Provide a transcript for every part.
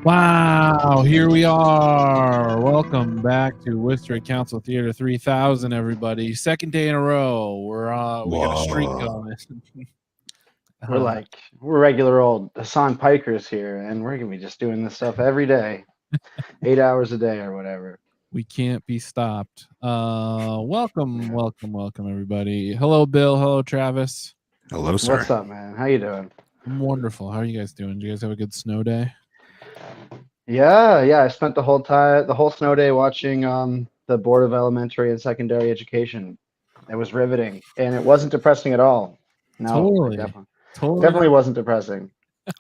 Wow, here we are. Welcome back to Worcester Council Theater 3000, everybody. Second day in a row. We got a streak going. We're regular old Hassan Pikers here, and we're gonna be just doing this stuff every day, 8 hours a day or whatever. We can't be stopped. Welcome, everybody. Hello, Bill. Hello, Travis. Hello, sir. What's up, man? How you doing? I'm wonderful. How are you guys doing? Do you guys have a good snow day? Yeah. I spent the whole snow day watching the Board of Elementary and Secondary Education. It was riveting, and it wasn't depressing at all. No, definitely wasn't depressing.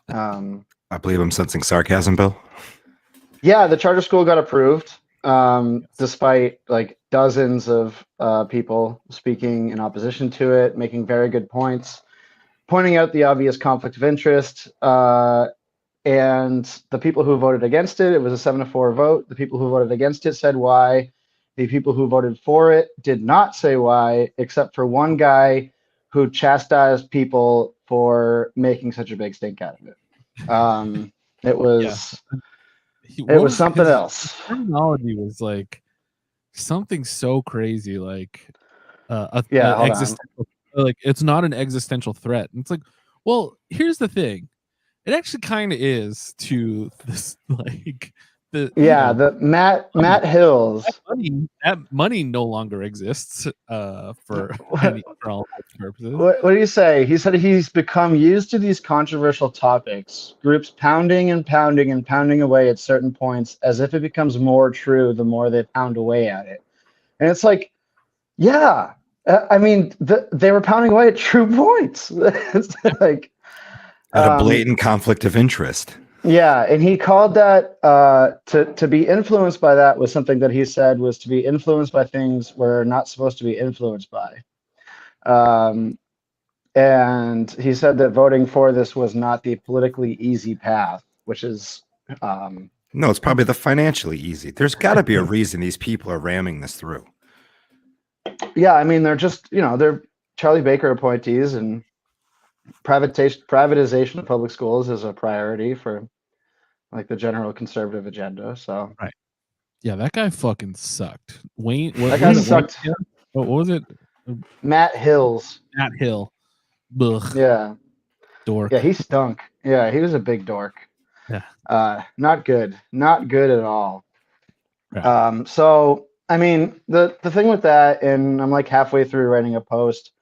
I believe I'm sensing sarcasm, Bill. Yeah, the charter school got approved, despite like dozens of people speaking in opposition to it, making very good points, pointing out the obvious conflict of interest. And the people who voted against it, it was a 7-4 vote. The people who voted against it said why. The people who voted for it did not say why, except for one guy who chastised people for making such a big stink out of it. It was something else. Terminology was like something so crazy, like it's not an existential threat. And it's like, well, here's the thing. It actually kind of is to this, like the Matt Hills. That money no longer exists for all purposes. What do you say? He said he's become used to these controversial topics, groups pounding away at certain points, as if it becomes more true the more they pound away at it. And it's like, yeah, I mean, they were pounding away at true points. It's like at a blatant conflict of interest. Yeah, and he called that to be influenced by that was something that he said was to be influenced by things we're not supposed to be influenced by. And he said that voting for this was not the politically easy path, which is no, it's probably the financially easy. There's got to be a reason these people are ramming this through. Yeah, I mean, they're just, they're Charlie Baker appointees, and privatization of public schools is a priority for like the general conservative agenda. So right, yeah, that guy fucking sucked. That guy sucked. What was it? Matt Hills. Matt Hill. Ugh. Yeah. Dork. Yeah, he stunk. Yeah, he was a big dork. Yeah. Not good at all. Right. So I mean, the thing with that, and I'm like halfway through writing a post,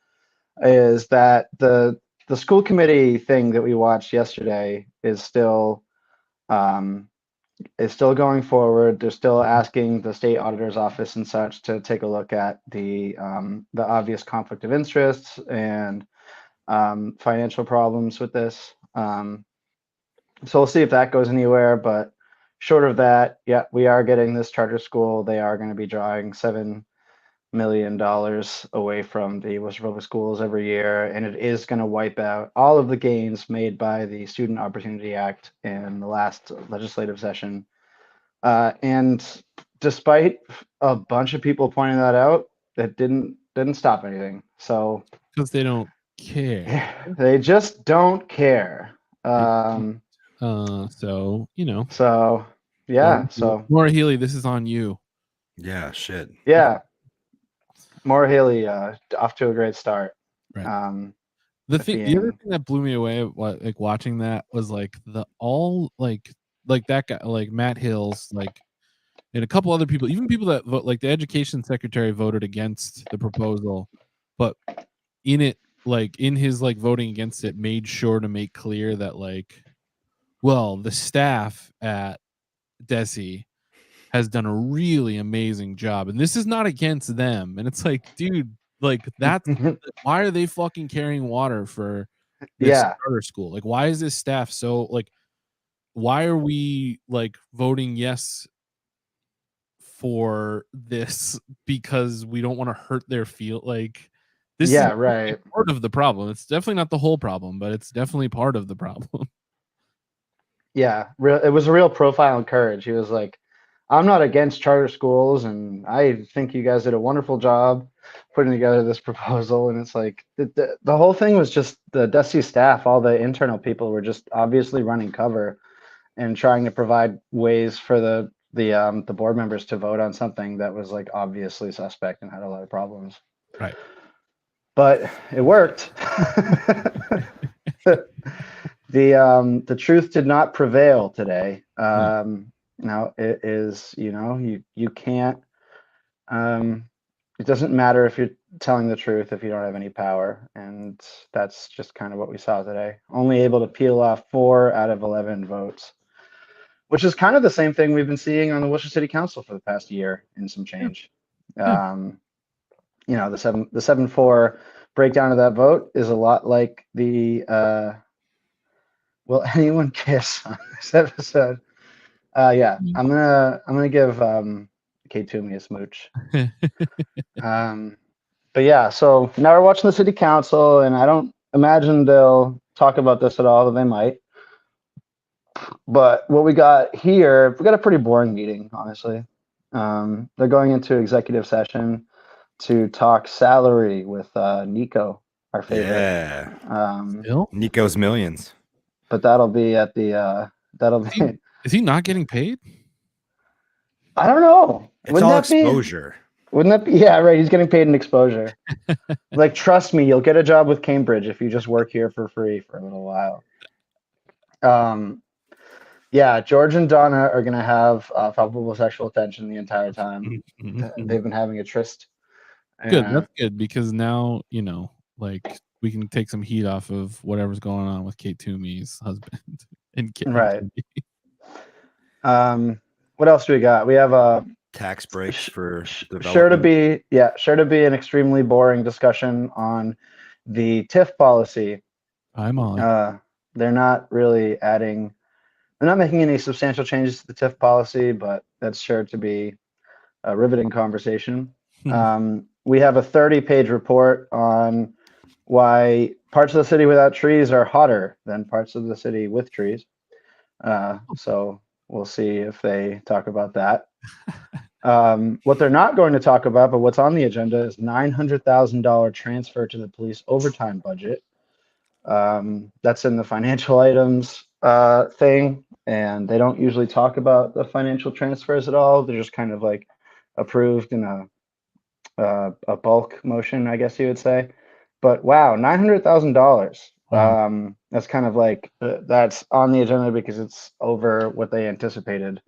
is that the school committee thing that we watched yesterday is still going forward. They're still asking the state auditor's office and such to take a look at the obvious conflict of interests and financial problems with this. So we'll see if that goes anywhere. But short of that, yeah, we are getting this charter school. They are going to be drawing $7 million away from the Worcester Public Schools every year, and it is going to wipe out all of the gains made by the Student Opportunity Act in the last legislative session. And despite a bunch of people pointing that out, it didn't stop anything. So because they don't care. They just don't care. So So yeah. So Maura Healey, this is on you. Yeah. Shit. Yeah. Maura Healey off to a great start. Right. The other thing that blew me away, like watching that, was like like that guy, like Matt Hills, like, and a couple other people, even people that vote, like the education secretary voted against the proposal, but in it, like in his like voting against it, made sure to make clear that like, well, the staff at DESE has done a really amazing job, and this is not against them. And it's like, dude, like that's why are they fucking carrying water for this charter school? Like, why is this staff so like? Why are we like voting yes for this because we don't want to hurt their feel? Like this is right. part of the problem. It's definitely not the whole problem, but it's definitely part of the problem. Yeah, it was a real profile in courage. He was like, I'm not against charter schools, and I think you guys did a wonderful job putting together this proposal. And it's like the whole thing was just the DESE staff, all the internal people were just obviously running cover. and trying to provide ways for the board members to vote on something that was like obviously suspect and had a lot of problems. Right. But it worked. The truth did not prevail today. Now it is, you can't. It doesn't matter if you're telling the truth if you don't have any power, and that's just kind of what we saw today. Only able to peel off 4 out of 11 votes, which is kind of the same thing we've been seeing on the Worcester City Council for the past year and some change. Yeah. The 7-4 breakdown of that vote is a lot like the will anyone kiss on this episode? Yeah, I'm gonna give Kate Toomey a smooch. But yeah, so now we're watching the city council, and I don't imagine they'll talk about this at all, though they might. But what we got here, we got a pretty boring meeting, honestly. They're going into executive session to talk salary with Nico, our favorite. Yeah. Nico's Millions. But that'll be at the Is he not getting paid? I don't know. It's all exposure. Wouldn't that be? Yeah, right. He's getting paid in exposure. Like, trust me, you'll get a job with Cambridge if you just work here for free for a little while. Yeah, George and Donna are gonna have palpable sexual tension the entire time. They've been having a tryst. Good. That's good, because now, like, we can take some heat off of whatever's going on with Kate Toomey's husband and Kate. Right. What else do we got? We have a tax breaks for development. Sure to be an extremely boring discussion on the TIF policy. I'm on. They're not making any substantial changes to the TIF policy, but that's sure to be a riveting conversation. We have a 30-page report on why parts of the city without trees are hotter than parts of the city with trees. So we'll see if they talk about that. What they're not going to talk about, but what's on the agenda, is $900,000 transfer to the police overtime budget. That's in the financial items thing, and they don't usually talk about the financial transfers at all. They're just kind of like approved in a bulk motion, I guess you would say. But wow, $900,000. That's kind of like that's on the agenda because it's over what they anticipated.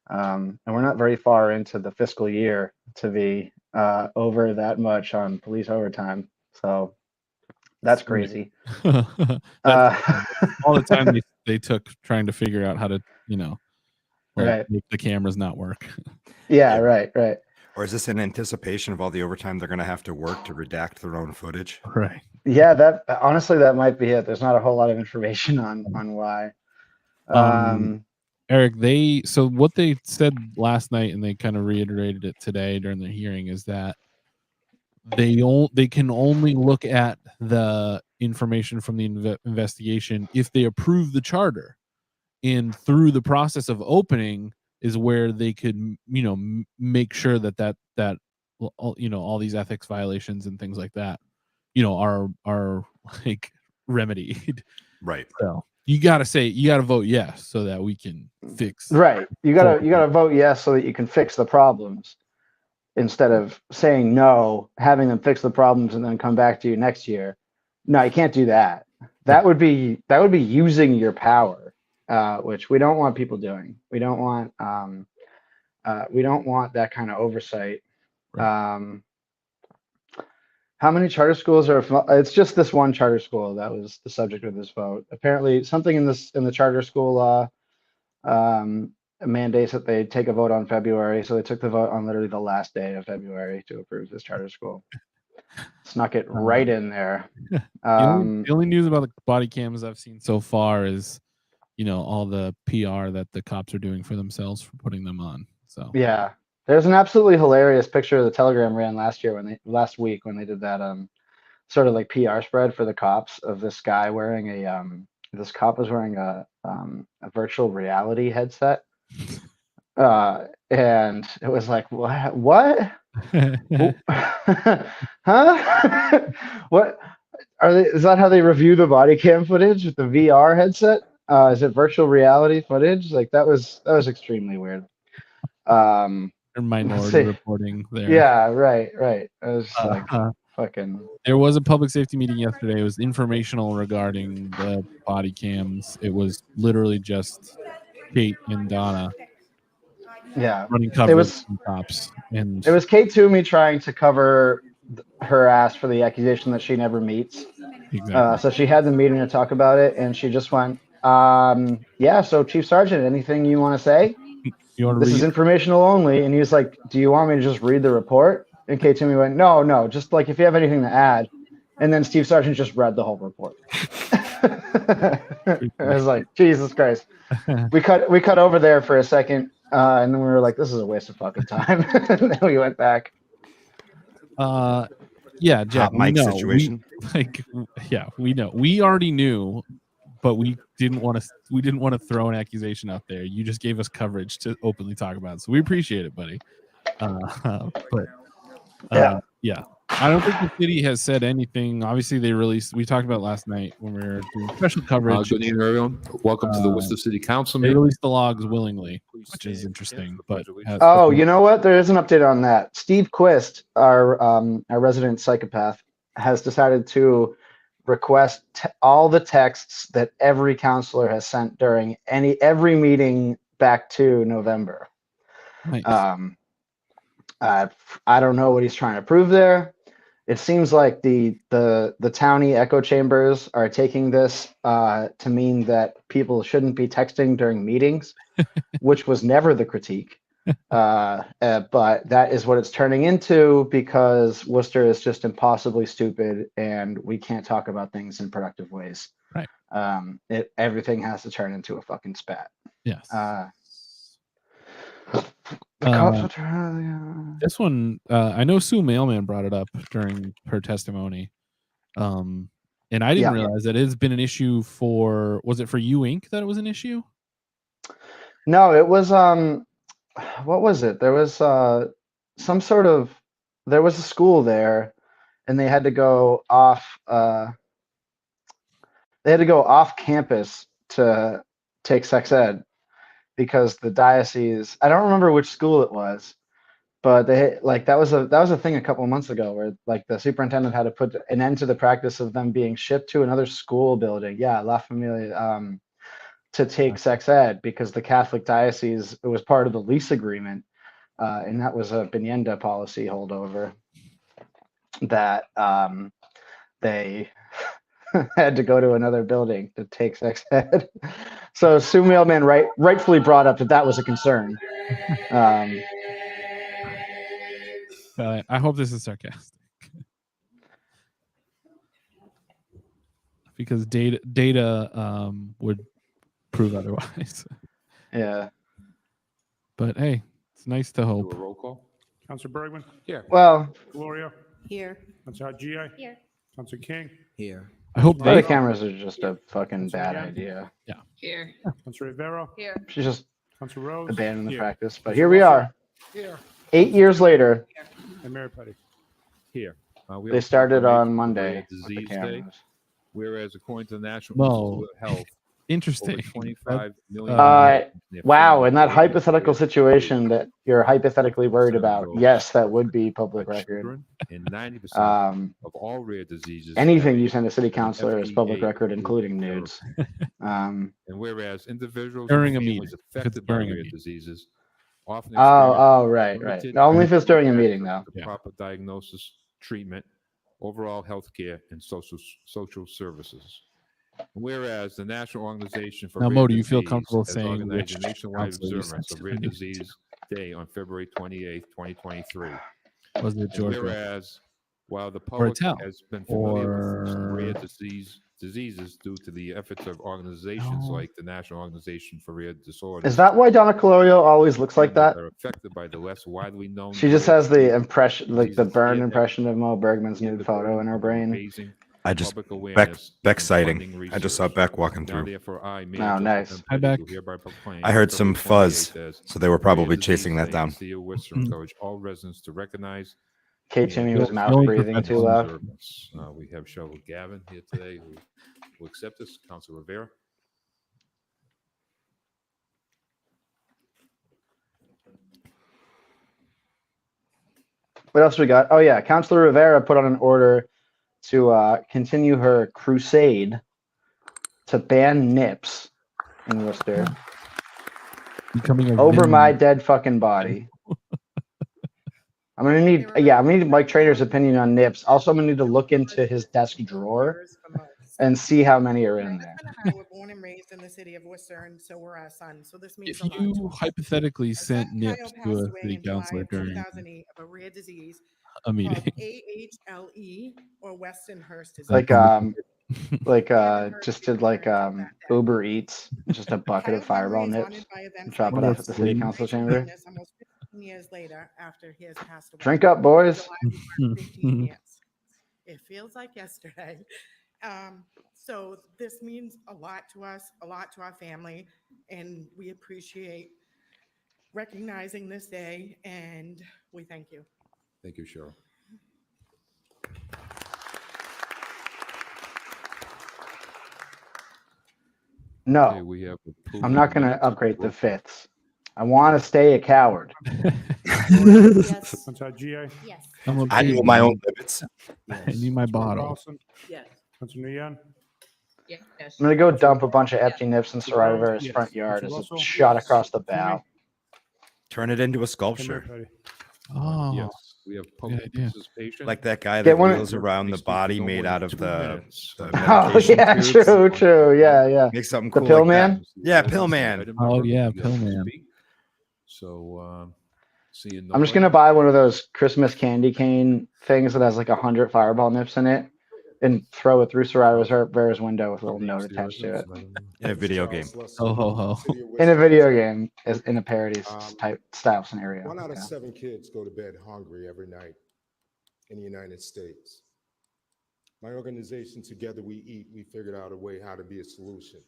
And we're not very far into the fiscal year to be over that much on police overtime. So that's crazy. That's all the time they took trying to figure out how to, right, make the cameras not work. Yeah, right. Or is this in anticipation of all the overtime they're going to have to work to redact their own footage? Right. Yeah, that honestly, that might be it. There's not a whole lot of information on why. Eric, so what they said last night, and they kind of reiterated it today during the hearing, is that they can only look at the information from the investigation if they approve the charter, and through the process of opening is where they could make sure that all these ethics violations and things like that are like remedied. Right. So you got to vote yes so that we can fix. Right. You got to vote yes so that you can fix the problems, instead of saying no, having them fix the problems and then come back to you next year. No, you can't do that. That would be using your power, which we don't want people doing. We don't want that kind of oversight. Right. How many charter schools are? It's just this one charter school that was the subject of this vote. Apparently, something in the charter school law mandates that they take a vote on February. So they took the vote on literally the last day of February to approve this charter school. Snuck it right in there. The only news about the body cams I've seen so far is, all the PR that the cops are doing for themselves for putting them on. So yeah. There's an absolutely hilarious picture of the Telegram ran last week when they did that sort of like PR spread for the cops of this guy wearing this cop was wearing a virtual reality headset. And it was like, what? Huh? What are they? Is that how they review the body cam footage with the VR headset? Is it virtual reality footage? Like that was extremely weird. Or Let's minority see. reporting there. Yeah, right. It was like fucking. There was a public safety meeting yesterday. It was informational regarding the body cams. It was literally just Kate and Donna running It coverage was from cops. And it was Kate Toomey trying to cover her ass for the accusation that she never meets. exactly. So she had the meeting to talk about it, and she just went, yeah. So Chief Sergeant, anything you want to say? You want to This read? is informational only. And he was like, do you want me to just read the report? And Kate Toomey went, no, just like if you have anything to add. And then Steve Sargent just read the whole report. I was like, Jesus Christ. We cut over there for a second, and then we were like, this is a waste of fucking time. And then we went back. Yeah, Jack. Hot mic situation. We know. We already knew, but we didn't want to throw an accusation out there. You just gave us coverage to openly talk about it, so we appreciate it, buddy. Yeah. I don't think the city has said anything. Obviously, they released. We talked about last night when we were doing special coverage. Good evening, everyone. Welcome to the Worcester City Council They Meeting. released the logs willingly, which is interesting. But oh, you know what? There is an update on that. Steve Quist, our resident psychopath, has decided to request all the texts that every counselor has sent during every meeting back to November. Nice. I don't know what he's trying to prove there. It seems like the townie echo chambers are taking this to mean that people shouldn't be texting during meetings, which was never the critique. But that is what it's turning into because Worcester is just impossibly stupid and we can't talk about things in productive ways. Right. Everything has to turn into a fucking spat. Yes. The cops will turn. This one, I know Sue Mailman brought it up during her testimony. And I didn't realize that it's been an issue was it for U Inc. that it was an issue? No, it was, what was it? There was there was a school there and they had to go off, campus to take sex ed because the diocese, I don't remember which school it was, but they that was a thing a couple of months ago where like the superintendent had to put an end to the practice of them being shipped to another school building. Yeah, La Familia, to take sex ed because the Catholic diocese, it was part of the lease agreement, and that was a Binyenda policy holdover that they had to go to another building to take sex ed. So Sue Mailman rightfully brought up that was a concern. I hope this is sarcastic. Because data would prove otherwise. Yeah. But hey, it's nice to hope. Do a roll call. Councilor Bergman? Here. Well, Gloria? Here. Councilor Haji? Here. Councilor King? Here. I hope the cameras are just a fucking bad Yeah. idea. Here. Councilor Rivera? Here. She's just Councilor Rose? abandoning the Here. practice. But here we are. Here. 8 years later. And Mayor Petty? Here. They started on Monday with the Disease Day. cameras. Whereas according to the National Whoa. Institute of Health, Interesting. over 25 million. Wow, in that hypothetical situation that you're hypothetically worried about, yes, that would be public record. And 90% of all rare diseases. Anything you send a city councilor is public record, including nudes. And whereas individuals During and a families meeting. affected by During a rare meeting. diseases often Right. limited Only if it's during a meeting, though. to proper diagnosis, treatment, overall health care, and social services. Whereas the National Organization for Now, Rare Mo, do you feel Disease comfortable has saying organized which a nationwide counselor you observance sent of Rare to the Disease Day on February 28th, 2023. Was it And Georgia? whereas while the public Tell, has been familiar with some or- rare diseases due to the efforts of organizations No. like the National Organization for Rare Disorders, Is that why Donna Colorio always looks like that? are affected by the less widely known. She just rare has the disease impression, like the diseases burn here impression of Mo Bergman's in nude the photo in her of brain. raising I just public Beck awareness and sighting. funding I just saw research. Beck walking Now, through. therefore, I, Mayor Oh, Joseph nice. M. Hi, Petty, Beck. do hereby proclaim I heard some February fuzz, 28th as so they were Rare probably Disease chasing that Day down. in the city of Worcester, encourage all residents to recognize Kate and Toomey was enjoy mouth only breathing too professional loud. observance. We have Cheryl Gavin here today who will accept us. Councilor Rivera. What else we got? Oh yeah, Councilor Rivera put on an order to continue her crusade to ban nips in Worcester Becoming a over my venom. dead fucking body. I'm gonna need Mike Trainer's opinion on nips. Also, I'm gonna need to look into his desk drawer and see how many are in there. My husband and I were born and raised in the city of Worcester, and so were our sons. So this means If a lot to you us. hypothetically Our sent son nips Kyle to passed a away city in July councilor of during 2008 of a rare disease a meeting, called AHLE or Weston-Hurst disease. Just did Uber Eats, just a bucket of Kyle's memory Fireball is nips, honored by events drop like it off this, at the city and council racial chamber. awareness almost 15 years later after he has passed away. Drink up, boys. July was 15 years. It feels like yesterday. So this means a lot to us, a lot to our family, and we appreciate recognizing this day, and we thank you. Thank you, Cheryl. No, Okay, we have approved I'm not the gonna minutes of upgrade the work- fifths. I want to stay a coward. Yes. Councilor GA, Yes. I'm a I know baby. my own limits. I need my Councilor bottle. Carlson, Yes. Councilor Nguyen, Yes. I'm gonna go dump a bunch of empty nips in Councilor Soraya Rose, Rivera's yes. front yard Councilor as a Russell, shot yes. across the Toomey, bow. Turn it into a and Mayor sculpture. Petty. Oh, Yes, we have public idea. participation. Like that guy Get that one of- wheels around the May speak for body no made more out than of 2 the minutes. Oh medication yeah, tubes. true. Yeah. Make something The cool pill like that. man? Yeah, pill man. Item Oh, number, yeah, you pill guys can man. speak. So, seeing I'm just nobody. gonna buy one of those Christmas candy cane things that has like 100 Fireball nips in it, and throw it through Soraya Rivera's window with a little note attached to it. In a video game. Ho, ho, ho. In a video game, in a parody type style scenario. 1 out of Yeah. 7 kids go to bed hungry every night in the United States. My organization, Together We Eat, we figured out a way how to be a solution.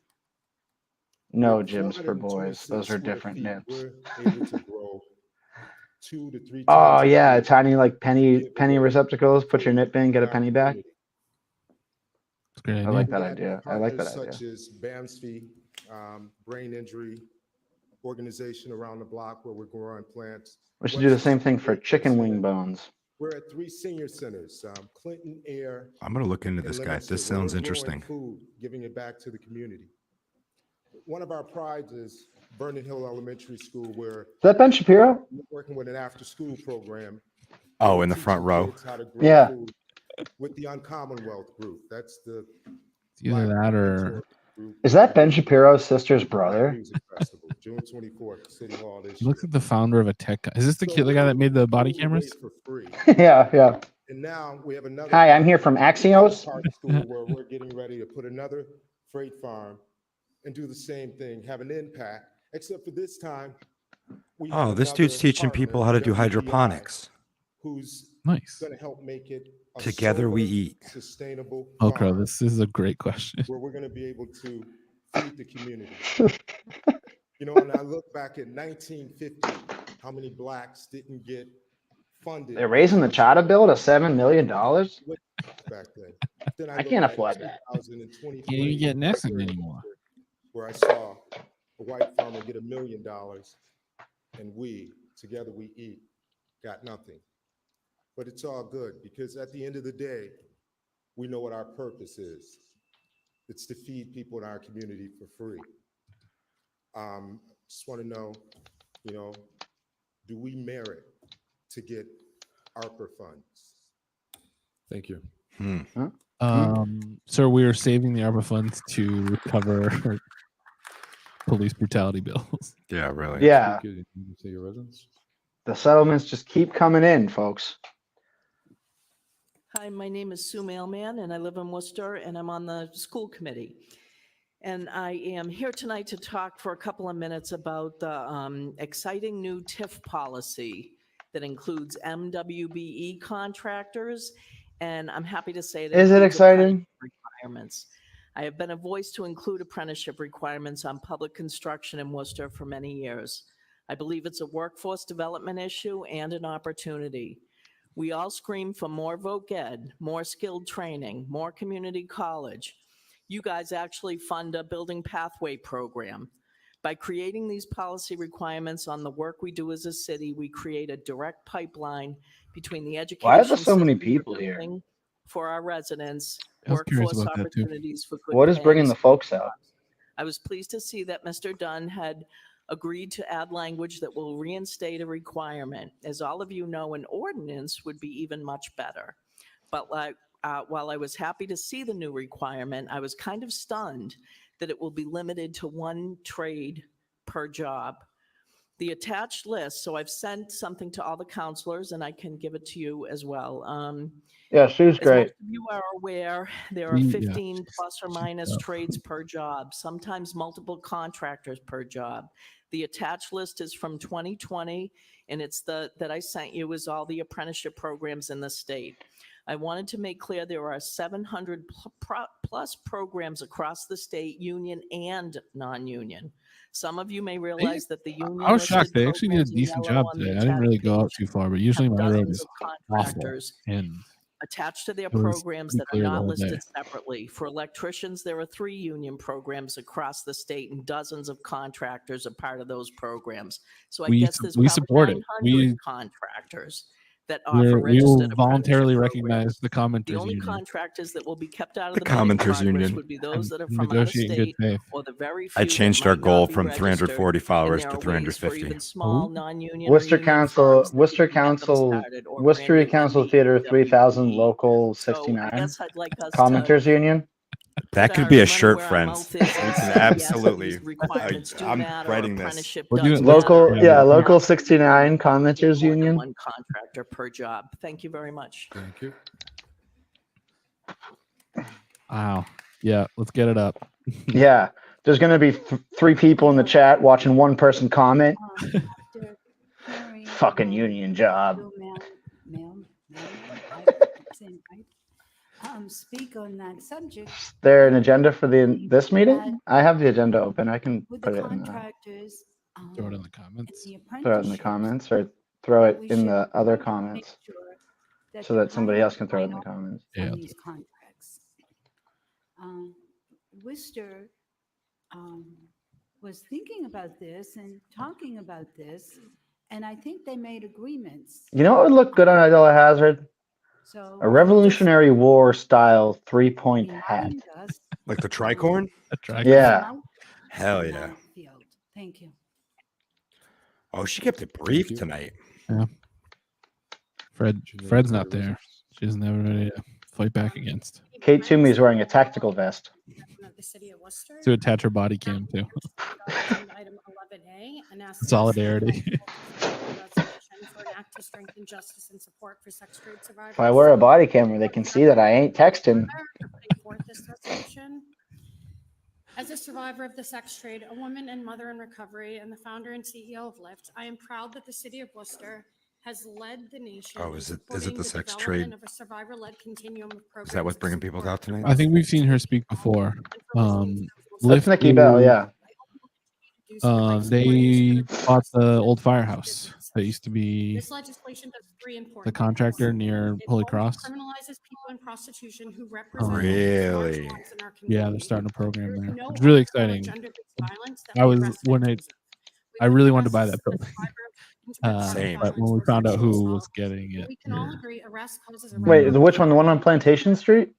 No With gyms for boys. 426 Those are square different feet, nips. We're able to grow 2 to 3 Oh times. a yeah, year tiny like to penny give penny away receptacles. Put your food nip in, get a our penny back. community. It's a great I idea. like We that had idea. I like that partners idea. Such as BAMSFI, brain injury organization around the block where we're growing plants. We should do the same thing for Western chicken wing Center. bones. We're at 3 senior centers, Clinton, Air, I'm gonna look into and this guy. Leominster, This where sounds we're growing interesting. Food, giving it back to the community. One of our prides is Vernon Hill Elementary School, where Is that Ben Shapiro? we're working with an after-school program. Oh, We're in the front teaching row. kids how to grow Yeah. food with the Uncommonwealth group. That's the It's either that or group. Is that Ben Shapiro's sister's brother? Music Festival, June 24th, City Hall this he looks year. like the founder of a tech. Is this the So kid, the guy we're that made the body giving cameras? away for free. Yeah. And now we have another. Hi, I'm here from Axios. Park School where we're getting ready to put another freight farm and do the same thing, have an impact, except for this time. we Oh, have this dude's another teaching partner, people how to do WBI, hydroponics. Who's Nice. going to help make it a Together we solar, eat. sustainable Oh, Crow, farm this is a great question. where we're going to be able to feed the community. And I look back at 1950, how many blacks didn't get funded. They're raising the charter bill to $7 million. Back then. Then I look can't at afford that. 2023, Can't even get Nexon anymore. where I saw a white farmer get $1 million, and we, Together We Eat, got nothing. But it's all good, because at the end of the day, we know what our purpose is. It's to feed people in our community for free. Just want to know, do we merit to get ARPA funds? Thank you. Sir, we are saving the ARPA funds to cover police brutality bills. Yeah, really. Yeah, Speak it and say your residence. the settlements just keep coming in, folks. Hi, my name is Sue Mailman, and I live in Worcester, and I'm on the school committee. And I am here tonight to talk for a couple of minutes about the exciting new TIF policy that includes MWBE contractors, and I'm happy to say that Is it includes exciting? requirements. I have been a voice to include apprenticeship requirements on public construction in Worcester for many years. I believe it's a workforce development issue and an opportunity. We all scream for more voc ed, more skilled training, more community college. You guys actually fund a building pathway program. By creating these policy requirements on the work we do as a city, we create a direct pipeline between the education Why are there so many system we're people here? building for our residents, I was curious workforce about that too. opportunities for good What is bringing paying the folks out? jobs. I was pleased to see that Mr. Dunn had agreed to add language that will reinstate a requirement. As all of you know, an ordinance would be even much better. But while I was happy to see the new requirement, I was kind of stunned that it will be limited to one trade per job. The attached list, so I've sent something to all the counselors and I can give it to you as well. Yeah, Sue's As great. most of you are aware, there are Yeah. 15 plus or minus Yeah. trades per job, sometimes multiple contractors per job. The attached list is from 2020, and it's that I sent you is all the apprenticeship programs in the state. I wanted to make clear there are 700 plus programs across the state, union and non-union. Some of you may realize that the union. I was shocked. listed They actually did a programs in decent yellow job on the today. I didn't really go out attached too page far, but usually have my road dozens is of awful. contractors And attached to their It was programs pretty that are clear the not whole listed day. separately. For electricians, there are 3 union programs across the state and dozens of contractors are part of those programs. So I guess there's we probably support it. 900 contractors that offer We will registered voluntarily apprenticeship recognize the programs. commenters The only union. contractors that will be kept out of The the bidding commenters progress union. would be those that are And from out of negotiate in good state faith. or the very few I that changed our might not goal be from registered. 340 followers And to there are ways for 350. even small non-union or Worcester union Council, firms that Worcester we can get them Council, started, or brand Worcestery new Council Theater, MBE. 3000, Local So I 69. guess I'd like us to Commenters Union. That put could our be a money shirt, where our friends. mouth is and We can say, yes, absolutely. these requirements do I'm matter, or writing this. apprenticeship We'll does do it. matter. Local, Yeah, yeah, we'll- Local 69, Commenters More than Union. one contractor per job. Thank you very much. Thank you. Wow. Yeah, let's get it up. Yeah, there's going to be 3 people in the chat watching one person comment. After hearing, Fucking union job. Speak on that subject. Is there an agenda for this meeting? I have the agenda open. I can With put the it in contractors. Throw it in the and comments. the throw it in the apprenticeships, comments or throw it we in should the other make comments sure that so the that somebody else can throw it in the highlight comments. Yeah. on these contracts. Worcester was thinking about this and talking about this, and I think they made agreements. You know what would look good on Adela Hazard? So A Revolutionary War style 3-point hat. remind us, Like the tricorn? A track. Yeah. out Hell on yeah. that field. Thank you. Oh, she kept it brief you. tonight. Fred's not there. She doesn't have anybody to fight back against. Kate Toomey's wearing a tactical vest. Of the city of Worcester. To attach her body cam too. Item 11A, and ask Solidarity. resolution for an act to strengthen justice and support for sex trade survivors. If I wear a body camera, they can see that I ain't texting. Putting forth this resolution. As a survivor of the sex trade, a woman and mother in recovery, and the founder and CEO of Lyft, I am proud that the city of Worcester has led the nation. Oh, in is it supporting the sex development trade? of a survivor-led continuum of programs Is that what's to bringing people support out tonight? I think we've seen her speak before. That's Nikki Bell, yeah. They bought the old firehouse that used to be This legislation does 3 important the contractor things. near It Holy also Cross. criminalizes people in prostitution who represent Really? marginalized in our Yeah, they're community. starting a program There is there. no It's really article of exciting. gender-based violence that I we was arrest when I victims of. We I really would wanted to buy arrest that a building. survivor of intimate Same. But when we violence or found out sexual who was assault, getting it, we can all yeah. agree arrest causes a Wait, record which one? The one on Plantation Street?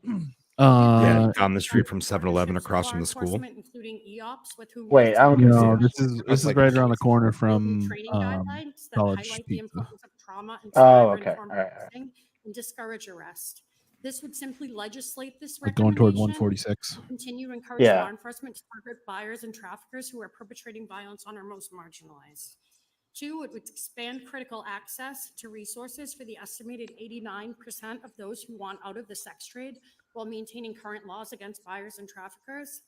Yeah, Uh, down the street from 7-Eleven across from the law school. enforcement, including EOPS, with whom we Wait, have I'm teamed no, up. confused. this is like- right around the corner Building from training guidelines that College highlight the Pizza. importance of trauma and Oh, okay. survivor-informed All right. policing and discourage arrest. This would simply legislate this like going toward recommendation 146. and continue to encourage Yeah. law enforcement to target buyers and traffickers who are perpetrating violence on our most marginalized. 2, it would expand critical access to resources for the estimated 89% of those who want out of the sex trade while maintaining current laws against buyers and traffickers.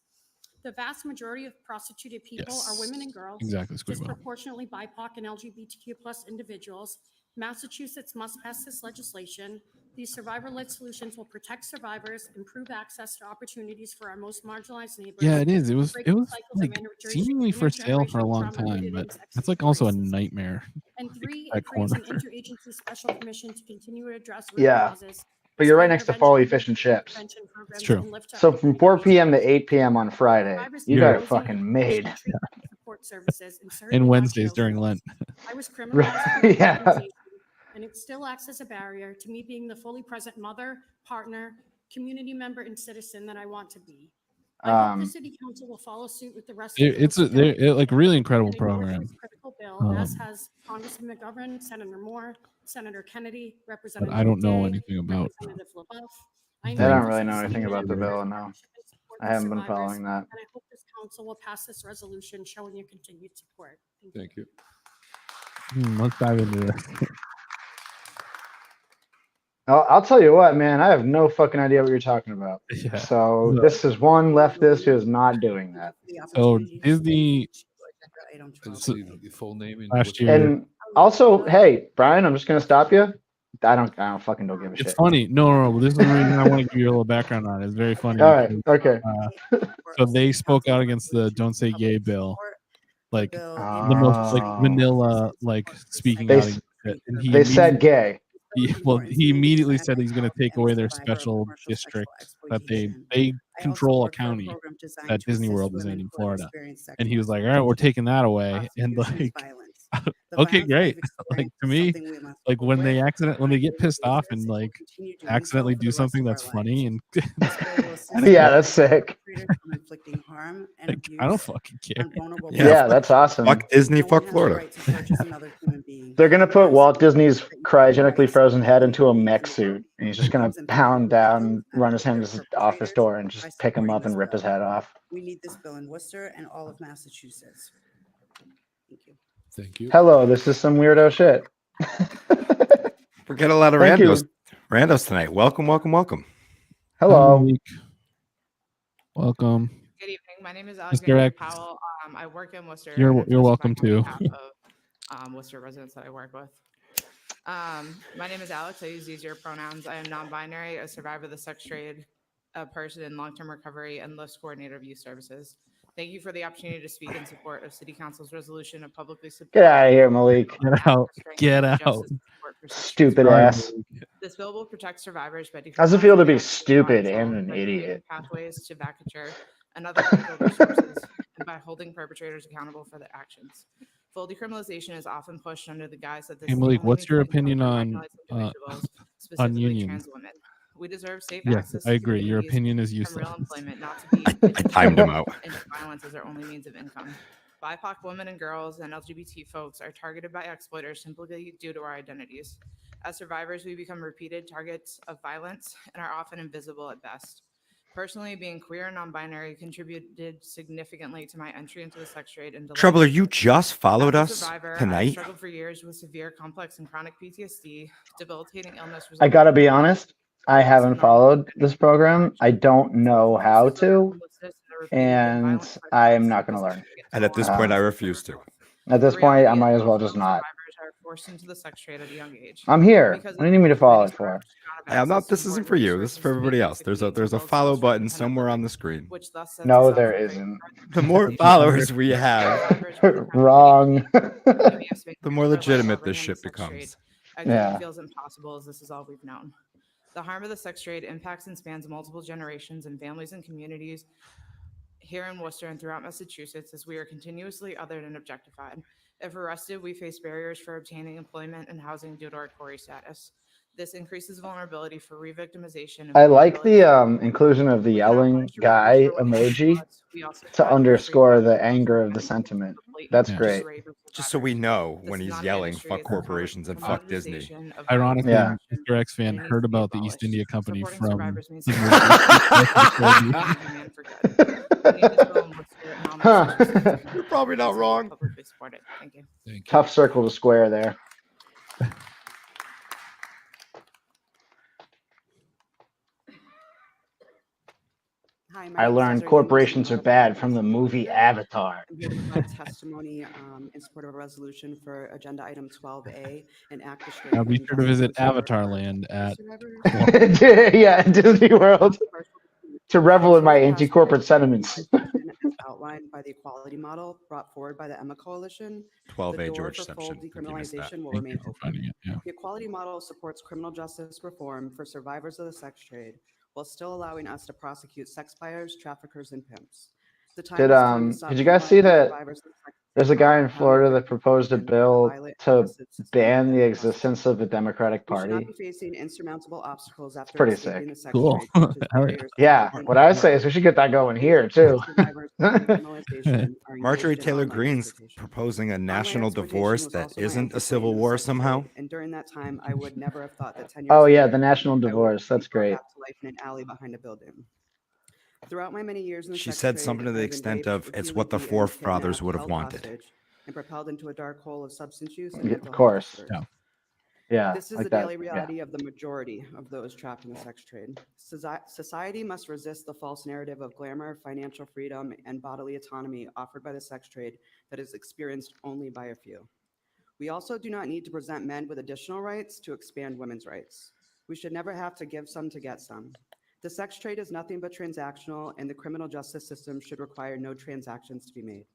The vast majority of prostituted people are women and girls, Exactly, Squiggle. disproportionately BIPOC and LGBTQ plus individuals. Massachusetts must pass this legislation. These survivor-led solutions will protect survivors, improve access to opportunities for our most marginalized neighbors. Yeah, it is. It was break the cycles of like seemingly for sale for a intergenerational long trauma time, rooted but in sexism that's like and also a racism. nightmare. And 3, that it creates an corner. interagency special commission to continue to address root Yeah. causes But you're right expand next to prevention- Foley Fish and Chips. prevention programs, true. and lift up So from 4 community p.m. to 8 p.m. on Friday, Survivors you of got it housing, fucking made. treatment, and support services in certain And large Wednesdays jail during cells. Lent. I was criminalized for my Yeah. organization, and it still acts as a barrier to me being the fully present mother, partner, community member, and citizen that I want to be. I hope the city council will follow suit with the rest of the It's a Worcester County like really incredible and endorse program. this critical bill, as Um, has Congressman McGovern, Senator Moore, Senator Kennedy, But Representative I don't know Day, anything about. Representative LaBeouf. I I know don't this really is know anything about the statement bill, of no. partnership and support I for haven't been survivors, following that. And I hope this council will pass this resolution showing your continued support. Thank you. Let's dive into this. I'll tell you what, man, I have no fucking idea what you're talking about. Yeah. So this is one leftist who is not doing that. So Disney The full name and last what's- year. And also, hey, Brian, I'm just gonna stop you. I don't fucking don't give a It's shit. funny. No. This is the reason I want to give you a little background on it. It's very funny. All right, because, okay. so they spoke out against the "Don't Say Gay" bill, like the most like Oh. vanilla, like speaking They out s- against it. And he They said gay. he immediately said he's going to take away their special district that they control a county that Disney World is in Florida. And he was like, all right, we're taking that away. And like, okay, great. Like to me, like when they get pissed off and like accidentally do something that's funny and Yeah, that's sick. like, I don't fucking care. Yeah, that's awesome. Fuck Disney, fuck Florida. They're gonna put Walt Disney's cryogenically frozen head into a mech suit, and he's just gonna pound down, run his hand to his office door, and just pick him up and rip his head off. We need this bill in Worcester and all of Massachusetts. Thank you. Thank you. Hello, this is some weirdo shit. We get a lot of Thank you. randos tonight. Welcome. Hello. Malik. Welcome. Good evening. My name is Mr. Alexander X. Powell. I work in Worcester. You're and I'm welcome testifying too. on behalf of, Worcester residents that I work with. My name is Alex. I use these your pronouns. I am non-binary, a survivor of the sex trade, a person in long-term recovery, and list coordinator of youth services. Thank you for the opportunity to speak in support of City Council's resolution of publicly support. Get out of here, Malik. Get out. Get out. Stupid Sorry, ass. This bill will protect survivors by How's it feel to be decriminalizing stupid sexual and an by idiot? creating pathways to vacatur and other critical resources, and by holding perpetrators accountable for their actions. Full decriminalization is often pushed under the guise that this Hey is Malik, only what's your meant to opinion help on marginalized individuals, on specifically unions? trans women. We deserve safe Yes, access I to agree. Your communities opinion is from useless. real employment, not to be I timed him out. into violence as their only means of income. BIPOC women and girls and LGBT folks are targeted by exploiters simply due to our identities. As survivors, we become repeated targets of violence and are often invisible at best. Personally, being queer and non-binary contributed significantly to my entry into the sex trade and Troubler, you just followed as a us survivor, I tonight. struggled for years with severe, complex, and chronic PTSD, debilitating illness. I gotta be honest, I haven't followed this program. I don't know how to, and I'm not gonna learn. And at this point, I refuse to. At this point, I might as well just not. Are forced into the sex trade at a young age. I'm here. Because What do you need me to follow it for? Hey, I'm not. This isn't for you. This is for everybody else. There's a follow button somewhere on the screen. which thus sets No, us up there for great isn't. The more followers we have, Wrong. the more legitimate this shit becomes. Yeah. It feels impossible as this is all we've known. The harm of the sex trade impacts and spans multiple generations and families and communities here in Worcester and throughout Massachusetts, as we are continuously othered and objectified. If arrested, we face barriers for obtaining employment and housing due to our Corey status. This increases vulnerability for re-victimization. I like the inclusion of the yelling guy emoji to underscore the anger of the sentiment. That's Yeah. great. Just so we know when he's yelling, fuck corporations and fuck Disney. Ironically, Yeah. Mr. X fan heard about the East India Company from Huh. You're probably not wrong. Thank you. Tough circle to square there. Hi, I learned corporations are bad from the movie Avatar. I'm here to provide testimony in support of a resolution for agenda item 12A, an act of Now be sure to visit Avatar Land at Yeah, Disney World to revel in my anti-corporate sentiments. outlined by the equality model brought forward by the Emma Coalition, 12A the door George for full Simpson, if you missed that. decriminalization will Thank you remain for open. finding it. Yeah. The equality model supports criminal justice reform for survivors of the sex trade while still allowing us to prosecute sex buyers, traffickers, and pimps. The time has come to stop Did you guys see penalizing that survivors of the sex there's a trade guy for in compounding Florida their that proposed a pain with bill violent, to oppressive system ban the that existence of the Democratic we should not Party? be facing insurmountable obstacles after Pretty escaping sick. the sex Cool. trade, such as Hell yeah. barriers to Yeah, entry what I into say is we should get that going here too. survivors of decriminalization are Marjorie engaged in Taylor online Greene's exploitation. proposing a Online national exploitation divorce was that also my isn't entry a point civil in the war sex somehow. trade, and during that time, I would never have thought that 10 years Oh yeah, later, the national I would divorce. be That's brought great. back to life in an alley behind a building. Throughout my many years in the She sex said trade, something to the I've been extent raped, of, "It's repeatedly what the beaten, forefathers kidnapped, would have held wanted." hostage, and propelled into a dark hole of substance use and Yeah, mental of health course. disorders. Yeah. Yeah, This is like the that. daily Yeah. reality of the majority of those trapped in the sex trade. Society must resist the false narrative of glamour, financial freedom, and bodily autonomy offered by the sex trade that is experienced only by a few. We also do not need to present men with additional rights to expand women's rights. We should never have to give some to get some. The sex trade is nothing but transactional, and the criminal justice system should require no transactions to be made.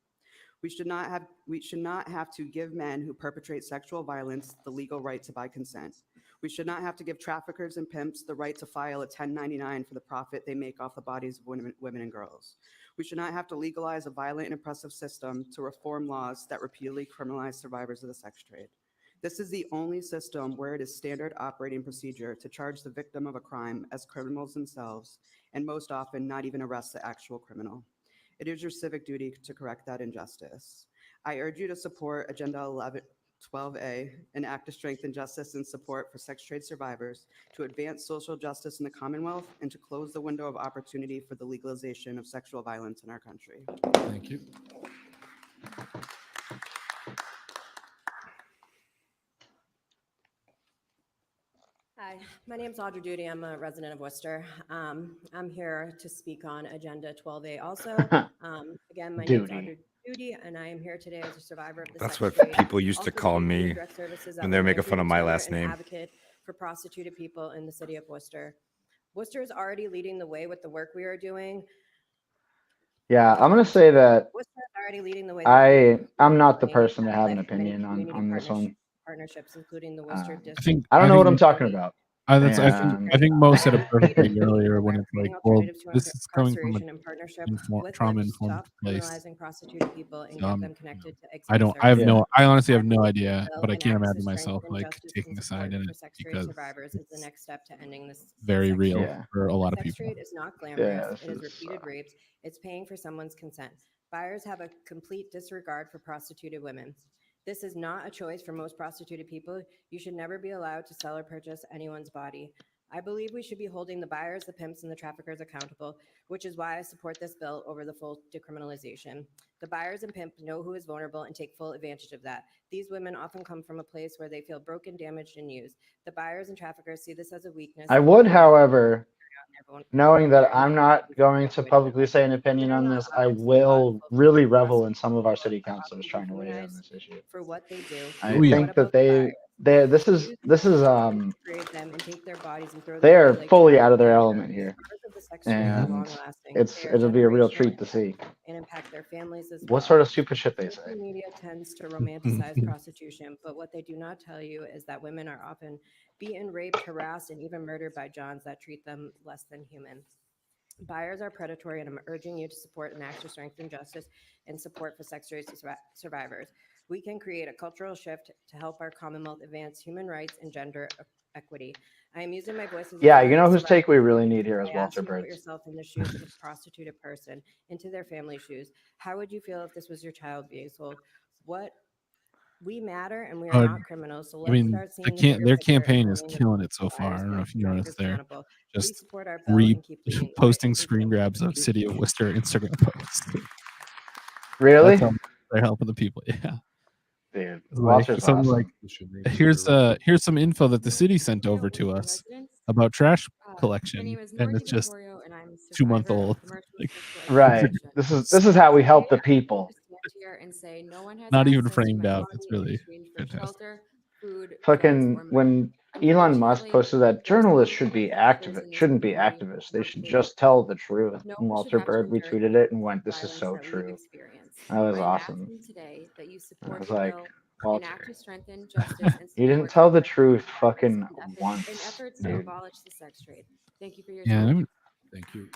We should not have to give men who perpetrate sexual violence the legal right to buy consent. We should not have to give traffickers and pimps the right to file a 1099 for the profit they make off the bodies of women and girls. We should not have to legalize a violent and oppressive system to reform laws that repeatedly criminalize survivors of the sex trade. This is the only system where it is standard operating procedure to charge the victim of a crime as criminals themselves, and most often not even arrest the actual criminal. It is your civic duty to correct that injustice. I urge you to support Agenda 12A, an act to strengthen justice and support for sex trade survivors, to advance social justice in the Commonwealth, and to close the window of opportunity for the legalization of sexual violence in our country. Thank you. Hi, my name is Audrey Duda. I'm a resident of Worcester. I'm here to speak on Agenda 12A also. Again, my name is Audrey Duda, and I am here today as a survivor of the That's sex what trade. people used to Also call here to me direct services that when they're women making fun of my together last and name. Advocate for prostituted people in the city of Worcester. Worcester is already leading the way with the work we are doing. Yeah, I'm gonna say that Worcester is already leading the way. I'm not the person to have an opinion on this one. Partnerships, including the Worcester I District. think I don't know what I'm talking about. I think Mo said it perfectly earlier when it's like, well, Alternatives to this is coming from incarceration in partnership with trauma-informed stop place. criminalizing prostituted people and get them connected to I honestly have no idea, bill but I and can't access imagine myself strength and like justice taking and a side support in for it sex trade because survivors is the next step to ending this very sex real trade. for a lot of Sex people. trade is not glamorous. Yeah, It is repeated rapes. It's paying for someone's consent. Buyers have a complete disregard for prostituted women. This is not a choice for most prostituted people. You should never be allowed to sell or purchase anyone's body. I believe we should be holding the buyers, the pimps, and the traffickers accountable, which is why I support this bill over the full decriminalization. The buyers and pimps know who is vulnerable and take full advantage of that. These women often come from a place where they feel broken, damaged, and used. The buyers and traffickers see this as a weakness. I would, however, knowing that I'm not going to publicly say an opinion on this, I will really revel in some of our city councilors trying to weigh in on this issue. For what they do. I think that this is Create them and take their bodies and throw they them are away like fully trash. out of their element here, Survivors of the sex trade are and long-lasting. They are it'll be a real generational treat to see. and impact their families as well. What sort of stupid shit they say. Social media tends to romanticize prostitution, but what they do not tell you is that women are often beaten, raped, harassed, and even murdered by Johns that treat them less than human. Buyers are predatory, and I'm urging you to support an act to strengthen justice and support for sex trade survivors. We can create a cultural shift to help our Commonwealth advance human rights and gender equity. I am using my voice as a Yeah, you know whose survivor take we really need here is I Walter ask you to put Birds. yourself in the shoes of a prostituted person, into their family's shoes. How would you feel if this was your child being sold? We matter, and we are not criminals. So let's start seeing the bigger Their picture and campaign is holding the killing it so buyers far. I don't know and if you noticed there. accountable. Just Please support our bill and keep leading the way. posting screen grabs of City of Worcester Instagram posts. Really? That's how they're helping the people. Yeah. Dude, Like, Walter's something awesome. like, here's some info that the city sent over to us about trash collection, and it's just 2-month-old. Like, Right. This is how we help the people. Here and say no one has not even access to framed my out. body It's in really exchange for fantastic. shelter, food, drugs, Fucking or money. Elon Musk Unfortunately, posted that there's journalists no should be others in activists, this shouldn't be community activists. who They have should been just tell the truth. No And one should Walter have to Bird endure retweeted it and went, the "This is violence so that we've true." experienced. That was I am awesome. asking today that you I support was the like, bill, Walter, enact to strengthen justice and you didn't support tell the sex truth trade fucking survivors in once, efforts to dude. abolish the sex trade. Thank you for your Yeah. time. Thank you.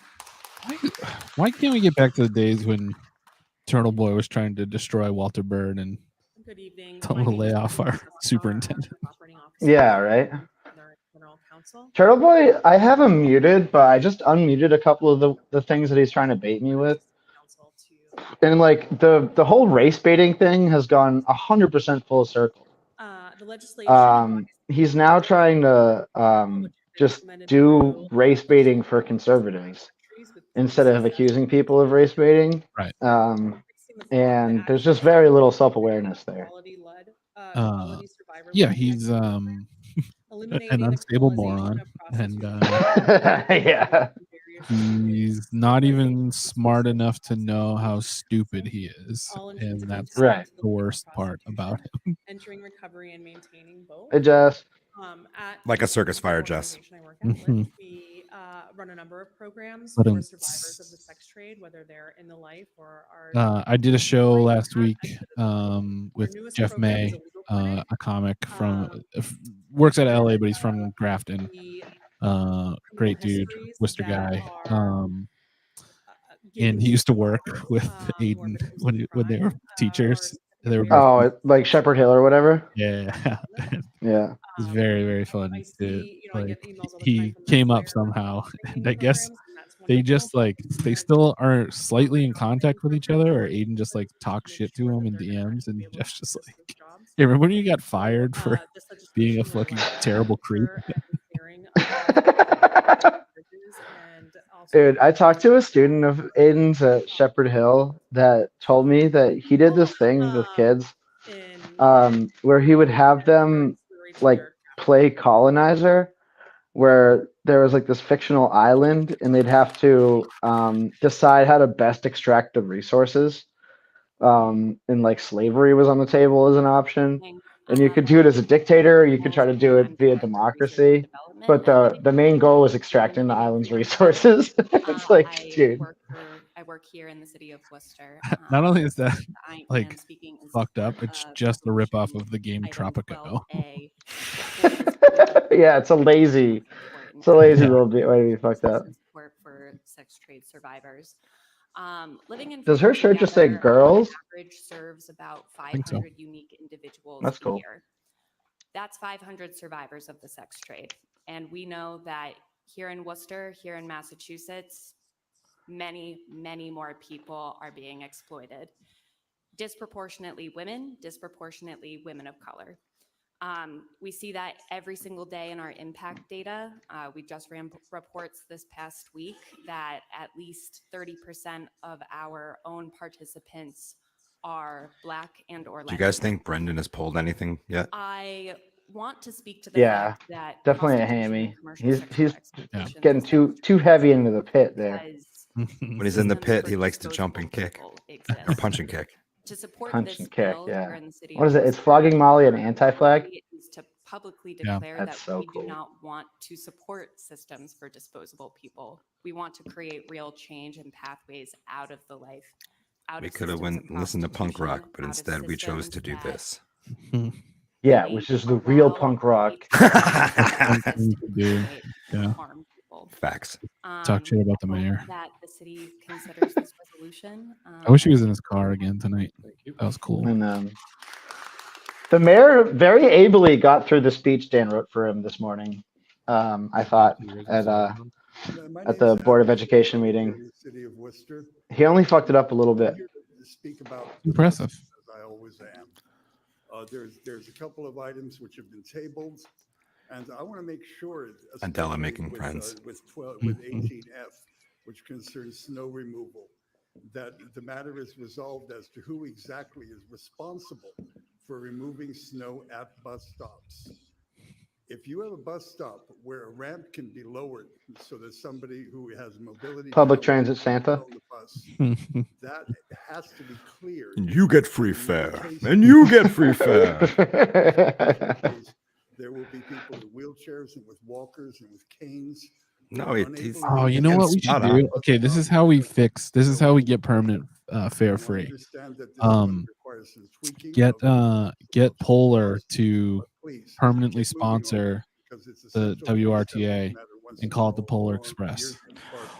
Why can't we get back to the days when Turtle Boy was trying to destroy Walter Bird and Good evening. tell My him to name lay is off Yenni our Desroches, superintendent? Chief Operating Officer Yeah, right. of the General Counsel. Turtle Boy, I have him muted, but I just unmuted a couple of the things that he's trying to bait me with. Council to And like the whole race baiting thing has gone 100% full circle. the legislation. He's now trying to just do race baiting for conservatives instead of accusing people of race baiting. Right. And there's just very little self-awareness there. Yeah, he's an unstable moron, and Yeah. he's not even smart enough to know how stupid he is, and that's Right. the worst part about him. Entering recovery and maintaining both. It just At Like a circus the fire, Jess. organization I work at, Mhm. Lyft, we run a number of programs But, for survivors of the sex trade, whether they're in the life or are. I did a show last week with newest Jeff program is May, a legal clinic. a comic from works at LA, but he's from Grafton. Great dude, Worcester guy. And he used to work with Aiden when they were teachers. They were both like Shepherd Hill or whatever. yeah. Yeah. It's very, very fun. I see, you know, I Like, get emails all the time he from came up employers somehow, and I training guess programs, and that's they wonderful. just like they still are slightly in contact with each other, or Aiden just like talks shit to him in DMs, and Jeff's just like, "Hey, remember when you got fired for being a fucking terrible creep?" Dude, I talked to a student of Aiden's at Shepherd Hill that told me that he did this thing with kids where he would have them like play colonizer, where there was like this fictional island and they'd have to decide how to best extract the resources. And like slavery was on the table as an option. And you could do it as a dictator, or you could try to do it via democracy. But the main goal was extracting the island's resources. It's like, dude. I work here in the city of Worcester. Not only is that I am like speaking in fucked up, support it's of just a ripoff of the game Tropico. Yeah, it's a lazy little bit way to be fucked up. Support for sex trade survivors. Living in Does her freedom shirt just say together, girls? On average serves about think so. 500 unique individuals That's a cool. year. That's 500 survivors of the sex trade. And we know that here in Worcester, here in Massachusetts, many, many more people are being exploited. Disproportionately women of color. We see that every single day in our impact data. We just ran reports this past week that at least 30% of our own participants are Black and or Latinx. Do you guys think Brendan has pulled anything yet? I want to speak to the Yeah, fact that definitely a prostitution and hammy. commercial He's sexual exploitation getting too heavy into the pit there. When he's in the pit, he likes to jump and kick, or punch and kick. To support Punch this and kick, bill yeah. here in the city What of is it? Is Worcester, flogging Molly an anti-flag? is to publicly Yeah. declare That's that so we cool. do not want to support systems for disposable people. We want to create real change and pathways out of the life. We could have went and listened to punk rock, but instead we chose to do this. Yeah, which is the real punk rock. Yeah. Facts. Talk shit about the mayor. That the city considers this resolution. I wish he was in his car again tonight. That was cool. And the mayor very ably got through the speech Dan wrote for him this morning. I thought at the Board of Education meeting. City of Worcester. He only fucked it up a little bit. To speak about Impressive. as I always am. There's a couple of items which have been tabled, and I want to make sure. Adela especially making with, friends. with 18F, which concerns snow removal, that the matter is resolved as to who exactly is responsible for removing snow at bus stops. If you have a bus stop where a ramp can be lowered so that somebody who has mobility Public challenges transit Santa. on the bus, that has to be clear. You get free fare, and you get free fare. There will be people people in wheelchairs and with walkers and with canes. No, it's Oh, you know what we should do? Okay, this is how we fix. This is how we get permanent fare free. Get Polar to permanently sponsor the WRTA and call it the Polar Express.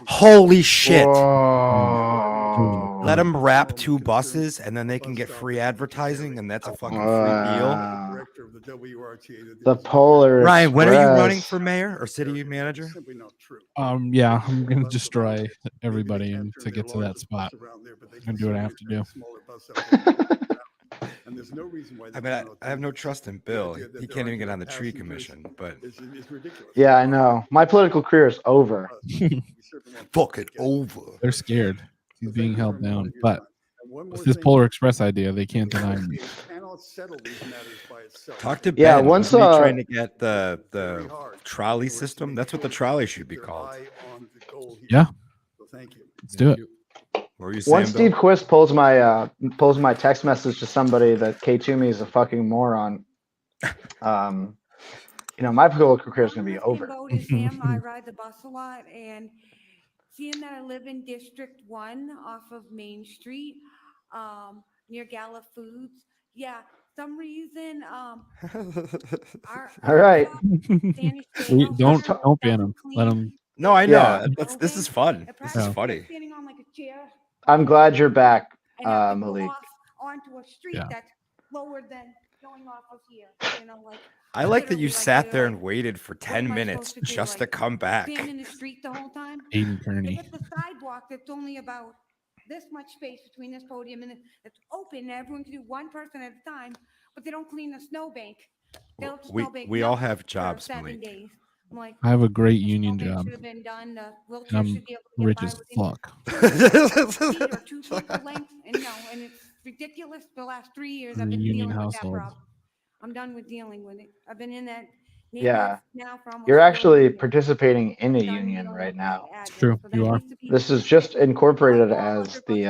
Holy shit! Whoa. Let them wrap 2 buses, and then they can get free advertising, and that's a fucking free deal. The Polar Ryan, when are you running Express. for mayor or city manager? Yeah, I'm gonna destroy everybody and to get to that spot. I'm gonna do what I have to do. And there's no reason why. I mean, I have no trust in Bill. He can't even get on the tree commission, but it's ridiculous. Yeah, I know. My political career is over. Fuck it over. They're scared. He's being held down. But with this Polar Express idea, they can't deny me. Talk to Ben. Yeah, once Isn't he trying to get the trolley system. That's what the trolley should be called. Yeah. Thank you. Let's do it. What were you saying, Once Steve Bill? Quist pulls my text message to somebody that K2me is a fucking moron, my political career is gonna be over. I ride the bus a lot, and seeing that I live in District 1 off of Main Street, near Gala Foods, yeah, some reason, All right. Don't ban him. Let him. No, I know. Yeah. This is fun. This is funny. standing on like a chair I'm glad you're back, and have to go Malik. off onto a street Yeah. that's lower than going off of here, like. I like that you literally, like, sat there you're and waited for 10 am I minutes supposed to do, just to like, come back. stand in the street the whole time? Aiden Kearney. If it's a sidewalk that's only about this much space between this podium and it's open, and everyone can do one person at a time, but they don't clean the snowbank. They'll snowbank We all nothing have for jobs, 7 Malik. days. I'm like, I have a great union snowbank job. should have been done. The And wheelchair I'm should be able to get rich by as within fuck. 2 feet or 2 feet length, and it's ridiculous. The last 3 years In I've a been union dealing with that household. problem. I'm done with dealing with it. I've been in that Yeah. neighborhood now for almost You're 4 actually years. participating in a union right now. It's true. You are. This is just incorporated as the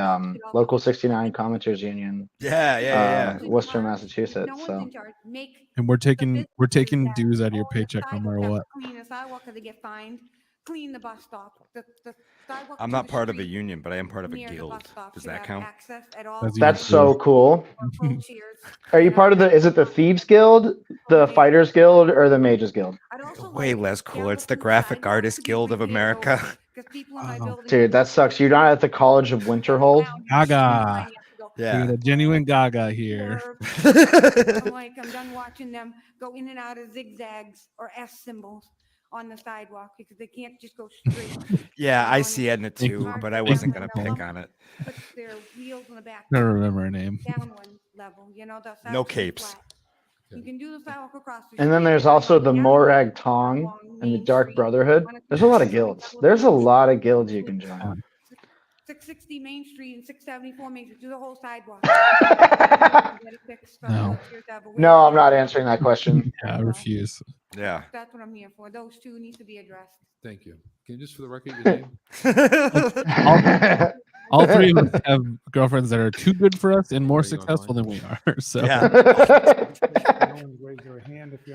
Local 69 Commenters Union. Yeah. Worcester, Massachusetts. So And we're taking dues out of your paycheck no matter what. Clean the sidewalk because they get fined. Clean the bus stop. The sidewalk I'm to not the part of a street union, but I am part of a near the bus guild. stop Does should that have count? access at all. that's so cool. Co-chairs. Are you part of is it the Thieves Guild, the Fighters Guild, or the Mages Guild? Way less cooler. It's the Graphic Artists Guild of America. Dude, that sucks. You're not at the College of Winterhold? Gaga. Yeah. We got a genuine Gaga here. I'm like, I'm done watching them go in and out of zigzags or S symbols on the sidewalk because they can't just go straight. Yeah, I see Edna too, but I wasn't going to pick on it. Put their wheels in the back. I don't remember her name. Down one level, the No sidewalk's capes. flat. You can do the sidewalk across the And then street, there's but also the down Morag Tong and the Dark Brotherhood. There's a lot of guilds. There's a lot of guilds you can join. 660 Main Street and 674 Main Street, do the whole sidewalk. No. No, I'm not answering that question. Yeah, I refuse. Yeah. That's what I'm here for. Those two need to be addressed. Thank you. Can you just for the record your name? All three of us have girlfriends that are too good for us and more successful than we are. So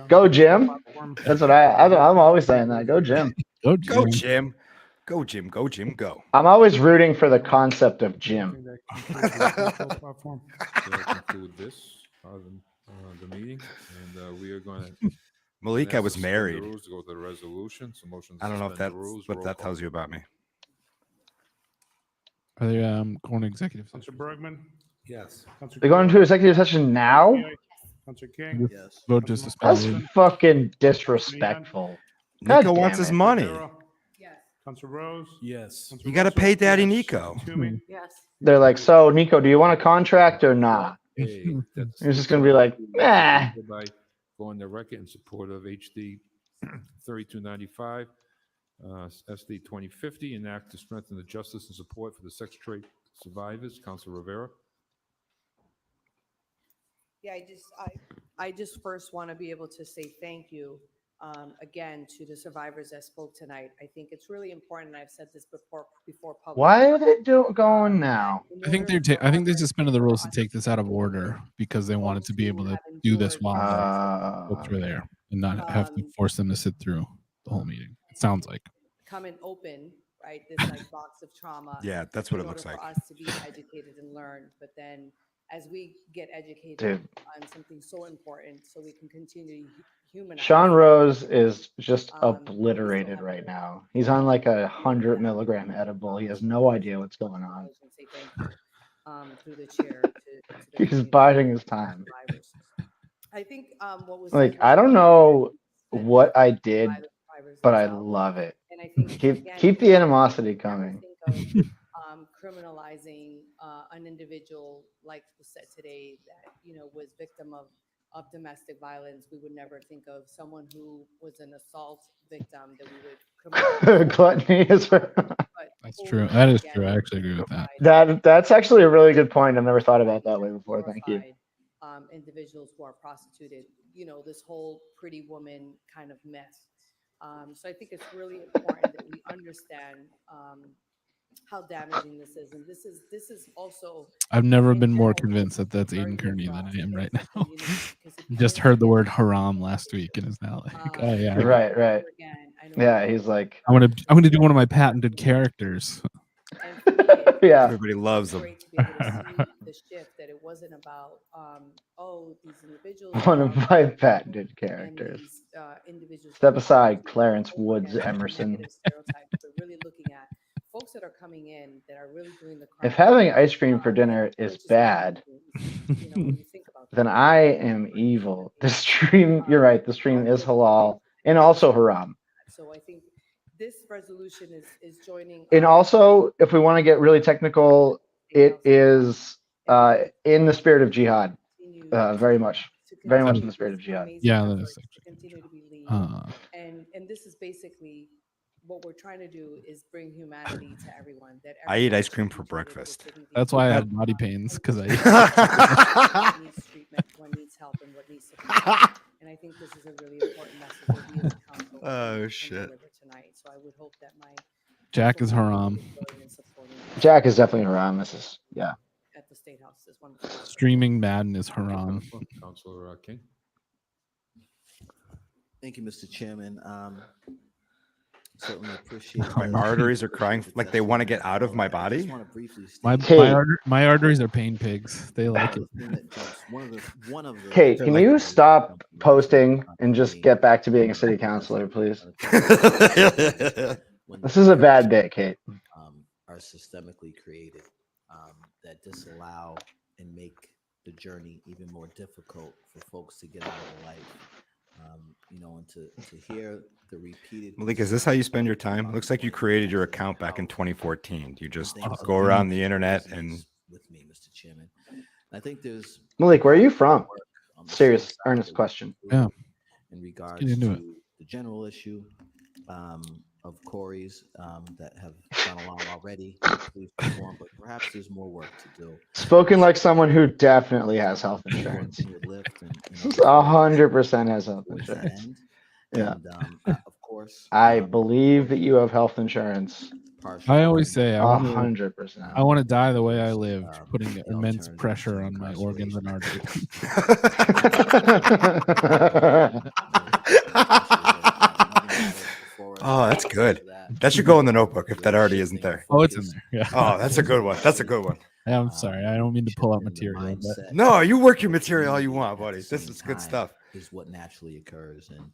Go Jim. That's what I'm always saying that. Go Jim. Go Go Jim. Go Jim. Go Jim. Go. I'm always rooting for the concept of Jim. So I conclude this the meeting, and we are going to. Malik, I was married. Rules to go to the resolution. So motion. I don't know if suspend that's the rules. what Roll that call. tells you about me. are they going to executive session? Councilor Bergman? Yes. They're going into executive session now? Councilor King? Yes. Vote to suspend. That's the rules. fucking disrespectful. God Nico damn wants his it. money. Councilor Rose? Yes. You got to pay Daddy Nico. Toomey? Yes. They're like, so Nico, do you want a contract or not? Hey, that's He's just gonna be like, nah. By going the record in support of HD 3295, SD 2050, and act to strengthen the justice and support for the sex trade survivors. Council Rivera. Yeah, I just first want to be able to say thank you again to the survivors that spoke tonight. I think it's really important. I've said this before public. Why are they going now? I think I think they suspended the rules to take this out of order because they wanted to be able to do this while the folks were there. and not have to force them to sit through the whole meeting. It sounds like. Come and open, right, this like box of trauma. Yeah, that's what in it looks order like. For us to be educated and learn, but then as we get educated Dude. on something so important, so we can continue to humanize. Sean Rose is just obliterated right now. He's on like 100 milligram edible. He has no idea what's going on. Say thank you, through the chair to the He's biding his time. survivors. I think what was Like, I don't know what I did, but I love it. And I think Keep the animosity coming. Criminalizing an individual, like was said today, that was victim of domestic violence. We would never think of someone who was an assault victim that we would criminalize. Gluttony is. That's true. That is true. I actually agree with that. That's actually a really good point. I've never thought about it that way before. Thank you. Individuals who are prostituted, this whole pretty woman kind of mess. So I think it's really important that we understand how damaging this is, and this is also. I've never been more convinced that that's Aiden Kearney than I am right now. Just heard the word haram last week and is now like, oh yeah, right. Yeah, he's like, I'm gonna do one of my patented characters. Yeah, everybody loves them. The shift that it wasn't about these individuals. One of my patented characters. Individuals Step aside, Clarence Woods Emerson. Stereotypes, but really looking at folks that are coming in that are really doing the crime. If having ice cream for dinner is bad, then I am evil. The stream, you're right, the stream is halal and also haram. So I think this resolution is joining. And also, if we want to get really technical, it is in the spirit of jihad, very much in the spirit of jihad. Yeah, that is continue to be lean. And this is basically what we're trying to do is bring humanity to everyone. That I eat ice cream for breakfast. That's why I have body pains, because I what needs treatment, what needs help, and what needs support. And I think this is a really important message that we as a council can deliver tonight. So I would hope that my Jack is haram. Jack is definitely haram. This is at the State House is one. Streaming Madden is haram. Councilor King. Thank you, Mr. Chairman. Certainly appreciate My arteries are crying like they want to get out of my body. My arteries are pain pigs. They like it. Kate, can you stop posting and just get back to being a city councilor, please? This is a bad day, Kate. Are systemically created that disallow and make the journey even more difficult for folks to get out of life. And to hear the repeated. Malik, is this how you spend your time? It looks like you created your account back in 2014. You just go around the internet and. With me, Mr. Chairman, I think there's. Malik, where are you from? Serious, earnest question. Yeah. In regards to the general issue of quarries that have gone along already, but perhaps there's more work to do. Spoken like someone who definitely has health insurance. 100% has health insurance. Yeah. Of course. I believe that you have health insurance. I always say 100%. I want to die the way I lived, putting immense pressure on my organs and arteries. Oh, that's good. That should go in the notebook if that already isn't there. Oh, it's in there. Yeah. Oh, that's a good one. That's a good one. I'm sorry. I don't mean to pull out material. But... No, you work your material all you want, buddy. This is good stuff. Is what naturally occurs. And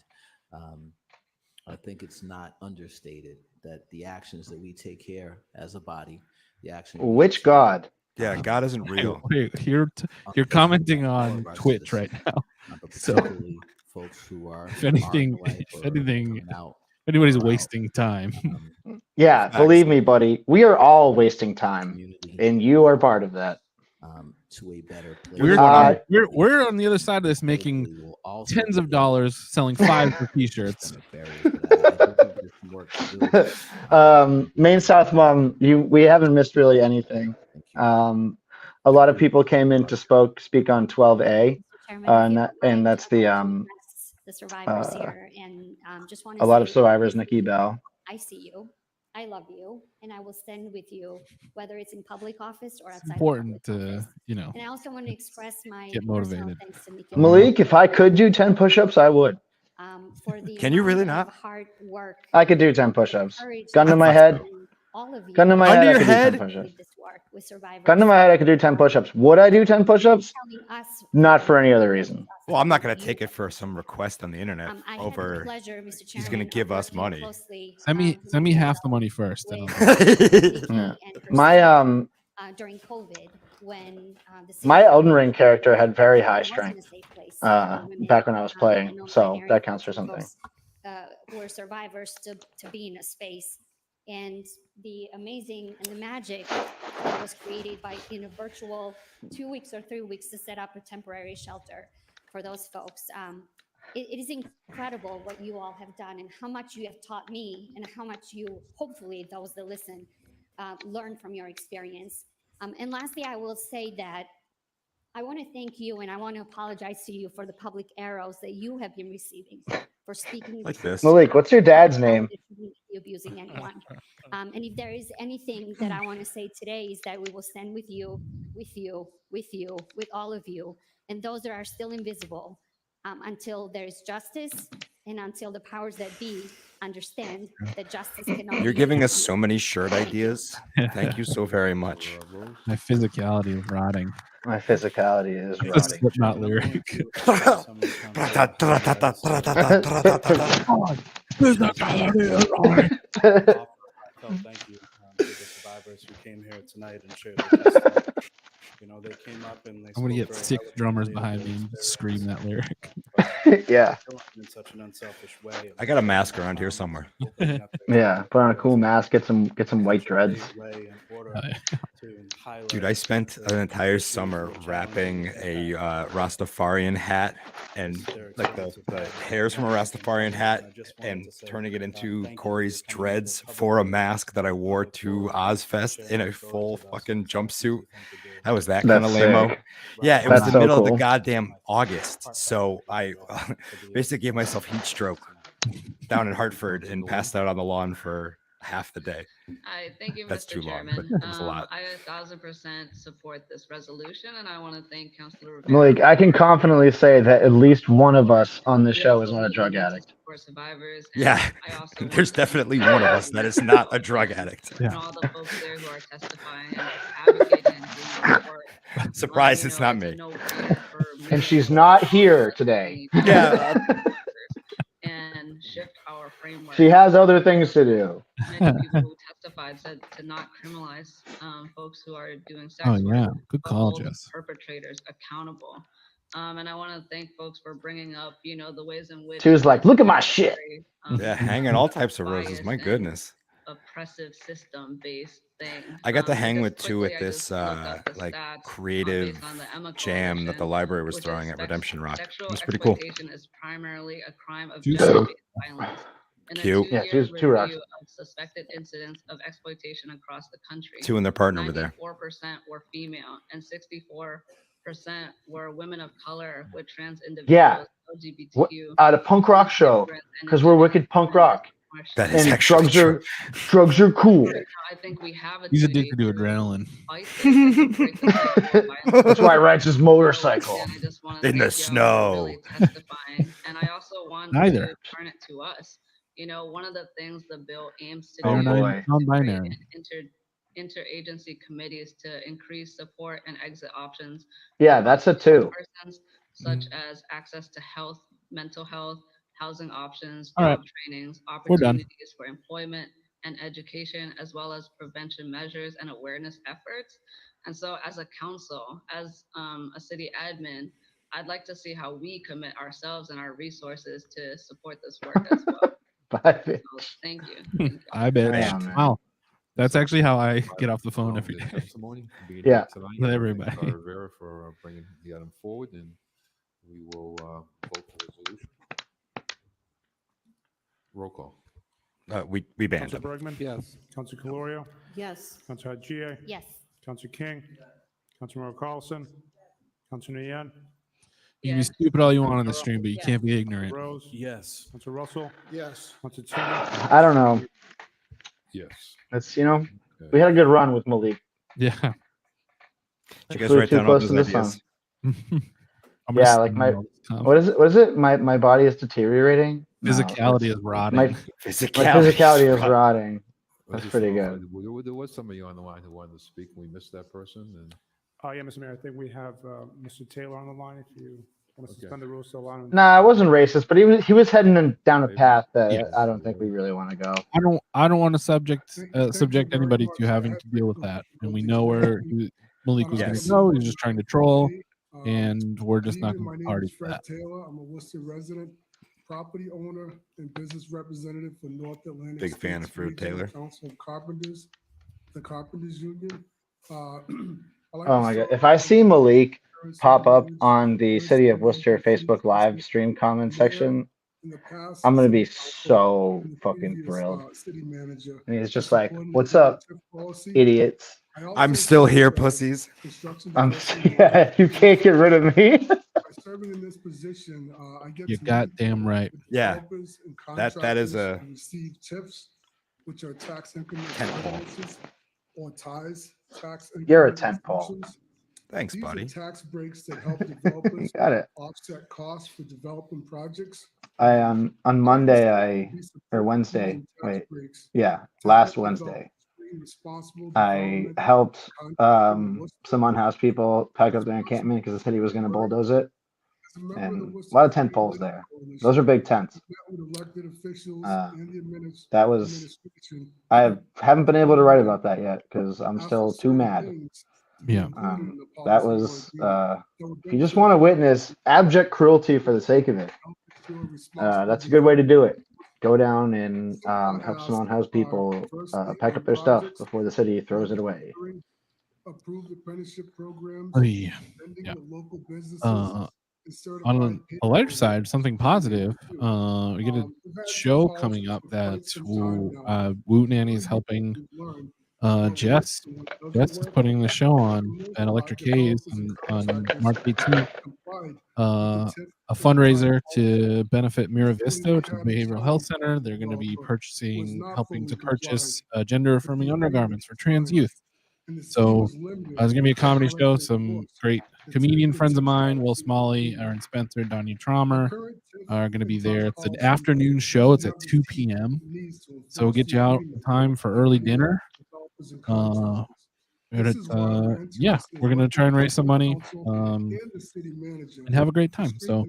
I think it's not understated that the actions that we take here as a body, the action. Which God? Yeah, God isn't real. You're commenting on Twitch right now. So folks who are if anything, anybody's wasting time. Yeah, believe me, buddy, we are all wasting time, and you are part of that. To a better place. We're on the other side of this, making tens of dollars selling 5 t-shirts. Main South Mom, we haven't missed really anything. A lot of people came in to speak on 12A, and that's the survivors here, and just want to a lot of survivors. Nikki Bell. I see you. I love you, and I will stand with you, whether it's in public office or outside. It's important to, And I also want to express my get motivated. thanks to Nikki. Malik, if I could do 10 push-ups, I would. for the Can you really amount not? of hard work. I could do 10 push-ups. courage Gun to that my you head. do, all of you. Gun to my Under head, I your could do 10 head? push-ups. With this work with survivors. Gun to my head, I could do 10 push-ups. Would I do 10 push-ups? Telling us Not that for any you other are reason. Well, I'm not going to take it for some request on the internet I had the over. pleasure, Mr. He's Chairman, going to give of us working money. closely, Send me half the money first. And I'll with Yeah. Nikki and her My son, during COVID when the city my Elden felt Ring character had very that high it wasn't a strength safe place for women, back when I was and playing, so non-binary that counts for folks and something. folks, who are survivors to be in a space, and the amazing and the magic that was created by in a virtual 2 weeks or 3 weeks to set up a temporary shelter for those folks. It is incredible what you all have done and how much you have taught me and how much you, hopefully those that listen, learn from your experience. And lastly, I will say that I want to thank you and I want to apologize to you for the public arrows that you have been receiving for speaking Like this. Malik, what's your dad's name? abusing anyone. And if there is anything that I want to say today is that we will stand with you, with all of you, and those that are still invisible until there is justice and until the powers that be understand that justice cannot You're be giving us denied. so many shirt ideas. Thank you so very much. My physicality is rotting. My physicality is It's a rotting. Slipknot lyric. Thank you to the survivors who came here tonight and shared their testimony. You know, they came up and they I'm gonna spoke get very 6 drummers eloquently behind me of and their scream that lyric. Yeah. in such an unselfish way. I got a mask around here somewhere. Yeah, put on a cool mask, get some white dreads. Dude, I spent an entire summer wrapping a Rastafarian hat and like the hairs from a Rastafarian hat and turning it into Corey's dreads for a mask that I wore to Ozfest in a full fucking jumpsuit. That was that kind of That's lame-o. sick. Yeah, it was That's the so middle of the cool. goddamn August. So I basically gave myself heat stroke down in Hartford and passed out on the lawn for half the day. Thank you, That's Mr. too long, Chairman. but it's a lot. I 1,000% support this resolution, and I want to thank Councilor Rivera. Malik, I can confidently say that at least one of us on this show is not a drug addict. For survivors. Yeah, there's definitely one of us that is not a drug addict. And all the folks there who are testifying and advocating and doing the work. Surprised it's not me. And she's not here today. Yeah. And shift our framework. She has other things to do. Many people who testified said to not criminalize folks who are doing sex Oh work, yeah, good but call, hold Jess. perpetrators accountable. And I want to thank folks for bringing up, you know, the ways in which She was like, look at my shit. Yeah, hanging all types of roses. My goodness. oppressive system-based thing. I got to hang Because with two quickly at I this just looked up the like stats, creative based on the Emma jam that the Coalition, library was which is throwing at Redemption Rock. It sexual was pretty cool. exploitation is primarily a crime of Cute. gender-based violence. In a Cute. Yeah, two-year two rocks. review of suspected incidents of exploitation across the country, Two and their partner were there. 94% were female and 64% were women of color with trans Yeah. individuals, What, LGBTQ. at a punk rock show, because we're wicked punk rock. That is and actually drugs are cool. I think we have a He's duty addicted to adrenaline. That's why he rides his motorcycle In the snow. testifying. And I also want Neither. to turn it to us. You know, one of the things the bill aims to Oh, do boy. is Non-binary. interagency committees to increase support and exit options. Yeah, for that's it too. persons, such as access to health, mental health, housing options, All job right. trainings, We're done. opportunities for employment and education, as well as prevention measures and awareness efforts. And so as a council, as a city admin, I'd like to see how we commit ourselves and our resources to support this work as well. Bye, So, thank you. I bet. Damn, man. Wow. That's actually how I get off the phone every day. Testimony being Yeah. made tonight. With Thank everybody. Councilor Rivera for bringing the item forward, and we will vote the resolution. Roll call. We banned Council him. Bergman? Yes. Council Calorio? Yes. Council Haji? Yes. Council King? Councilmember Carlson? Council Nguyen? You can be stupid all you want on the stream, but you can't be ignorant. Rose? Yes. Council Russell? Yes. Council Tierney? I don't know. Yes. That's, we had a good run with Malik. Yeah. Did you guys Flew write too down all close those to the ideas? sun. I'm gonna Yeah, say like my, no this time. what is it? What is it? My body is deteriorating. No, Physicality it's- is rotting. My physicality is rotting. I That's just pretty notified good. There was somebody on the line who wanted to speak. We missed that person. And Yeah, Mr. Mayor, I think we have Mr. Taylor on the line. If you want to suspend the rules, so allow him. Nah, I wasn't racist, but he was heading down a path that I don't think we really want to go. I don't want to subject anybody to having to deal with that, and we know where Malik was going to go. He's just trying to troll, and we're just not going My to name party is for Fred that. Taylor. I'm a Worcester resident, property owner, and business representative for North Atlantic. Big fan States of Fruit Regional Taylor. Council of Carpenters, the Carpenters Union. Oh my god! If I see Malik pop up on the City of Worcester Facebook live stream comment section, I'm gonna be so fucking thrilled. City manager. And he's just like, "What's up, idiots?" I'm still here, pussies. Yeah, you can't get rid of me. By serving in this position, I get You're to goddamn right. Yeah, developers and that is contractors a who receive TIFs, which are tax increment Tentpole. allowances, or ties, tax You're a increment tentpole. exemptions. Thanks, These buddy. are tax breaks that help developers Got it. offset costs for developing projects. I on Monday or Wednesday. Wait, yeah, last Wednesday. I helped some unhoused people pack up their encampment because the city was going to bulldoze it, and a lot of tent poles there. Those are big tents. That was I haven't been able to write about that yet because I'm still too mad. Yeah. That was if you just want to witness abject cruelty for the sake of it, that's a good way to do it. Go down and help some unhoused people pack up their stuff before the city throws it away. Approved apprenticeship programs. Oh, yeah. Lending Yeah. to local businesses. On and certified a lighter side, something positive. We get a show coming up that Woot Nanny is helping. Jess is putting the show on at Electric Haze on March 18th. A fundraiser to benefit Mira Vista, which is a behavioral health center. They're going to be helping to purchase gender affirming undergarments for trans youth. So it's going to be a comedy show. Some great comedian friends of mine, Will Smalley, Aaron Spencer, Donnie Traumer, are going to be there. It's an afternoon show. It's at 2 p.m. So we'll get you out in time for early dinner. Yeah, we're going to try and raise some money and have a great time. So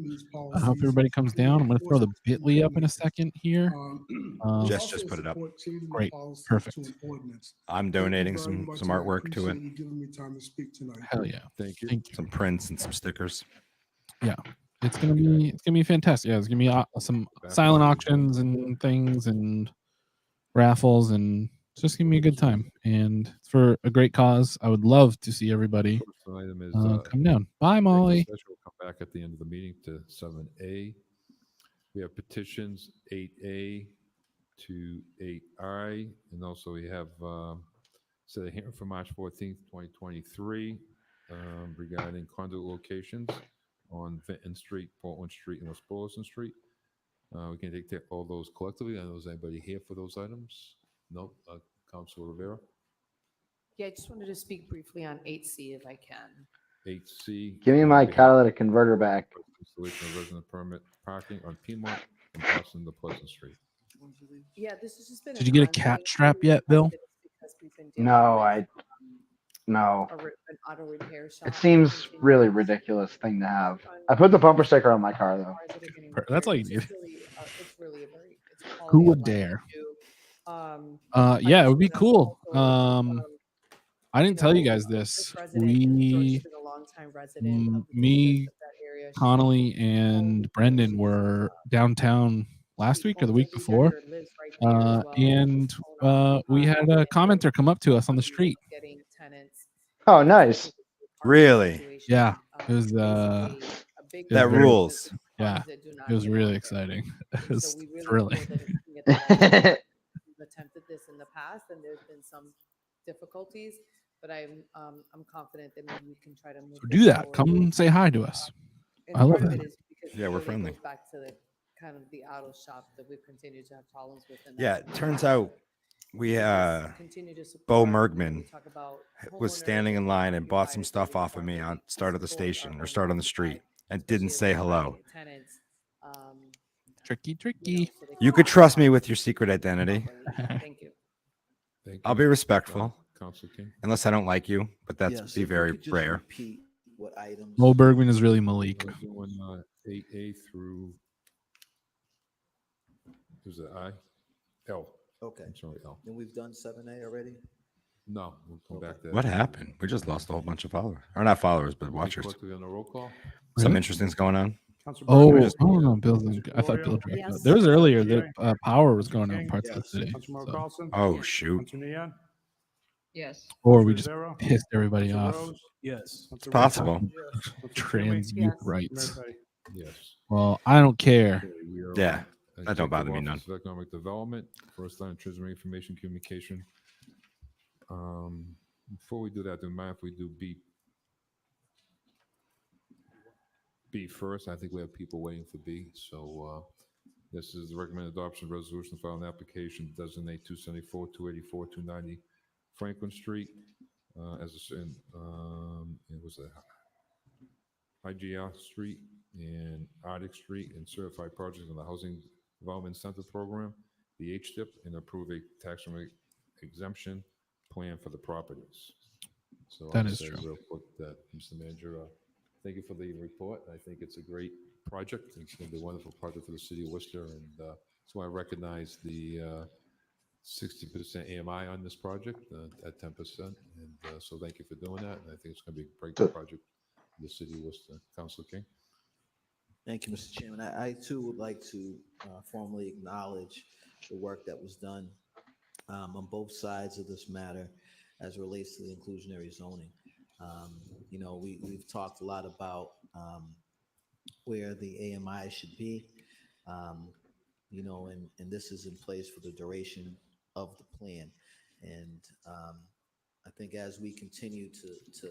I hope everybody comes down. I'm going to throw the bit.ly up in a second here. Jess just put it up. Great. Perfect. I'm donating some artwork to it. Hell yeah. Thank you. Some prints and some stickers. Yeah. It's gonna be fantastic. Yeah, it's gonna be some silent auctions and things and raffles, and it's just gonna be a good time. And it's for a great cause. I would love to see everybody First item is come down. Bye, Molly. We'll come back at the end of the meeting to 7A. We have petitions 8A to 8I, and also we have set a hearing for March 14th, 2023, regarding conduit locations on Vinton Street, Portland Street, and West Boylston Street. We can take all those collectively. I don't know, is anybody here for those items? Nope. Councilor Rivera. Yeah, I just wanted to speak briefly on 8C if I can. 8C. Give me my catalytic converter back. Installation of resident permit parking on Piedmont and Boston to Pleasant Street. Yeah, this has just been. Did you get a cat strap yet, Bill? No, no. An auto repair shop. It seems really ridiculous thing to have. I put the bumper sticker on my car though. That's all you need. It's really a very. It's a Who quality would of life dare? issue. Yeah, it would be cool. I didn't tell you guys this. Me, Connolly, and Brendan were downtown last week or the week before, and we had a commenter come up to us on the street. Oh, nice. Really? Yeah, it was. That rules. Yeah, it was really exciting. It was thrilling. Attempted this in the past, and there's been some difficulties, but I'm confident that maybe we can try to move. Do that. Come say hi to us. I love it. Yeah, we're friendly. Goes back to the kind of the auto shop that we've continued to have problems with. Yeah, it turns out we Bo Mergman was standing in line and bought some stuff off of me on start of the station or start on the street. and didn't especially say as we're hello. finding tenants, Tricky. so they You can could walk trust around me with your secret identity. properly. Thank you. Thank I'll you. be respectful, Council King. unless I don't like you, but that's Yes, be if you very could just rare. repeat what items. Mo Bergman is really Malik. We're doing 8A through, is it I? L. Okay. I'm sorry, L. And we've done 7A already? No, we'll come back to that. What happened? We just lost a whole bunch of followers, or not followers, but watchers. Quickly on the roll call. Some Really? interesting's going on. Oh, We just- no, Bill's. I thought Bill dropped out. There was earlier that power was going out in parts of the city. Councilmember so- Carlson? Oh shoot! Councilor Yan? Yes. Or we just Councilor Zero? pissed everybody Councilor off. Rose? Yes. It's possible. Trans youth rights. Mayor Pay? Yes. Well, I don't care. Okay, we are, Yeah, on that don't bother me Executive none. Office of Economic Development, first line transmitting information communication. Before we do that, do you mind if we do B first? I think we have people waiting for B. So this is the recommended adoption of resolution file and application designate 274, 284, 290 Franklin Street as a certain, it was a IGR Street and Arctic Street and certified projects in the Housing Development Incentive Program, the HDIP, and approve a tax rate exemption plan for the properties. So That I'll is say true. real quick that, Mr. Manager, thank you for the report. I think it's a great project. It's going to be a wonderful project for the city of Worcester, and so I recognize the 60% AMI on this project at 10%, and so thank you for doing that. And I think it's going to be a great project for the city of Worcester. Councilor King. Thank you, Mr. Chairman. I too would like to formally acknowledge the work that was done on both sides of this matter as it relates to the inclusionary zoning. You know, we've talked a lot about where the AMI should be, you know, and this is in place for the duration of the plan. And I think as we continue to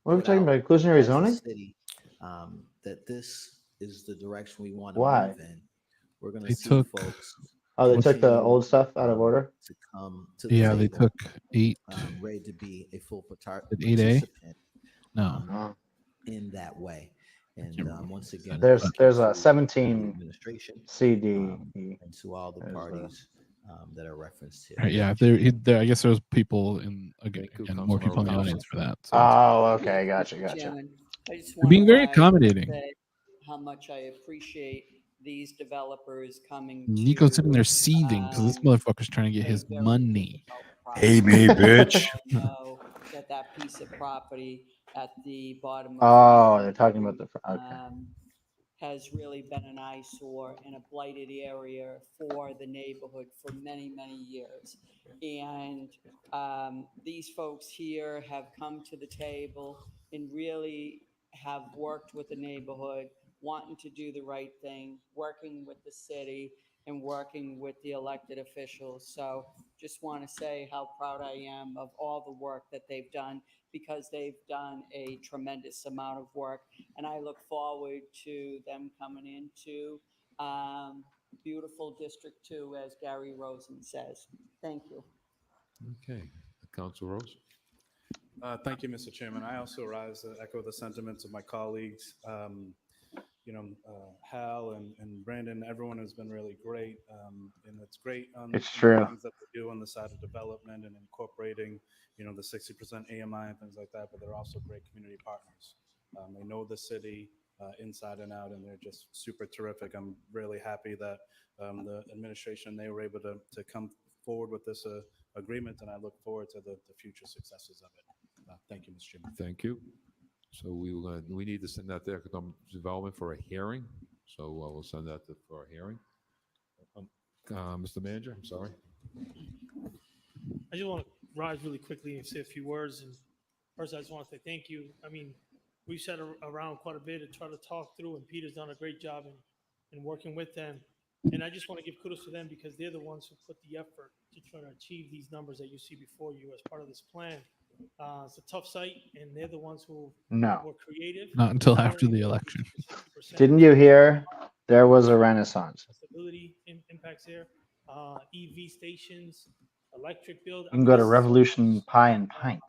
What are we put talking out about? Inclusionary as a zoning? city, that this is the direction we want to Why? move in. We're going They to see took- folks. Oh, they took the continue, old stuff out of order? to come to the Yeah, they table, took 8. ready to be a full Did 8A? participant No. in that way. And once again, There's thank you a to the 17 administration, CD. and to all the There's parties that are referenced here. Right, yeah, there. I guess there was people in again, more people in the audience for that. So Oh, okay, gotcha. Chairman, I just You're being wanna very rise and accommodating. say How much I appreciate these developers coming Nico's to, sitting there seething because this motherfucker's trying to get his money. Hey, me, bitch. know that that piece of property at the bottom of Oh, they're talking about the. Okay. has really been an eyesore and a blighted area for the neighborhood for many, many years. And these folks here have come to the table and really have worked with the neighborhood, wanting to do the right thing, working with the city and working with the elected officials. So just want to say how proud I am of all the work that they've done, because they've done a tremendous amount of work. And I look forward to them coming into beautiful District 2, as Gary Rosen says. Thank you. Okay, Council Rose. Thank you, Mr. Chairman. I also rise to echo the sentiments of my colleagues. Hal and Brandon, everyone has been really great. And it's great on It's the true. things that they do on the side of development and incorporating, the 60% AMI and things like that, but they're also great community partners. They know the city inside and out, and they're just super terrific. I'm really happy that the administration, they were able to come forward with this agreement, and I look forward to the future successes of it. Thank you, Mr. Chairman. Thank you. So we need to send that to Economic Development for a hearing. So we'll send that for a hearing. Mr. Manager, I'm sorry. I just want to rise really quickly and say a few words. And first, I just want to say thank you. I mean, we've sat around quite a bit to try to talk through, and Peter's done a great job in working with them. And I just want to give kudos to them because they're the ones who put the effort to try to achieve these numbers that you see before you as part of this plan. It's a tough site, and they're the ones who were creative. Not until after the election. Didn't you hear? There was a renaissance. Stability impacts there, EV stations, electric build. You can go to Revolution Pie and Pint.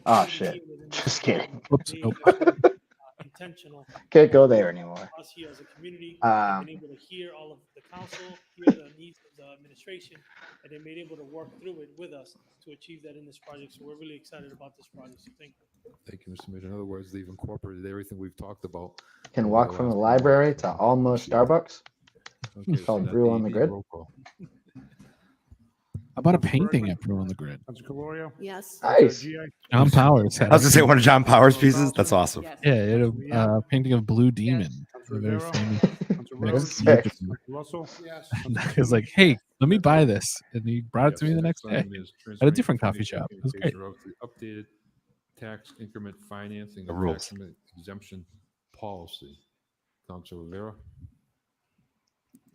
Oh shit! Just kidding. Oops, nope. intentional. Can't go there anymore. Us here as a community have been able to hear all of the council, hear the needs of the administration, and they've been able to work through it with us to achieve that in this project. So we're really excited about this project. So thank you. Thank you, Mr. Major. In other words, they've incorporated everything we've talked about. Can over walk the from the last few library months. to almost Starbucks. Okay, It's so called that Brew on the DED Grid. roll call. How about a Council painting Bergman? at Brew on the Grid? Council Calorio? Yes. Nice. GI? John Powers. I was gonna say one of John Powers' pieces. That's awesome. Yes. Yeah, it had Yes. a painting of Blue Demon, Council a very Rivera? famous Council Mexican Rose? sick. YouTuber. Council Russell? Yes. And I was like, "Hey, let me buy this," and he brought it to me the next day item is at a transferring different coffee information shop. It was great. communication of the updated tax increment financing The and rules. tax increment exemption policy. Council Rivera.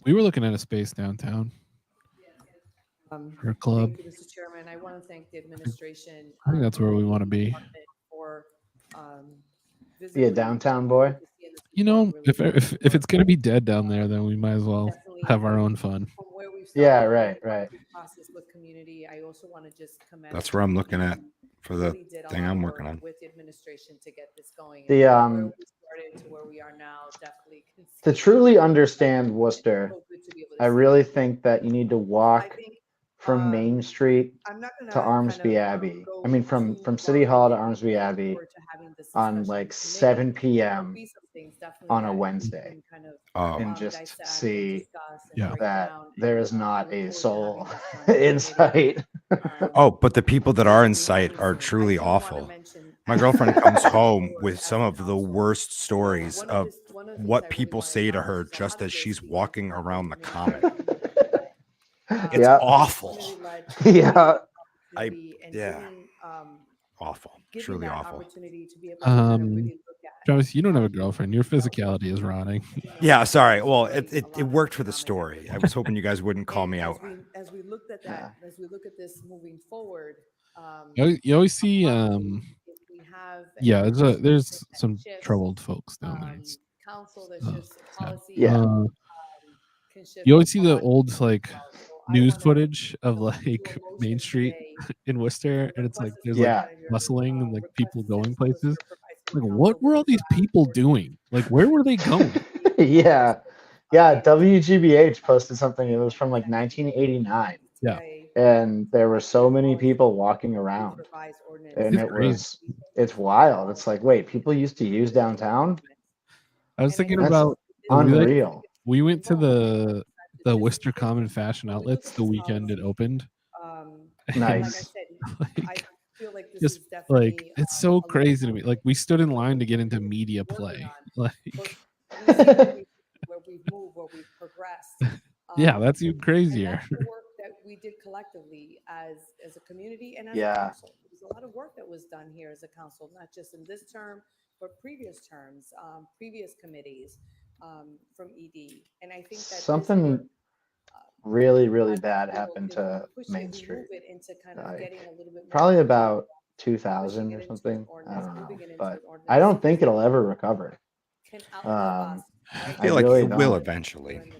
We were looking at a space downtown for a club. Thank you, Mr. Chairman. I want to thank the administration. I think that's where we want to be. For, Be a visibly downtown boy. You know, if it's gonna be dead down there, then we might as well have our own fun. from where we've Yeah, started right, the right. process with community. I also want to just commend. That's where I'm looking at for the really did a thing lot I'm of working work on. with the administration to get this going. The, And where we started to where we are now, definitely. can To see truly understand Worcester, so good to be able I to see. really think that you need to I walk think from Main Street I'm not gonna to Armsby Abbey. I mean, from City Hall to Armsby Abbey on like 7 p.m. on a Wednesday, and just see that there is not a soul in sight. Oh, but the people that are in sight are truly awful. My girlfriend comes home with some of the worst stories of what people say to her just as she's walking around the common. It's awful. Yeah. Awful. Truly awful. Travis, you don't have a girlfriend. Your physicality is rotting. Yeah, sorry. Well, it worked for the story. I was hoping you guys wouldn't call me out. As we looked at that, as we look at this moving forward, You always see, we have yeah, there's some troubled folks down there. It's, council that shifts policy. yeah. You always see the old like news footage of like Main Street in Worcester, and it's like there's like bustling and like people going places. Like, what were all these people doing? Like, where were they going? Yeah. WGBH posted something. It was from like 1989. Yeah. And there were so many people walking around, and it's wild. It's like, wait, people used to use downtown? I was thinking That's about unreal. We went to the Worcester Common Fashion Outlets the weekend it opened. Nice. Just like it's so crazy to me. Like we stood in line to get into media play. Like where we've moved, where we've progressed. yeah, that's even crazier. That's the work that we did collectively as a community and as a Yeah. council. There's a lot of work that was done here as a council, not just in this term, but previous terms, previous committees from ED. And I think that Something really bad happened to Main Street. Probably about 2000 or something. I don't know, but I don't think it'll ever recover. I feel like really it will don't. eventually.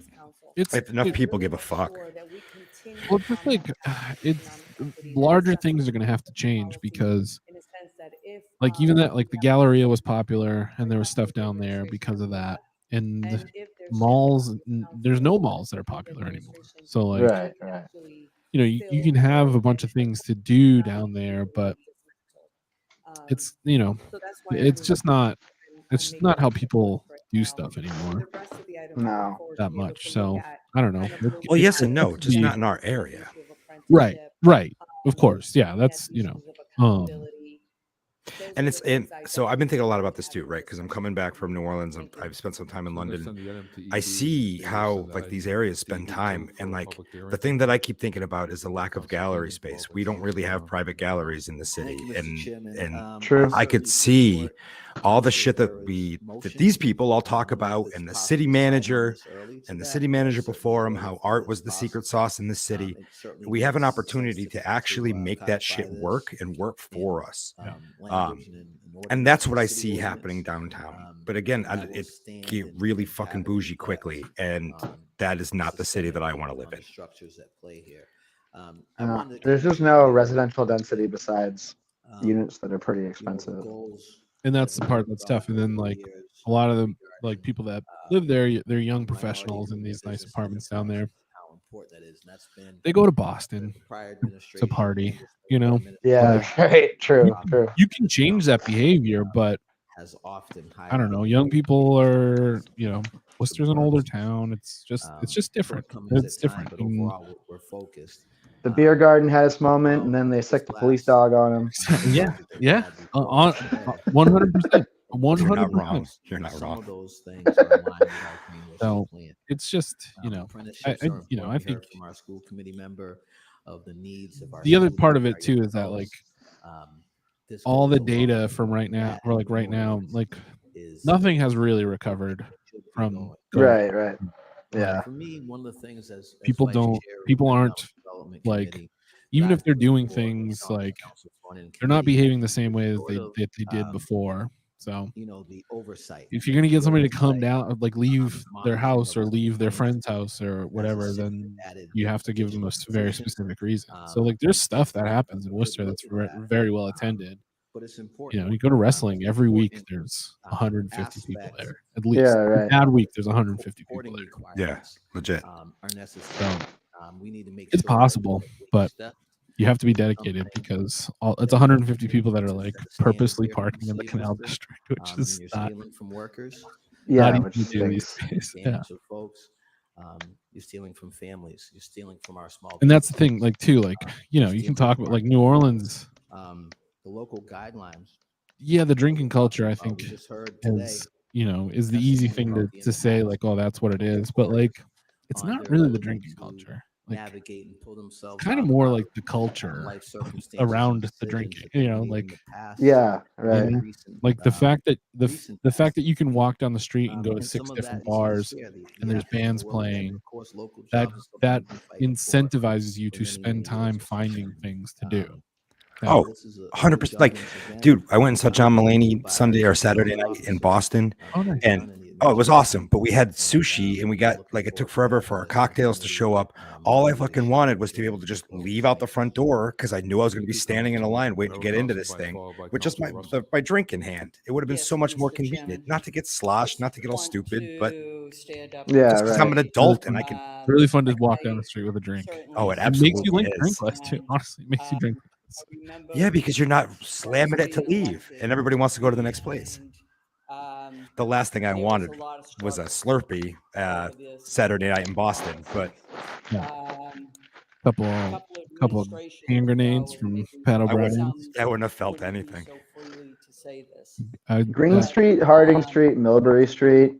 It's If enough people give a fuck. Well, it's just like it's larger things are going to have to change because, like, even that, like the Galleria was popular and there was stuff down there because of that. And malls, there's no malls that are popular anymore. So, like, Right. you know, you can have a bunch of things to do down there, but it's, you know, it's just not how people do stuff anymore. No. That much. So I don't know. Well, yes and no, just not in our area. Right. Of course. Yeah. That's, you know, And so I've been thinking a lot about this too, right? Because I'm coming back from New Orleans. I've spent some time in London. I see how like these areas spend time, and like the thing that I keep thinking about is the lack of gallery space. We don't really have private galleries in the city, and True. I could see all the shit that these people all talk about, and the city manager before him, how art was the secret sauce in the city. We have an opportunity to actually make that shit work and work for us. And that's what I see happening downtown. But again, it get really fucking bougie quickly, and that is not the city that I want to live in. Structures at play here. There's just no residential density besides units that are pretty expensive. and that's the part that's tough. And then like a lot of the like people that live there, they're young professionals in these nice apartments down there. How important that is, and that's been They go to Boston prior to administration. party, you know. Yeah, Like, right. True. True. you can change that behavior, but has often I don't know. highlighted Young people are, you know, Worcester's an older town. It's just different. shortcomings It's at time, different. but And overall we're focused. The beer garden had its moment, and then they sicked the police dog on him. yeah, on 100%, 100%. You're not wrong. You're not Some wrong. of those things are in line with our Green Worcester So plan. it's just, you know, Apprenticeships I are you know, I important. We think heard from our school committee member of the needs of our the other students, part of our it too young is that like adults. This all the goes a long data way from toward right now, that, or like and right more now, awareness like is nothing has really recovered from COVID. Right. Right. Yeah. Like, for me, one of the things as people vice don't, chair of people the aren't economic development like, committee, even that if they're I doing for things Sean like council fund and they're not committee behaving the same way as sort they of, did before. So you know, the oversight. if you're gonna get the somebody to come oversight, down, like leave their monitoring house of or our leave their compliance friend's house or as a whatever, city then added you have to give them a additional very positions. specific reason. So like there's stuff that happens in Worcester that's very well attended. But it's You important. know, you go to wrestling every week, important, there's 150 people aspect there at least. Yeah, right. A bad week, there's 150 people reporting there. Yeah, requirements legit. are necessary. So We need to make it's sure that possible, we but step you have to be dedicated because it's 150 people that are like set a standard purposely here in the parking in the city of Canal Worcester. District, which And is you're not stealing from workers. not Yeah, easy which to do these stinks. days. You're Yeah. stealing from folks. You're stealing from families. You're stealing from our small. And that's the thing, businesses. like too, like, you know, you can talk about like New Orleans. The local guidelines. Yeah, the drinking culture, I We think, just heard today. is, you know, is the easy thing to say, like, oh, that's what it is. But like, it's on not their really the ability drinking to culture. Like, navigate and pull themselves kind of out more of like the culture life circumstances and around the decisions drinking, that you they've know, made in like, the past. Yeah. you Right. know, Recent, like the fact that recent the fact that you can walk down the street and go to and 6 some of different that is bars fair. and there's average bands Joe Rogan, playing, of course, local that jobs is something that we've been fighting incentivizes you for to many, spend many time years. finding things to do. Oh, This is a 100%. Like, governance event, dude, I went and saw John Mulaney by Sunday or our Saturday night in officers, Boston. Oh, nice. And oh, it was awesome. But we had sushi and we got like it took forever for our cocktails to show up. All I fucking wanted was to be able to just leave out the front door because I knew I was going to be standing in a line waiting to get into this thing with just my drink in hand. It would have been so much more convenient not to get sloshed, not to get all stupid, but Yeah, just because I'm right. an adult and I can. Really fun to walk down the street with a drink. Oh, it It makes you absolutely like drink is. less too. Honestly, it makes you drink less. Yeah, because you're not slamming it to leave, and everybody wants to go to the next place. The last thing I wanted was a Slurpee Saturday night in Boston, but Couple of hand grenades from Pat O'Brien. I wouldn't have felt anything. Green Street, Harding Street, Millbury Street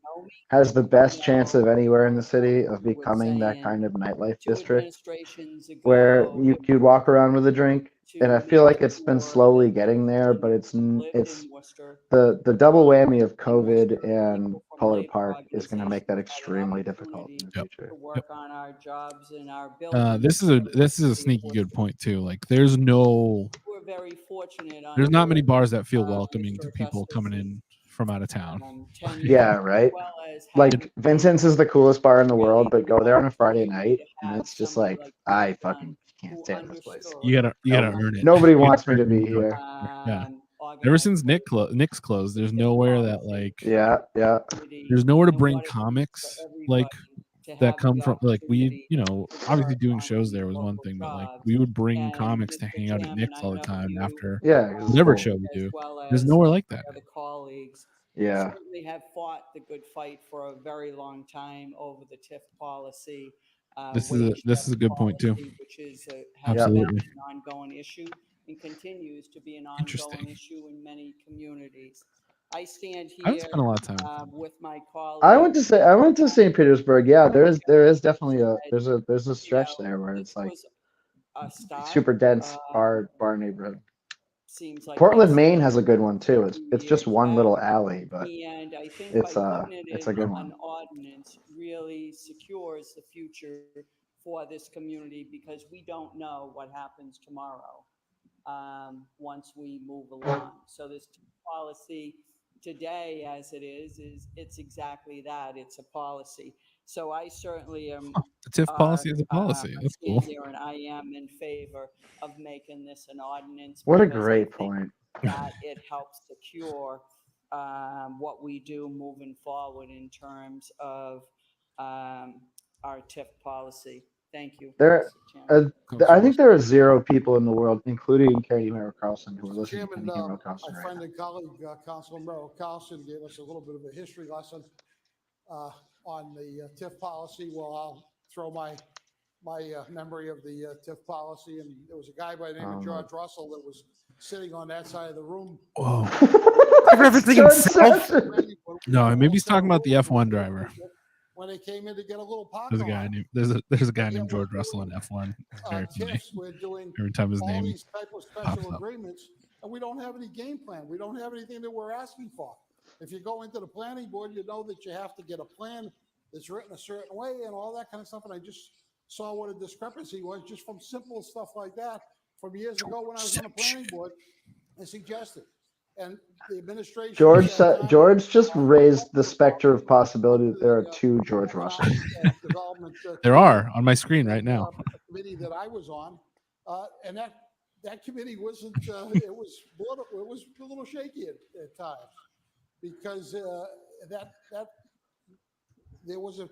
has the best chance of anywhere in the city of becoming that kind of nightlife district where you could walk around with a drink. And I feel like it's been slowly getting there, but it's the double whammy of COVID and Polar Park is going to make that extremely difficult in the future. To work on our jobs and our buildings. This is a sneaky good point too. Like, there's We're very fortunate. not many bars that feel welcoming to people coming in from out of town. Yeah, right. Like Vincent's is the coolest bar in the world, but go there on a Friday night and it's just like I fucking can't stand this place. You gotta earn it. Nobody You gotta wants me to earn be it. here. Yeah. Ever since Nick's closed, there's nowhere that like Yeah. there's nowhere to bring comics like that come from like we, you know, obviously doing shows there was one thing, but like we would bring comics to hang out at Nick's all the time after Yeah, it was whatever cool. show we do. There's nowhere like that. Other colleagues Yeah. certainly have fought the good fight for a very long time over the TIF policy. This is a good point too. Which is has Absolutely. been an ongoing issue and continues to be an ongoing issue in many communities. I stand I here would spend a lot of time. with my colleagues. I went to St. Petersburg. Yeah, there is definitely there's a stretch there where it's like super dense bar neighborhood. Seems like Portland, Maine has a good one too. It's just one little alley, but and I think it's by putting it's it a good in one. an ordinance really secures the future for this community because we don't know what happens tomorrow once we move along. So this policy today, as it is it's exactly that. It's a policy. So I certainly am. The TIF policy is a policy. That's stand cool. here and I am in favor of making this an ordinance. What a because I great think point. that it helps secure what we do moving forward in terms of our TIF policy. Thank you. There, Mr. Chairman. I think there are 0 people in the world, including Katie Merrill Carlson, who are listening to Chairman, Katie Merrill Carlson my right friend now. and colleague, Councilman Merrill Carlson, gave us a little bit of a history lesson on the TIF policy. Well, I'll throw my memory of the TIF policy, and there was a guy by the name of George Russell that was sitting on that side of the room. Whoa. George No, maybe he's talking about the F1 driver. When they came in to get a little park There's a guy named there's a guy named George Russell in F1. It's very funny. TIFs, we're doing Every time his all name these type of pops special up. agreements, and we don't have any game plan. We don't have anything that we're asking for. If you go into the planning board, you know that you have to get a plan that's written a certain way and all that kind of stuff. And I just saw what a discrepancy was just from simple stuff like that from years ago when I was on the planning board and suggested. And the administration. George just raised the specter of possibility that there are 2 George Russells. There are on my screen right now. A committee that I was on, and that committee wasn't. It was a little shaky at times because that there was a.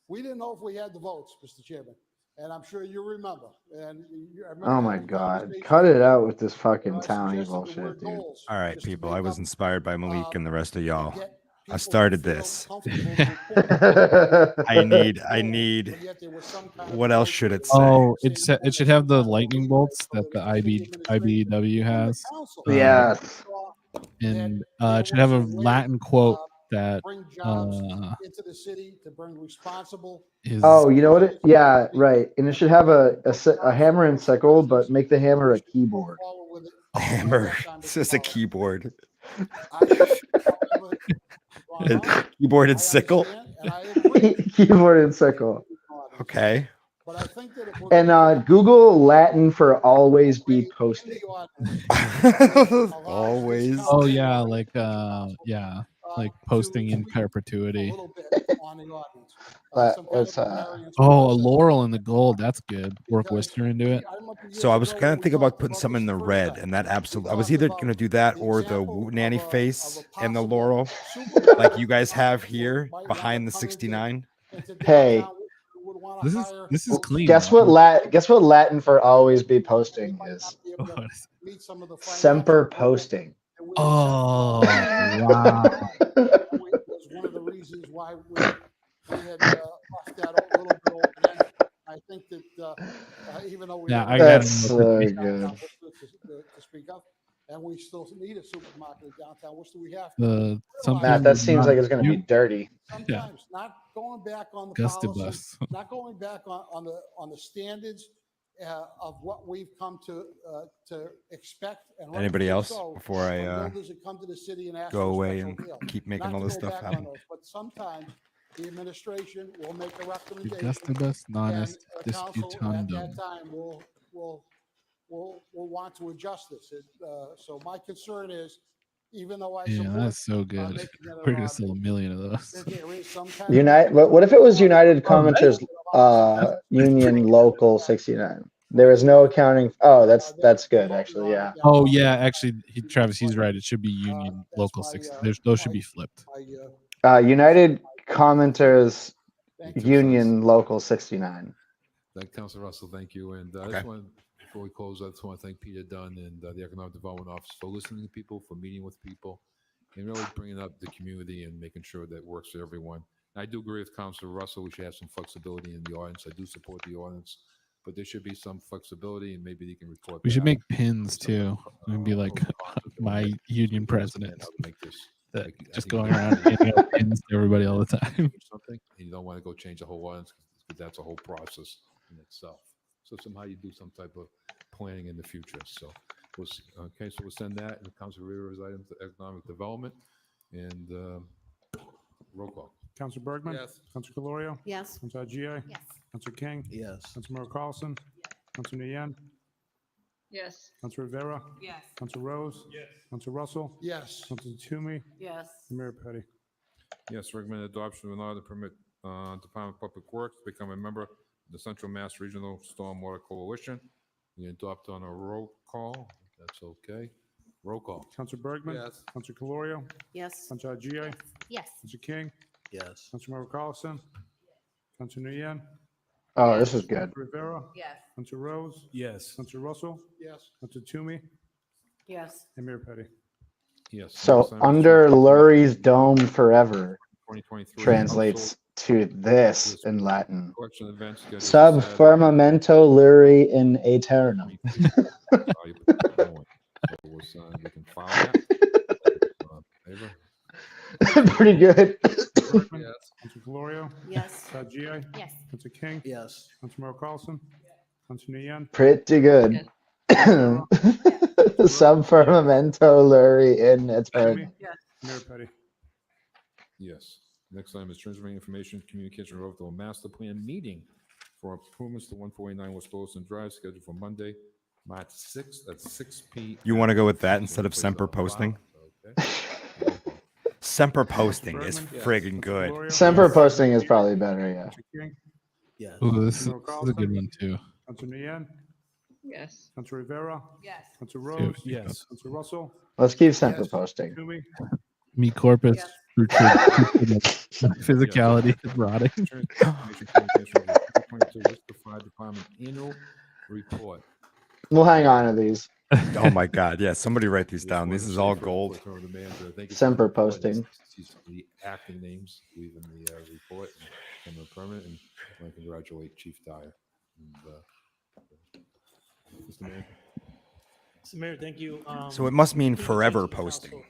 We didn't know if we had the votes, Mr. Chairman, and I'm sure you remember. And I remember Oh my God. Cut it out with this fucking townie bullshit, dude. All right, people. I was inspired by Malik and the rest of y'all. I started this. I need. What else should it say? Oh, it should have the lightning bolts that the IBW has. Yes. And it should have a Latin quote that into the city to bring responsible. Oh, you know what? Yeah, right. And it should have a hammer and sickle, but make the hammer a keyboard. Hammer. It's just a keyboard. Keyboard and sickle. Keyboard and sickle. Okay. And Google Latin for always be posting. Always. Oh yeah, like posting in perpetuity. Oh, a laurel in the gold. That's good. Work Worcester into it. So I was kind of thinking about putting some in the red, and that absolutely. I was either going to do that or the nanny face and the laurel, like you guys have here behind the 69. Hey, this is clean. Guess what Latin for always be posting is? Semper posting. Oh wow. Was one of the reasons why we had left that a little bit open. I think that even though we that's so good. To speak up, and we still need a supermarket in downtown. Which do we have? Matt, that seems like it's going to be dirty. Sometimes not going back on the policy, not going back on the standards of what we've come to expect. And Anybody else before I builders that come to the city and ask go for a away special and deal. keep making Not all to this go stuff back on happen? those, but sometimes the administration will make a recommendation. Gustibus nonest and the council at disputandum. that time will want to adjust this. So my concern is, even though I Yeah, support, that's so good. making it We're gonna sell 1 million of those. that there is some kind of What if it was United Commenters Union Local 69? There is no accounting. Oh, that's good actually. Yeah. Oh yeah, actually, Travis, he's right. It should be Union Local 6. Those should be flipped. United Commenters Union Local 69. Councilor Russell, thank you. And I just want, before we close, I just want to thank Peter Dunn and the Economic Development Office for listening to people, for meeting with people, and really bringing up the community and making sure that works for everyone. And I do agree with Councilor Russell. We should have some flexibility in the audience. I do support the audience, but there should be some flexibility, and maybe they can report. We should make pins too, and be like my union president. That just going around handing out pins to everybody all the time. Something, and you don't want to go change the whole audience because that's a whole process in itself. So somehow you do some type of planning in the future. So we'll send that and Councilor Rivera's items to economic development and roll call. Councilor Bergman? Yes. Councilor Calorio? Yes. Councilor Gia? Yes. Councilor King? Yes. Councilor Merrill Carlson? Councilor Nguyen? Yes. Councilor Rivera? Yes. Councilor Rose? Yes. Councilor Russell? Yes. Councilor Toomey? Yes. Mayor Petty? Yes, recommend adoption of an order to permit Department of Public Works to become a member of the Central Mass Regional Stormwater Coalition. We adopt on a roll call. That's okay. Roll call. Counselor Bergman. Yes. Counselor Calorio. Yes. Counselor Agia. Yes. Counselor King. Yes. Counselor Carlson. Counselor Nguyen. Oh, this is good. Counselor Rivera. Yes. Counselor Rose. Yes. Counselor Russell. Yes. Counselor Toomey. Yes. And Mayor Petty. Yes. So Next item is under change Lurie's dome forever 2023 translates to this in Latin. collection events scheduled for Sub Saturday, firmamento Lurii in aeternum. we can file that. Favor? Pretty good. Bergman. Yes. Counselor Calorio. Yes. Counselor Agia. Yes. Counselor King. Yes. Counselor Carlson. Counselor Nguyen. Pretty good. Sub firmamento Lurii in aeternum. Mayor Petty. Yes. Next item is transferring information, communication relative to a master plan meeting for improvements to 149 West Boylston Drive, scheduled for Monday, March 6th at 6 p.m. You want to go with that instead of Semper posting? Okay. Semper posting is friggin' good. Semper posting is probably better, yeah. Counselor King. Yes. Ooh, this is Counselor a good Carlson. one too. Counselor Nguyen. Yes. Counselor Rivera. Yes. Counselor See what Rose. we got. Yes. Counselor Russell. Let's keep Semper posting. Toomey. Me corpus physicality is rotting. Information communication relative to 2022 Worcester Fire Department annual report. We'll hang on to these. Oh my God. Yeah. Somebody write these down. This is all gold. Semper posting. The acting names leave in the report and the permanent, and I want to congratulate Chief Dyer. And, Mr. Mayor. So Mayor, thank you. So it must mean for the forever change in posting. council.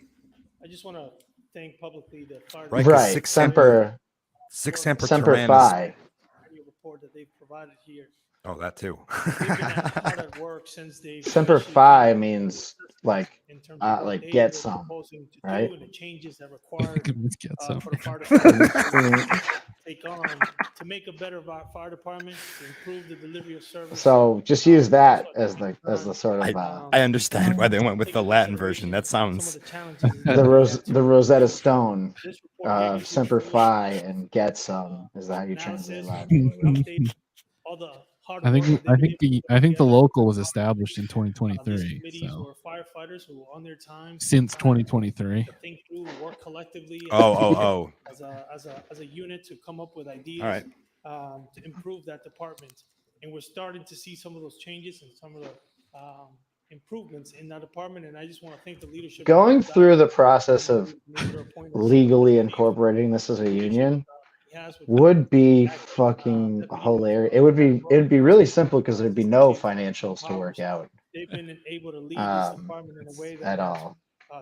I just want to thank publicly the fire. Right, 'cause Right. six Semper. Semper Semper Tyrannis. Fi. Report that they've provided here. Oh, that too. They've been hard at work since they Semper Fi means like get some, right? and the changes that required Get some. for the fire department to take on to make a better fire department, to improve the delivery of service. So just use that as the sort of I understand why they went with the Latin version. That sounds the Rosetta Stone, Semper Fi and get some is how you translate Latin. I think the local was established in 2023. So Or firefighters who on their time since 2023. to think through, work collectively Oh. as a unit to come up with ideas All right. To improve that department. And we're starting to see some of those changes and some of the improvements in that department. And I just want to thank the leadership. Going through the process of legally incorporating this as a union would be fucking hilarious. It would be really simple because there'd be no financials to work out They've been able to lead this department in a way that at all.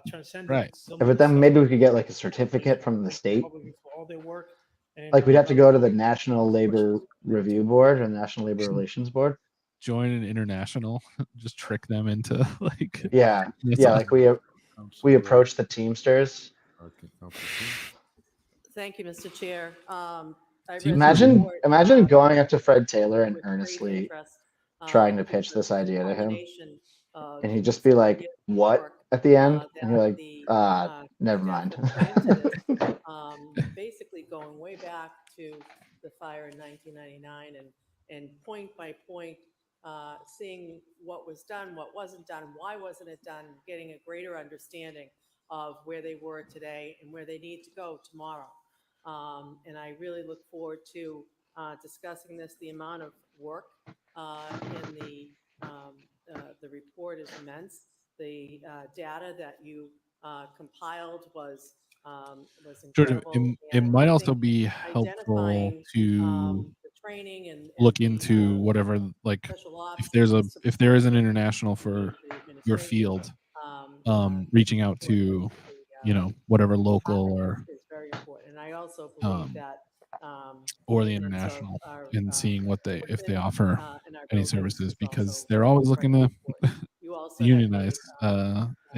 transcended Right. some But of then the maybe we could get like a certificate from the state. for all their work. And, Like we'd have to go to the National Labor Review Board or National Labor Relations Board. Join an international, just trick them into like Yeah, like we approach the Teamsters. Thank you, Mr. Chair. Imagine going up to Fred Taylor and earnestly trying to pitch this idea to him, and he'd just be like, "What?" at the end, and you're like, "Never mind." Basically going way back to the fire in 1999 and point by point, seeing what was done, what wasn't done, why wasn't it done, getting a greater understanding of where they were today and where they need to go tomorrow. And I really look forward to discussing this. The amount of work in the report is immense. The data that you compiled was Georgia, incredible. it might also be helpful to training and look into whatever, like if there is an international for your field, reaching out to whatever local or is very important. And I also believe that or the international and seeing what if they offer any services, because they're always looking to unionize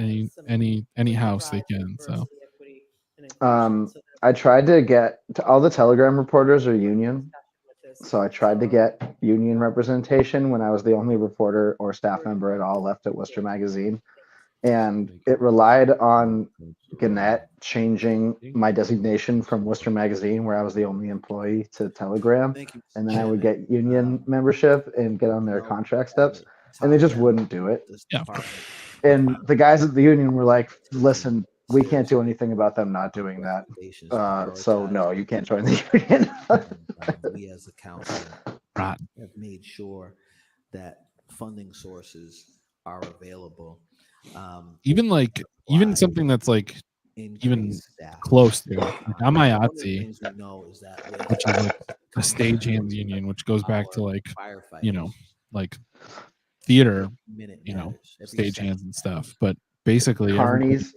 any house they can. So I tried to get all the Telegram reporters are union, so I tried to get union representation when I was the only reporter or staff member at all left at Worcester Magazine. And it relied on Gannett changing my designation from Worcester Magazine, where I was the only employee, to Telegram. And then I would get union membership and get on their contract steps. And they just wouldn't do it. And the guys at the union were like, listen, we can't do anything about them not doing that. So no, you can't join the union. We as a council Right. have made sure that funding sources are available. Even like even something that's like even close to like on my IATSE, which is like the stagehands union, which goes back to like, you know, like theater, you know, stagehands and stuff. But basically Carnies.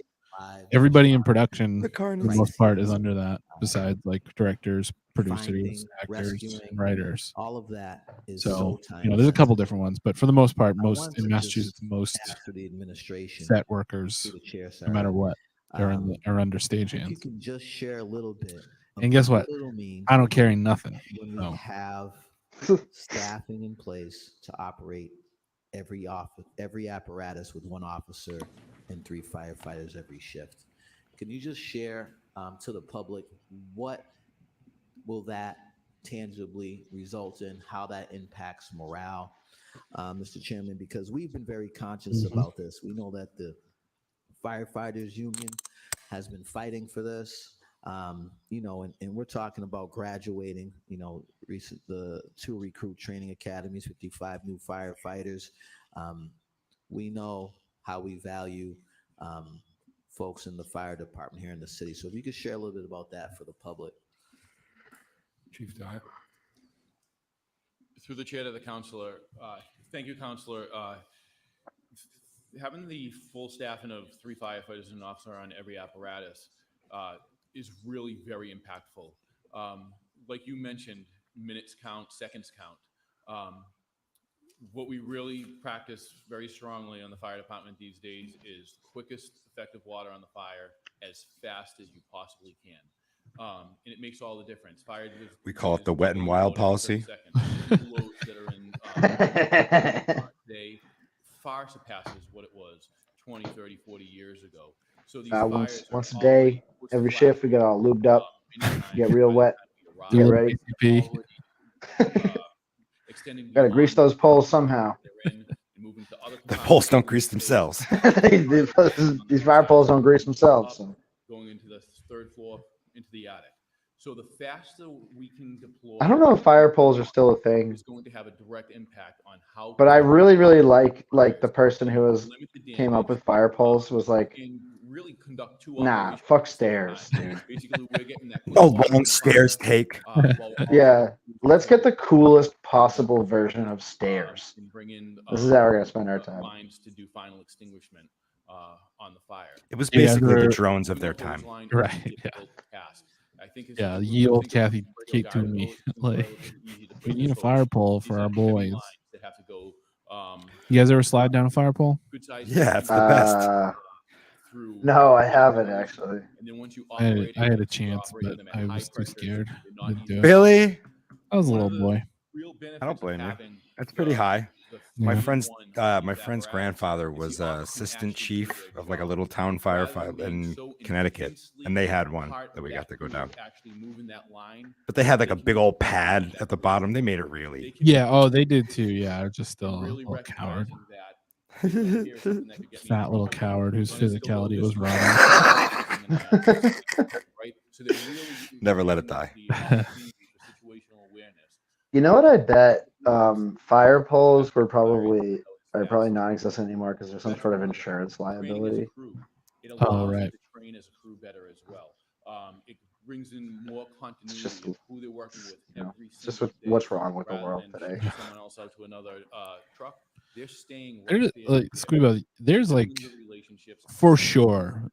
everybody in production for the most part is under that, besides like directors, producers, actors, and writers. All of that is So, time you know, there's a couple sensitive. different ones, but for the most part, I most want in to Massachusetts, just most ask for the administration, set workers, through the chair, no matter sorry, what, are are under if you stagehands. can just share a little bit of And guess what? it'll mean I don't carry nothing. when we So. have staffing in place to operate every apparatus with one officer and 3 firefighters every shift. Can you just share to the public what will that tangibly result in, how that impacts morale, Mr. Chairman, because we've been very conscious about this. We know that the firefighters union has been fighting for this, you know, and we're talking about graduating, you know, the 2 recruit training academies, 55 new firefighters. We know how we value folks in the fire department here in the city. So if you could share a little bit about that for the public. Chief Dyer. Through the chair to the counselor, thank you, counselor. Having the full staffing of 3 firefighters and an officer on every apparatus is really very impactful. Like you mentioned, minutes count, seconds count. What we really practice very strongly on the fire department these days is quickest effective water on the fire as fast as you possibly can. And it makes all the difference. We call it the wet and wild policy. Loads that are in today far surpasses what it was 20, 30, 40 years ago. So these fires once a day, every shift, we get all lubed up, get real wet, get ready. Got to grease those poles somehow. The poles don't grease themselves. These fire poles don't grease themselves. So. Going into the 3rd floor, into the attic. So the faster we can deploy, I don't know if fire poles are still a thing. It's going to have a direct impact on how. But I really, really like the person who came up with fire poles was like, really conduct 2 nah, fuck stairs, dude. Basically, we're getting that. A long stairs take. Yeah, let's get the coolest possible version of stairs. This is how we're gonna spend our time. Lines to do final extinguishment on the fire. It was basically the drones of their time. Right. Yeah. Ye old Kathy Kate Toomey. Like, we need a fire pole for our boys. You guys ever slide down a fire pole? Yeah, it's the best. No, I haven't actually. I had a chance, but I was too scared to do it. Really? I was a little boy. I don't blame you. That's pretty high. My friend's grandfather was assistant chief of like a little town firefighter in Connecticut, and they had one that we got to go down. But they had like a big old pad at the bottom. They made it really. Yeah. Oh, they did too. Yeah. Just still a little coward. Fat little coward whose physicality was rotten. Never let it die. You know what I bet? Fire poles are probably non-existent anymore because there's some sort of insurance liability. Oh, right. Train as a crew better as well. It brings in more continuity of who they're working with every single day. What's wrong with the world today? Someone else out to another truck. They're staying there's like for sure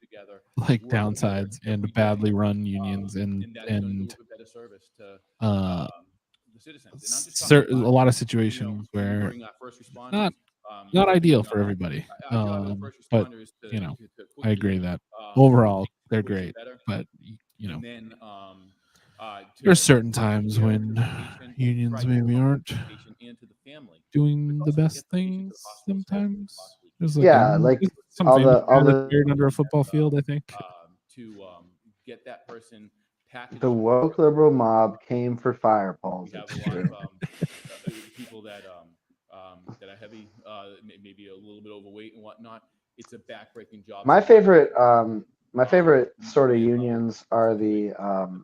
like downsides and badly run unions and a lot of situations where not ideal for everybody. But you know, I agree that overall they're great, but you know, there's certain times when unions maybe aren't doing the best things sometimes. There's like some all the buried under a football field, I think. To get that person packaged. The woke liberal mob came for fire poles. We have a lot of people that are heavy, maybe a little bit overweight and whatnot. it's a backbreaking job. My favorite sort of way above unions are the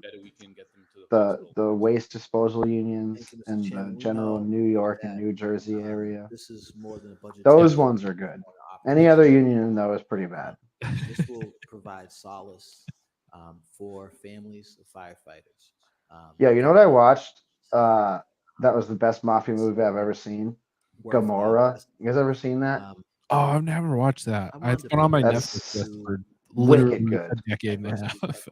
better we can get them to the the waste disposal unions Thank you, Mr. in the Chairman. We general know New York and that New Jersey area. this is more than a budget. Those ones are good. Any other union though is pretty bad. This will provide solace for families of firefighters. Yeah, you know what I watched? That was the best mafia movie I've ever seen. Gomorrah. You guys ever seen that? Oh, I've never watched that. It's been on my Netflix list for wicked literally good. a decade and a half.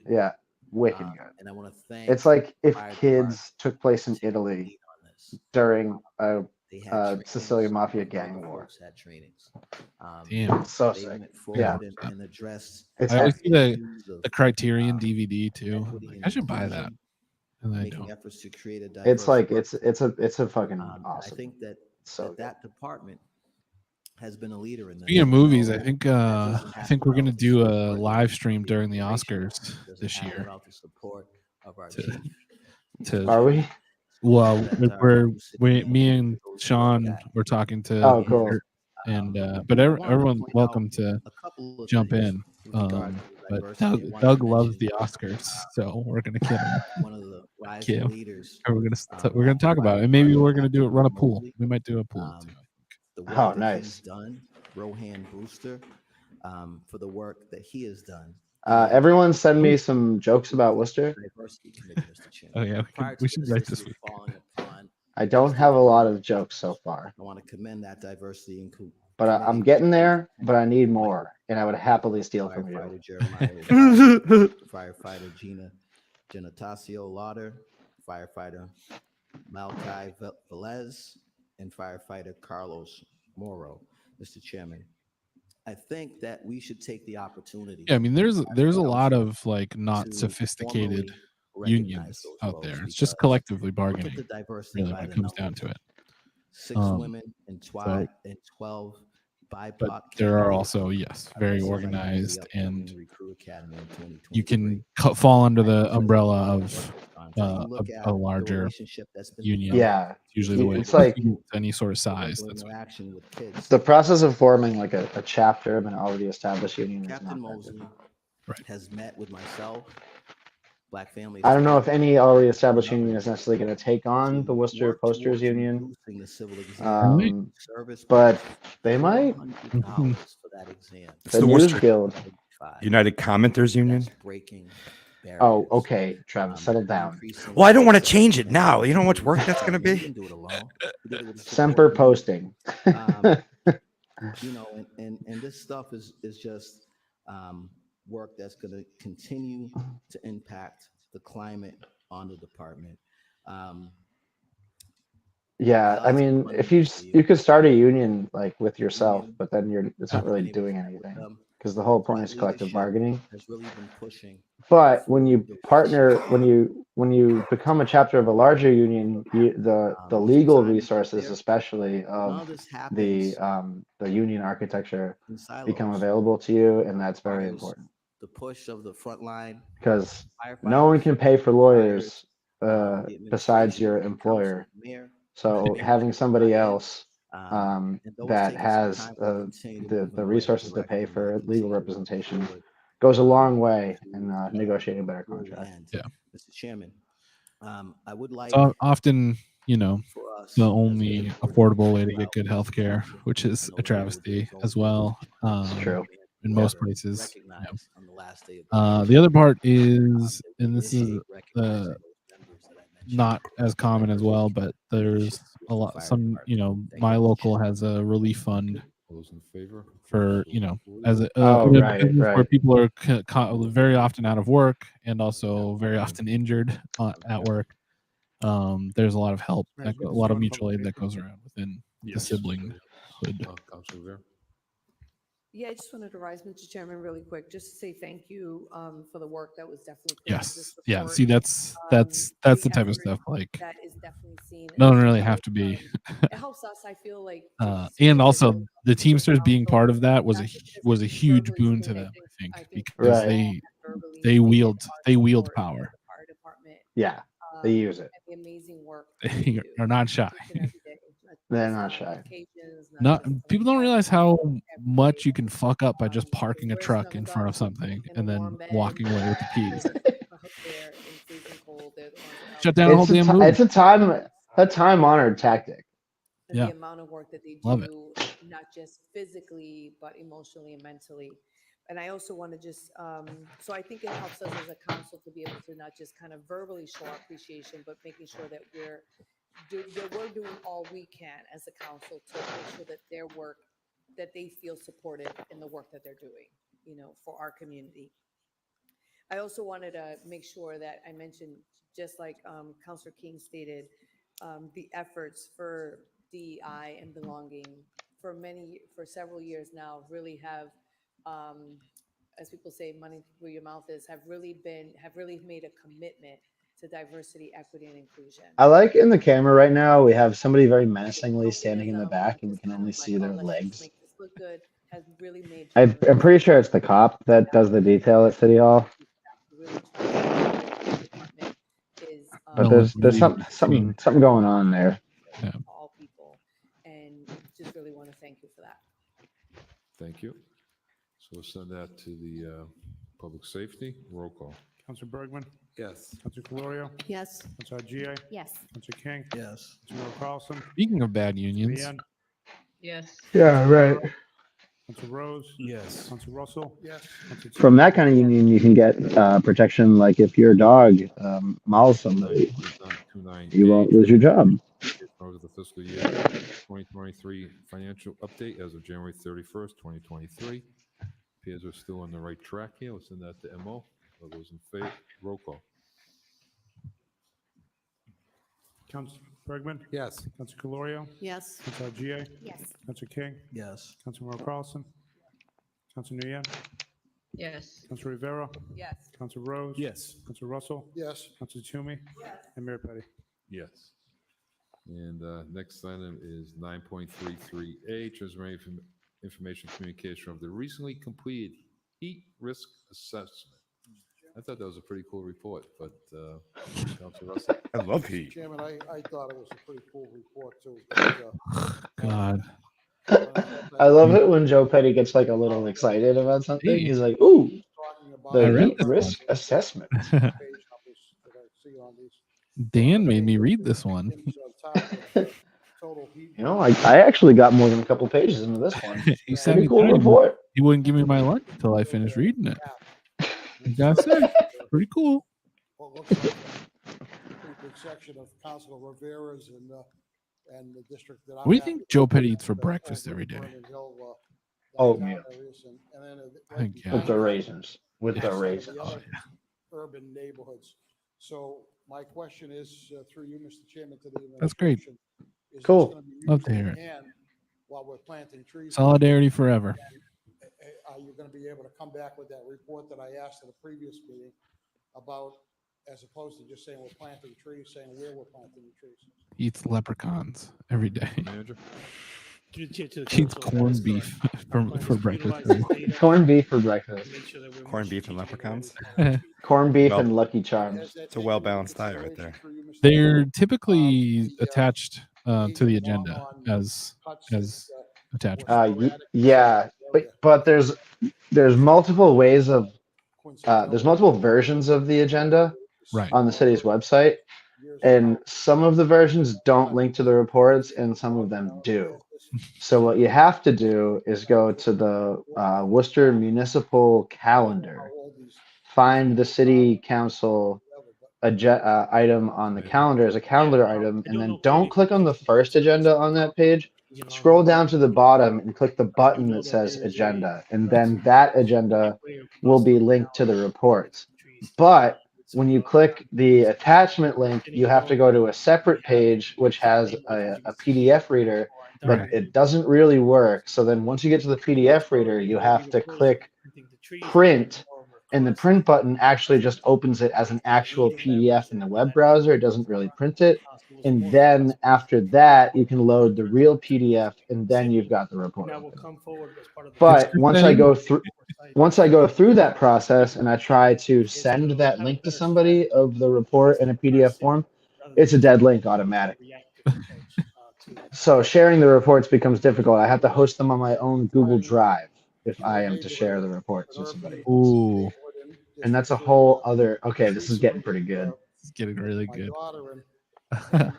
Yeah, wicked good. And I want to thank. It's like if fire kids took place in Italy during a Sicilian mafia gang war. Had trainings. Damn. So they sick. went forward Yeah. and addressed. It's I always see the issues of, Criterion DVD too. equity Like, and I should buy that. inclusion, And I making don't. efforts to create a diverse. It's like workforce. it's a fucking I awesome. think that So that department has been a leader in that. Speaking of movies, I That think doesn't I think happen we're gonna without the do a support live of stream the during the administration. Oscars Doesn't this happen year. without the support of our chief. Are we? Well, that our we're new city me manager, and those who work Sean at. were talking to Oh, cool. and but I wanted to everyone's point welcome out to a couple of jump things in. with regard to But diversity. I wanted Doug to loves mention, the Oscars, so we're gonna kill him. one of the rising Kill. leaders. And we're gonna at the talk about fire it, and maybe department, we're gonna do it. Run a pool. Mobley. We might do a pool too. The work Oh, that nice. he's done, Rohan Brewster, for the work that he has done. Everyone send me some jokes about Worcester. Diversity committee, Mr. Chairman. Oh yeah, Prior we to should this, write this this was week. falling upon I don't have a lot of jokes so far, I want to commend that diversity and but I'm getting there. But I need more, and I would happily steal from you. firefighter Jeremiah O'Donnell, firefighter Gina Genatasio Lauder, firefighter Malachi Velez, and firefighter Carlos Moro. Mr. Chairman, I think that we should take the opportunity. Yeah, I mean, there's a lot council of like not to sophisticated formally unions recognize those out roles there. It's just because collectively look bargaining. at the diversity Really, by when it the comes down numbers. to it. 6 women and 12 BIPOC. But there are candidates also, yes, very selected in the organized, upcoming and Recruit Academy in 2023. you can fall under the umbrella of You look at a the larger relationship that's been union. developed. Yeah, It's usually the way it's like any sort of size. Regular That's interaction with kids. the process of forming like a chapter of an already established union is Captain not that Mosley difficult. has met with myself, Black Families. I don't know if any already established union is necessarily going to take on the Worcester work Posters towards Union, reducing the civil exam service but they might. $400 for that exam. It's The the News Worcester Guild. United Commenters Union. Breaking Oh, okay, Travis, settle down. Well, I don't want to change it now. You know how much work that's going to be? Semper posting. You know, and this stuff is just work that's going to continue to impact the climate on the department. Yeah, I mean, if you could start a union like with yourself, but then it's not really doing anything because the whole point is collective bargaining. Has really been pushing. But when you partner, when you become a chapter of a larger union, the legal resources, especially of the union architecture, become available to you, and that's very important The push of the front line. because no one can pay for lawyers besides your employer. So having somebody else that has the resources to pay for legal representation goes a long way in negotiating better contracts. Yeah. Mr. Chairman, I would like so often, the only affordable way to get good health care, which is a travesty as well. True. In most places. The other part is, and this is not as common as well, but there's a lot. My local has a relief fund Those in favor? for as a right, business right. where people are very often out of work and also very often injured at work. There's a lot of help, a lot of mutual aid that goes around within the siblinghood. Councilor Rivera. Yeah, I just wanted to rise, Mr. Chairman, really quick, just to say thank you for the work that was definitely put into this Yes, yeah. report. See, that's the type of stuff like that is definitely seen. doesn't really have to be. It helps us, I feel like. And also the Teamsters being part of that was a huge boon to them, I think, because they wield power. Yeah, they use it. The amazing work. They are not shy. They're not shy. Not people don't realize how much you can fuck up by just parking a truck in front of something and then walking away with the keys. Shut down the whole damn movie. It's a time honored tactic. Yeah. The amount of work that they Love it. do, not just physically, but emotionally and mentally. And I also want to just, so I think it helps us as a council to be able to not just kind of verbally show our appreciation, but making sure that we're doing all we can as a council to make sure that their work, that they feel supported in the work that they're doing, you know, for our community. I also wanted to make sure that I mentioned, just like Councilor King stated, the efforts for DEI and belonging for several years now really have, as people say, money where your mouth is, have really made a commitment to diversity, equity, and inclusion. I like in the camera right now, we have somebody very menacingly standing in the back and we can only see their legs. Make this look good has really made. I'm pretty sure it's the cop that does the detail at City Hall. But there's something going on there. Yeah. All people, and just really want to thank you for that. Thank you. So we'll send that to the public safety. Roll call. Councilor Bergman? Yes. Councilor Calorio? Yes. Councilor GA? Yes. Councilor King? Yes. Councilor Carlson? Speaking of bad unions, Leanne? Yes. Yeah, right. Councilor Rose? Yes. Councilor Russell? Yes. Councilor From that kind of union, you can get protection. Like if your dog mauls somebody, you won't lose your job. Of the fiscal year 2023 financial update as of January 31st, 2023. Appears we're still on the right track here. We'll send that to MO. All those in favor, roll call. Councilor Bergman? Yes. Councilor Calorio? Yes. Councilor GA? Yes. Councilor King? Yes. Councilor Carlson? Councilor Nguyen? Yes. Councilor Rivera? Yes. Councilor Rose? Yes. Councilor Russell? Yes. Councilor Toomey? Yes. And Mayor Petty? Yes. And next item is 9.33A, transferring information communication of the recently completed heat risk assessment. I thought that was a pretty cool report, but Councilor Russell. I love heat. Chairman, I thought it was a pretty cool report too. God. I love it when Joe Petty gets like a little excited about something. He's like, "Ooh, the heat risk assessment." Dan made me read this one. You know, I actually got more than a couple pages into this one. He said Pretty cool report. he wouldn't give me my lunch until I finished reading it. You gotta say, pretty cool. Well, looks like a pretty big section of Councilor Rivera's and the district that I'm. What do you think Joe Petty eats for breakfast every day? Oatmeal. I think, yeah. With the raisins. With the raisins. Urban neighborhoods. So my question is, through you, Mr. Chairman, to the That's great. administration, is this Cool. gonna be Love to used hear it. again while we're planting trees? Solidarity forever. Are you going to be able to come back with that report that I asked at a previous meeting about, as opposed to just saying we're planting trees, saying where we're planting the trees? Eats leprechauns every day. Manager? Eats corned beef for breakfast. Corned beef for breakfast. Corned beef and leprechauns. Corned beef Well, and Lucky Charms. It's a well-balanced diet right there. They're typically attached to the agenda as attachments. Yeah, but there's multiple ways of there's multiple versions of the agenda Right. on the city's website, and some of the versions don't link to the reports, and some of them do. So what you have to do is go to the Worcester Municipal Calendar, find the City Council item on the calendar as a calendar item, and then don't click on the first agenda on that page. Scroll down to the bottom and click the button that says agenda, and then that agenda will be linked to the reports. But when you click the attachment link, you have to go to a separate page which has a PDF reader, but it doesn't really work. So then once you get to the PDF reader, you have to click print, and the print button actually just opens it as an actual PDF in the web browser. It doesn't really print it. And then after that, you can load the real PDF, and then you've got the report. But once I go through that process and I try to send that link to somebody of the report in a PDF form, it's a dead link automatically. So sharing the reports becomes difficult. I have to host them on my own Google Drive if I am to share the reports with somebody. Ooh, And that's a whole other. Okay, this is getting pretty good. it's getting really My good. daughter and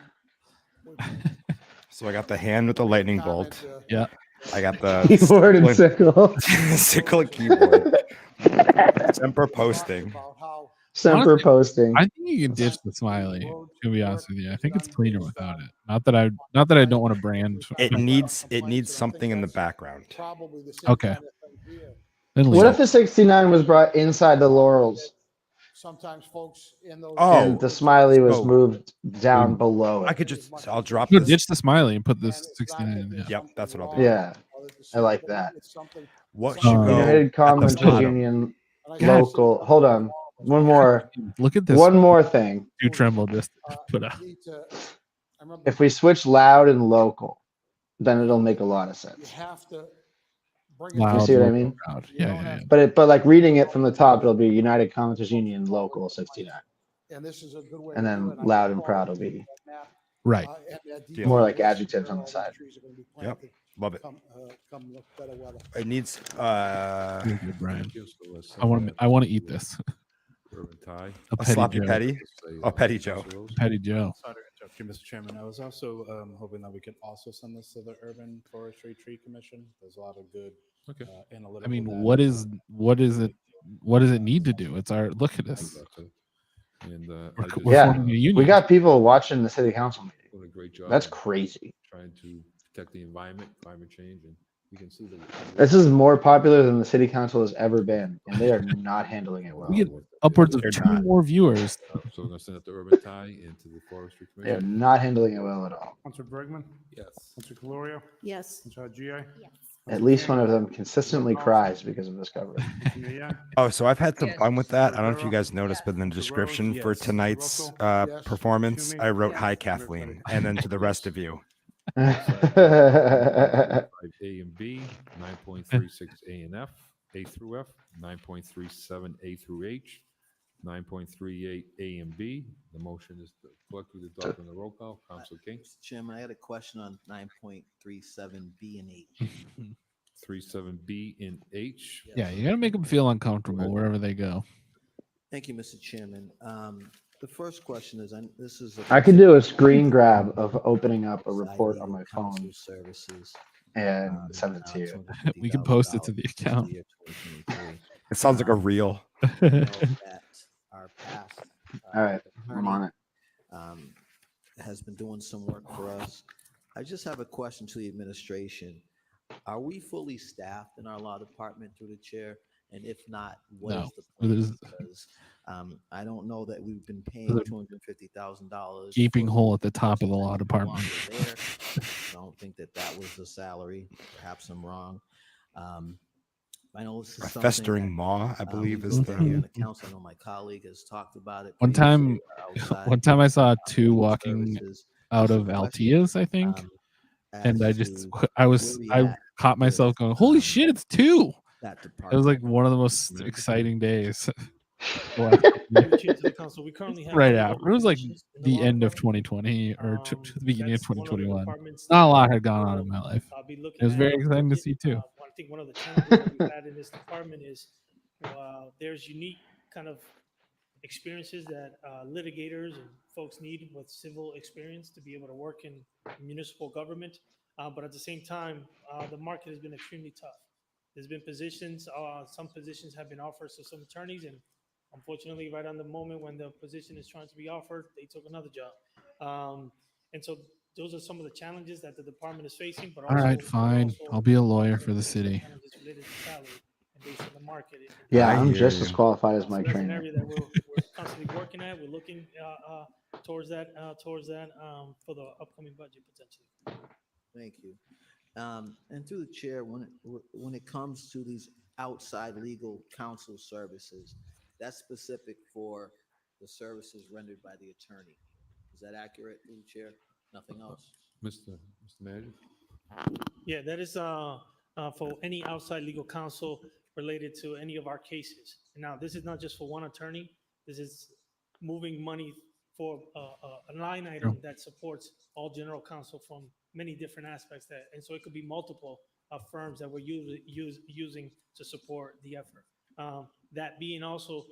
So I got the hand with the lightning bolt. Yeah. I got the Keyboard and sickle. sickle and keyboard. Semper posting. Semper Honestly, posting. I think you can ditch the smiley. To be honest with you, I think it's cleaner without it. Not that I don't want to brand. It needs something in the background. probably the same Okay. kind of thing here. Then What leave if the 69 was brought inside the laurels Sometimes folks in those. and the smiley was so- moved down below I it? could I'll drop No, this. ditch the smiley and put this 69 in there. Yep, that's what I'll do. Yeah, I like that. What should go United at the Commenters bottom? Union God. local. Hold on. One more. Look at this. One more thing. Do tremble just put out. If we switch loud and local, then it'll make a lot of sense. You have to bring You Loud, see what I local, mean? proud. Yeah. But like reading it from the top, it'll be United Commenters Union local 69, And this is a good way and to do then it. loud and proud will be Right. more like adjectives on the side. Yep, love it. Come look better weather. It needs You're good, Brian. I want to eat this. Urban tie. a sloppy Joe. petty. A petty Joe. Petty Joe. Sorry to interrupt you, Mr. Chairman. I was also hoping that we could also send this to the Urban Forestry Tree Commission. There's a lot of good analytical. I mean, data. what is it? What does it need to do? It's our look at this. And We're Yeah, forming a union. we got people watching the city council meeting. doing a great job. That's of crazy. Trying to protect the environment, climate change, and you can see that. This is more popular than the city council has ever been, and they are not handling it well. We get upwards of They're 2 not. more viewers. So we're gonna send it to Urban Tie and to the Forestry They are Commission. not handling it well at all. Councilor Bergman, Yes. Councilor Calorio, Yes. Councilor Gia, At least one of them consistently cries because of this government. Oh, so I've had some fun with that. I don't know if you guys noticed, but in the description for tonight's performance, I wrote "Hi, Kathleen," and then to the rest of you. 5A and B, 9.36 A and F, A through F, 9.37 A through H, 9.38 A and B. The motion is to collectively adopt on the roll call. Council King. Mr. Chairman, I had a question on 9.37B and H. 37B and H. Yeah, you got to make them feel uncomfortable wherever they go. Thank you, Mr. Chairman. The first question is, this is. I could do a screen grab of opening up a report on my phone Services. and send it to you. We can post it to the account. It sounds like a reel. Our past. All right, I'm on it. Has been doing some work for us. I just have a question to the administration. Are we fully staffed in our law department through the chair? And if not, what is the plan? Because I don't know that we've been paying $250,000. Gaping hole at the top of the law department. I don't think that was the salary. Perhaps I'm wrong. I know this is A something festering that, maw, I believe, is look at here in the. the council. I know my colleague has talked about it. One time, outside one time I saw two human walking services. out of Altia's, I think, and I just, I caught myself going, "Holy shit, it's 2!" It was like one of the most exciting days. Chair to the council, we currently have Right 21 after it was like positions in the law end of department. 2020 or to the beginning of That's one of the 2021. departments Not a that lot had gone on in my life. I'll be It looking was at very exciting to see too. I think one of the challenges that we've had in this department is there's unique kind of experiences that litigators and folks need with civil experience to be able to work in municipal government. But at the same time, the market has been extremely tough. There's been positions, some positions have been offered to some attorneys, and unfortunately, right on the moment when the position is trying to be offered, they took another job. And so those are some of the challenges that the department is facing. But All right, fine. I'll be a lawyer for the city. challenges related to salary and based on the market. Yeah, I I'm hear just you. as qualified as my That's an trainer. area that we're constantly working at. We're looking towards that for the upcoming budget potentially. Thank you. And through the chair, when it comes to these outside legal counsel services, that's specific for the services rendered by the attorney. Is that accurate, through the chair? Nothing else? Mr. Manager? Yeah, that is for any outside legal counsel related to any of our cases. Now, this is not just for one attorney. This is moving money for a line item that supports all general counsel from many different aspects and so it could be multiple firms that we're using to support the effort. That being also,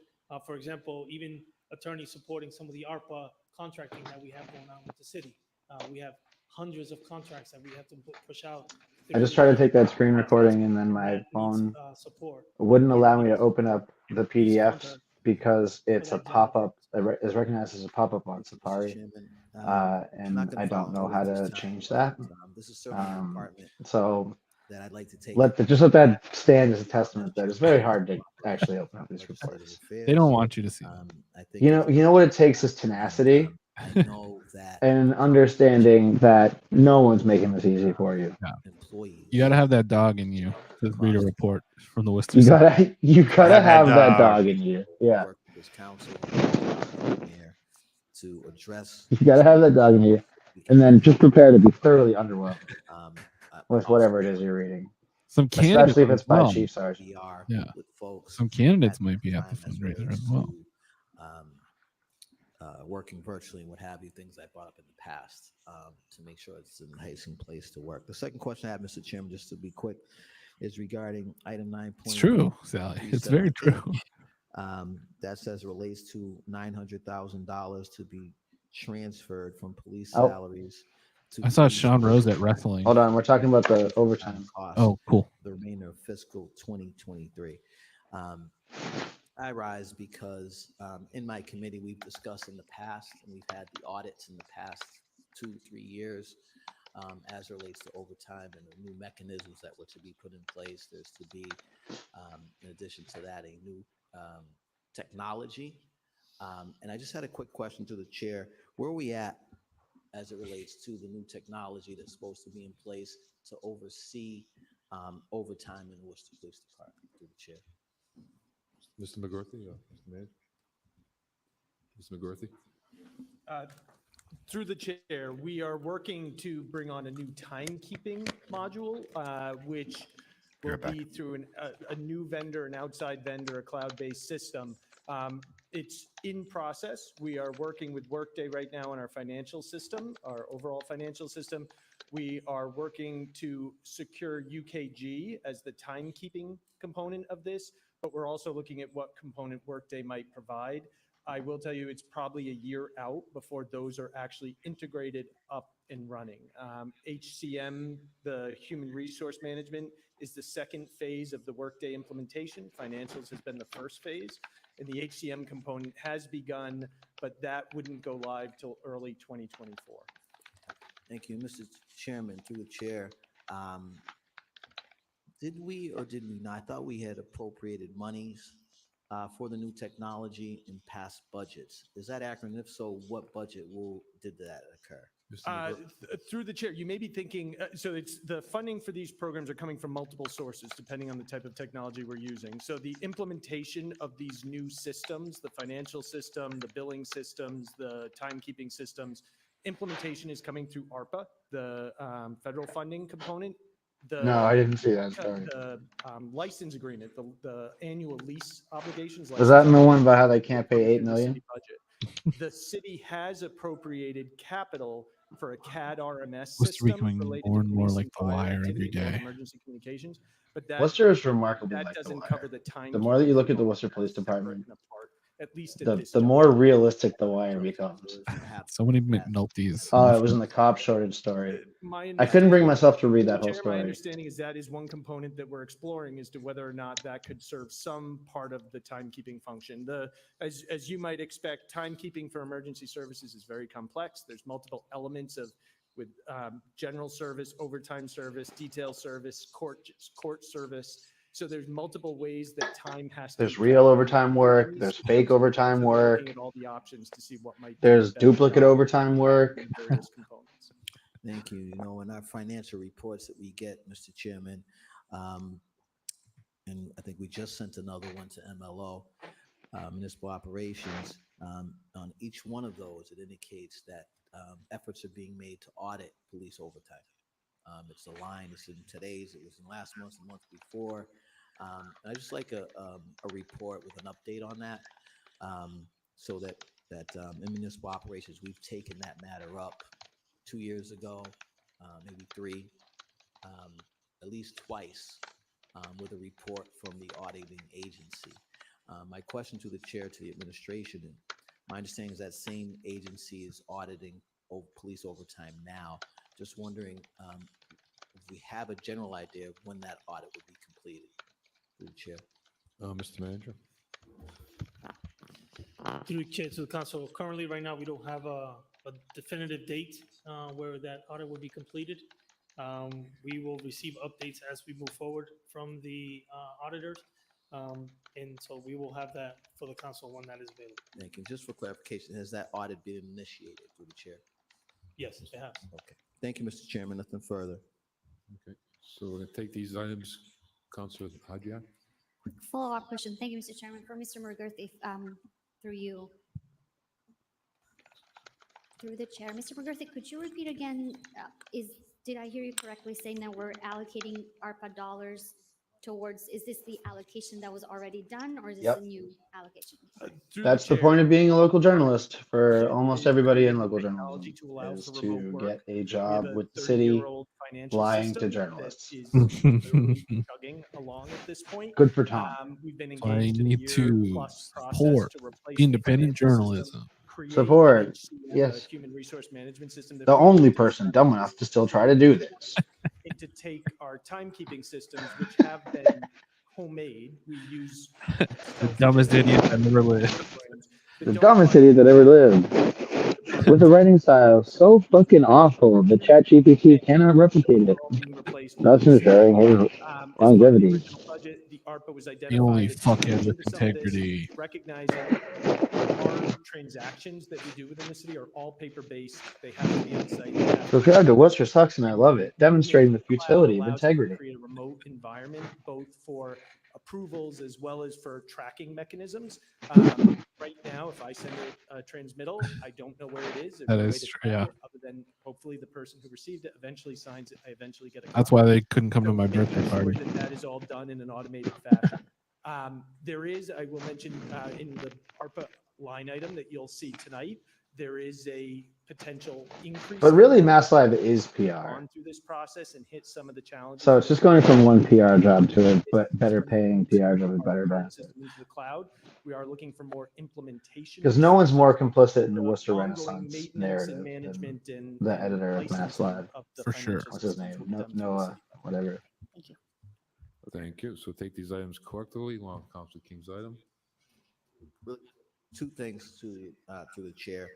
for example, even attorneys supporting some of the ARPA contracting that we have going on with the city. We have hundreds of contracts that we have to push out. I just tried to take that screen recording and then my phone wouldn't allow me to open up the PDFs because it's a pop-up. It is recognized as a pop-up on Safari, and I don't know how to change that. This is certainly a department So that I'd like to take. let that stand as a testament that it's very hard to actually open up these reports. They don't want you to see. I think You know what it takes is tenacity. I know that and understanding that no one's making this easy for you. employees. You got to have that dog in you to read a report from the Worcester. You gotta have that dog in you. Yeah. Work with this council to address. You gotta have that dog in you, and then just prepare to be thoroughly underwhelmed with whatever it is you're reading. Some candidates, especially if it's by well. Chief Sergeant. Yeah. Some candidates might be at the fundraiser as well. Working virtually and what have you, things I brought up in the past to make sure it's an enticing place to work. The second question I have, Mr. Chairman, just to be quick, is regarding item 9. It's true, Sally. It's very true. That says relates to $900,000 to be transferred from police Oh. salaries. To I saw police Sean Rose at wrestling. Hold on, we're talking about the overtime. costs Oh, cool. The remainder of fiscal 2023. I rise because in my committee, we've discussed in the past, and we've had the audits in the past 2-3 years as relates to overtime and the new mechanisms that were to be put in place. There's to be, in addition to that, a new technology. And I just had a quick question to the chair. Where are we at as it relates to the new technology that's supposed to be in place to oversee overtime in the Worcester Police Department? Through the chair. Mr. McGurthy, Mr. Mayor? Mr. McGurthy? Through the chair, we are working to bring on a new timekeeping module, which will be through a new vendor, an outside vendor, a cloud-based system. It's in process. We are working with Workday right now on our financial system, our overall financial system. We are working to secure UKG as the timekeeping component of this, but we're also looking at what component Workday might provide. I will tell you it's probably a year out before those are actually integrated up and running. HCM, the human resource management, is the second phase of the Workday implementation. Financials has been the first phase, and the HCM component has begun, but that wouldn't go live till early 2024. Thank you, Mr. Chairman. Through the chair, did we or did we not? I thought we had appropriated monies for the new technology in past budgets. Is that accurate? And if so, what budget did that occur? Through the chair, you may be thinking, so it's the funding for these programs are coming from multiple sources depending on the type of technology we're using. So the implementation of these new systems, the financial system, the billing systems, the timekeeping systems, implementation is coming through ARPA, the federal funding component. No, I didn't see that. Sorry. The license agreement, the annual lease obligations. Was that in the one about how they can't pay $8 million? The city has appropriated capital for a CAD RMS Worcester system becoming related more to and more police like and The fire Wire every activity, day. emergency communications, but that Worcester is remarkably that like The doesn't Wire. cover the time. The more that you look at the Worcester Police Department, at least the more realistic The Wire becomes. So many McNulty's. Oh, it was in the cop shortage story. I couldn't bring myself to read that whole My story. understanding is that is one component that we're exploring as to whether or not that could serve some part of the timekeeping function. As you might expect, timekeeping for emergency services is very complex. There's multiple elements with general service, overtime service, detail service, court service. So there's multiple ways that time has to. There's real overtime work. There's fake overtime work. Looking at all the options to see what might. There's duplicate overtime work. Thank you. You know, in our financial reports that we get, Mr. Chairman, and I think we just sent another one to MLO, Municipal Operations. On each one of those, it indicates that efforts are being made to audit police overtime. It's a line. It's in today's. It was in last month, the month before. I just like a report with an update on that, so that that in municipal operations, we've taken that matter up 2 years ago, maybe 3, at least twice, with a report from the auditing agency. My question to the chair, to the administration, and my understanding is that same agency is auditing police overtime now. Just wondering if we have a general idea of when that audit would be completed. Through the chair. Mr. Manager. Through the chair to the council, currently right now we don't have a definitive date where that audit will be completed. We will receive updates as we move forward from the auditors. And so we will have that for the council when that is available. Thank you. Just for clarification, has that audit been initiated through the chair? Yes, it has. Okay. Thank you, Mr. Chairman. Nothing further. Okay. So we're going to take these items. Councilor Hadjian. Quick follow-up question. Thank you, Mr. Chairman. For Mr. McGurthy, through you. Through the chair. Mr. McGurthy, could you repeat again, did I hear you correctly saying that we're allocating ARPA dollars towards, is this the allocation that was already done, or is this a new allocation? That's the point of being a local journalist for almost everybody in local journalism, is to get a job with the city, lying to journalists. Chugging along at this point. Good for Tom. We've been I engaged in a need to year-plus process support to replace independent the financial system, journalism. create Support, an HCM, yes. a human resource management system that The we only need to person dumb enough to still try to do this. and to take our timekeeping systems, which have been homemade. We use The dumbest idiot that ever lived. The dumbest idiot that ever lived. With a writing style so fucking awful that ChatGPT cannot replicate it. That's ensuring his longevity. Budget, the ARPA was The identified only as fuckhead solution with to some of this, integrity. recognizing our transactions that we do within the city are all paper-based. They have to be on site. The crowd to Worcester sucks and I love it, demonstrating the futility of Allows us to integrity. create a remote environment, both for approvals as well as for tracking mechanisms. Right now, if I send a transmittal, I don't know where it is. There's That no way is to true, track yeah. it Other than hopefully the person who received it eventually signs it. I eventually get a That's copy. why they couldn't come to So my making birthday sure party. that is all done in an automated fashion. There is, I will mention in the ARPA line item that you'll see tonight, there is a potential increase. But really, Mass Live is PR. Gone through this process and hit some of the challenges. So it's just going from one PR job to a better paying PR job with better benefits. System into the cloud. We are looking for more implementation. Because no one's more complicit in the Worcester ongoing Renaissance maintenance narrative and than management and the editor of Mass licensing Live. of the For sure. financial What's his systems name? we've done for the Noah, city. whatever. Thank you. Thank you. So take these items collectively. Along with Councilor King's item. Really, 2 things to the chair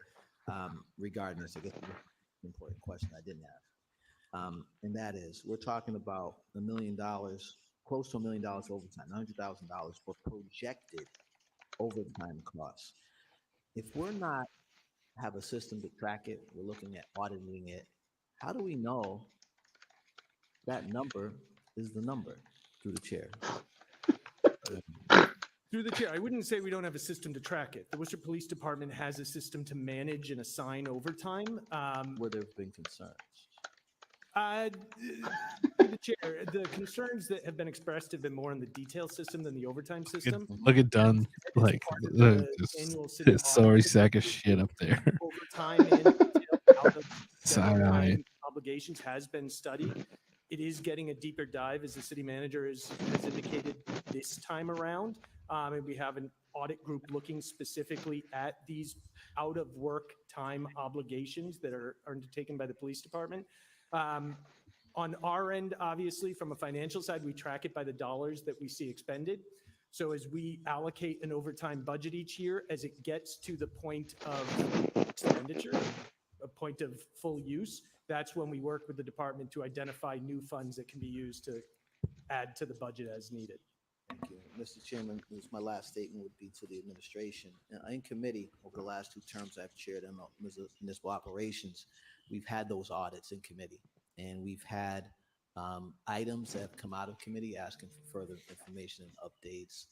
regarding this. I guess an important question I didn't ask, and that is, we're talking about $1 million, close to $1 million overtime, $900,000 for projected overtime costs. If we're not have a system to track it, we're looking at auditing it. How do we know that number is the number? Through the chair. Through the chair, I wouldn't say we don't have a system to track it. The Worcester Police Department has a system to manage and assign overtime. Where there have been concerns. The chair, the concerns that have been expressed have been more in the detail system than the overtime system. Look at Dunn, like this sorry sack of shit up there. Overtime and detail out of Cyanide. obligations has been studied. It is getting a deeper dive, as the city manager has indicated this time around. And we have an audit group looking specifically at these out of work time obligations that are undertaken by the police department. On our end, obviously, from a financial side, we track it by the dollars that we see expended. So as we allocate an overtime budget each year, as it gets to the point of expenditure, a point of full use, that's when we work with the department to identify new funds that can be used to add to the budget as needed. Thank you. Mr. Chairman, this my last statement would be to the administration. In committee, over the last 2 terms I've chaired municipal operations, we've had those audits in committee, and we've had items that have come out of committee asking for further information and updates.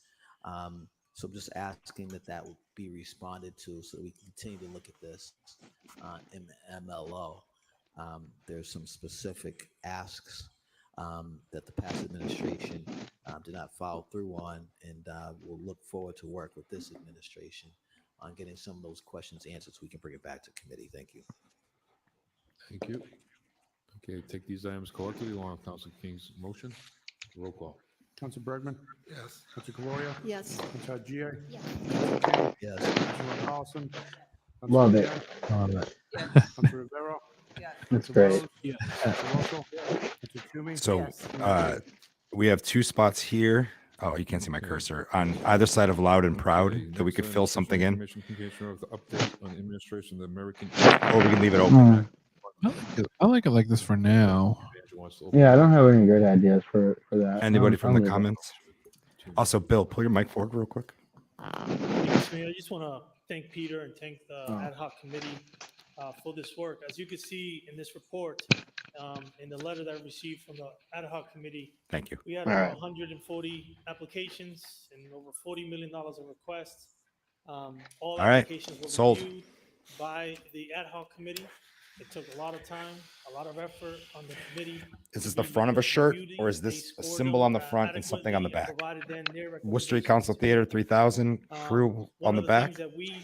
So I'm just asking that would be responded to so that we continue to look at this in MLO. There's some specific asks that the past administration did not follow through on, and we'll look forward to work with this administration on getting some of those questions answered so we can bring it back to committee. Thank you. Thank you. Okay, take these items collectively along with Council King's motion. Roll call. Council Bergman? Yes. Council Gloria? Yes. Council Gia? Yes. Yes. Councilor Carlson? Love Councilor it. Yang? Love it. Councilor Rivera? That's Councilor great. Rose? Councilor Russell? Councilor Toomey? So we have 2 spots here. Oh, you can't see my cursor on either side of Loud and Proud Okay, that we next could item, fill official something in, information communication of the update on the administration of the American. or we can leave it open. I like it like this for now. Yeah, I don't have any great ideas for that. Anybody from the leave it. comments? Also, Bill, pull your mic forward real quick. Mr. Mayor, I just want to thank Peter and thank the Oh. ad hoc committee for this work. As you can see in this report, in the letter that I received from the ad hoc committee, Thank you. we had All over right. 140 applications and over $40 million of requests. All right. applications were Sold. reviewed by the ad hoc committee. It took a lot of time, a lot of effort on the committee. Is this the front of a shirt, or is this a symbol on the front and something on the back? Worcester Council Theater 3000 crew on the back. That we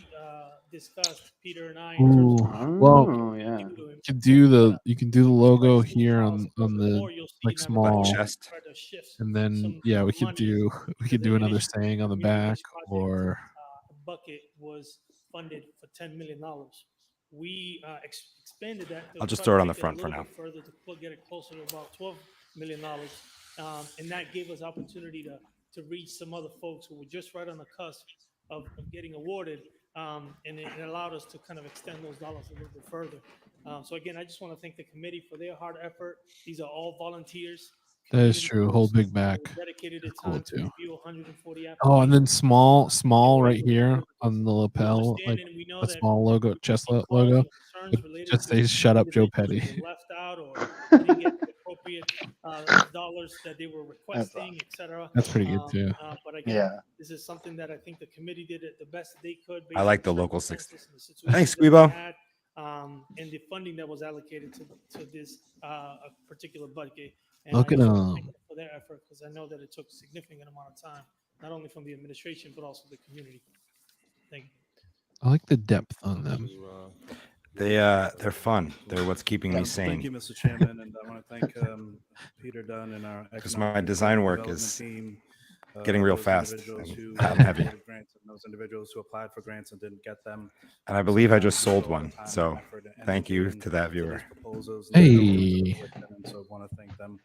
discussed, Peter and I, in terms Ooh, of well, yeah. you can do the logo here on the like small chest. and then yeah, we could do another saying on the back or bucket was funded for $10 million. We expanded that. I'll just try throw to it on the take front a for little now. bit further to get it closer to about $12 million. And that gave us opportunity to reach some other folks who were just right on the cusp of getting awarded. And it allowed us to kind of extend those dollars a little bit further. So again, I just want to thank the committee for their hard effort. These are all volunteers. that is true. Whole big back. Dedicated That's their cool time to too. review 140 Oh, and then applications. small right here on the lapel, like Understanding, we know a that small logo, chest calls logo. or concerns It related just to says "Shut up, Joe individuals Petty." who were left out or didn't get the appropriate dollars that they were requesting, etc. That's pretty good too. But again, Yeah. this is something that I think the committee did it the best they could. I like the based on local circumstances 60. and the situations Thanks, that we Squeebo. had, and the funding that was allocated to this particular budget. And Look I at just wanna 'em. thank them for their effort, because I know that it took a significant amount of time, not only from the administration but also the community. Thank you. I like the depth on them. They're fun. They're what's keeping me Thank you, sane. Mr. Chairman, and I want to thank Peter Dunn and our Because economic my design work development is team, getting real those fast. individuals who I'm heavy. awarded grants and those individuals who applied for grants and didn't get them. And I believe I just sold Put a lot one. of time and So effort and thank you energy to that into viewer. these proposals, and they're Hey. and so I want to thank them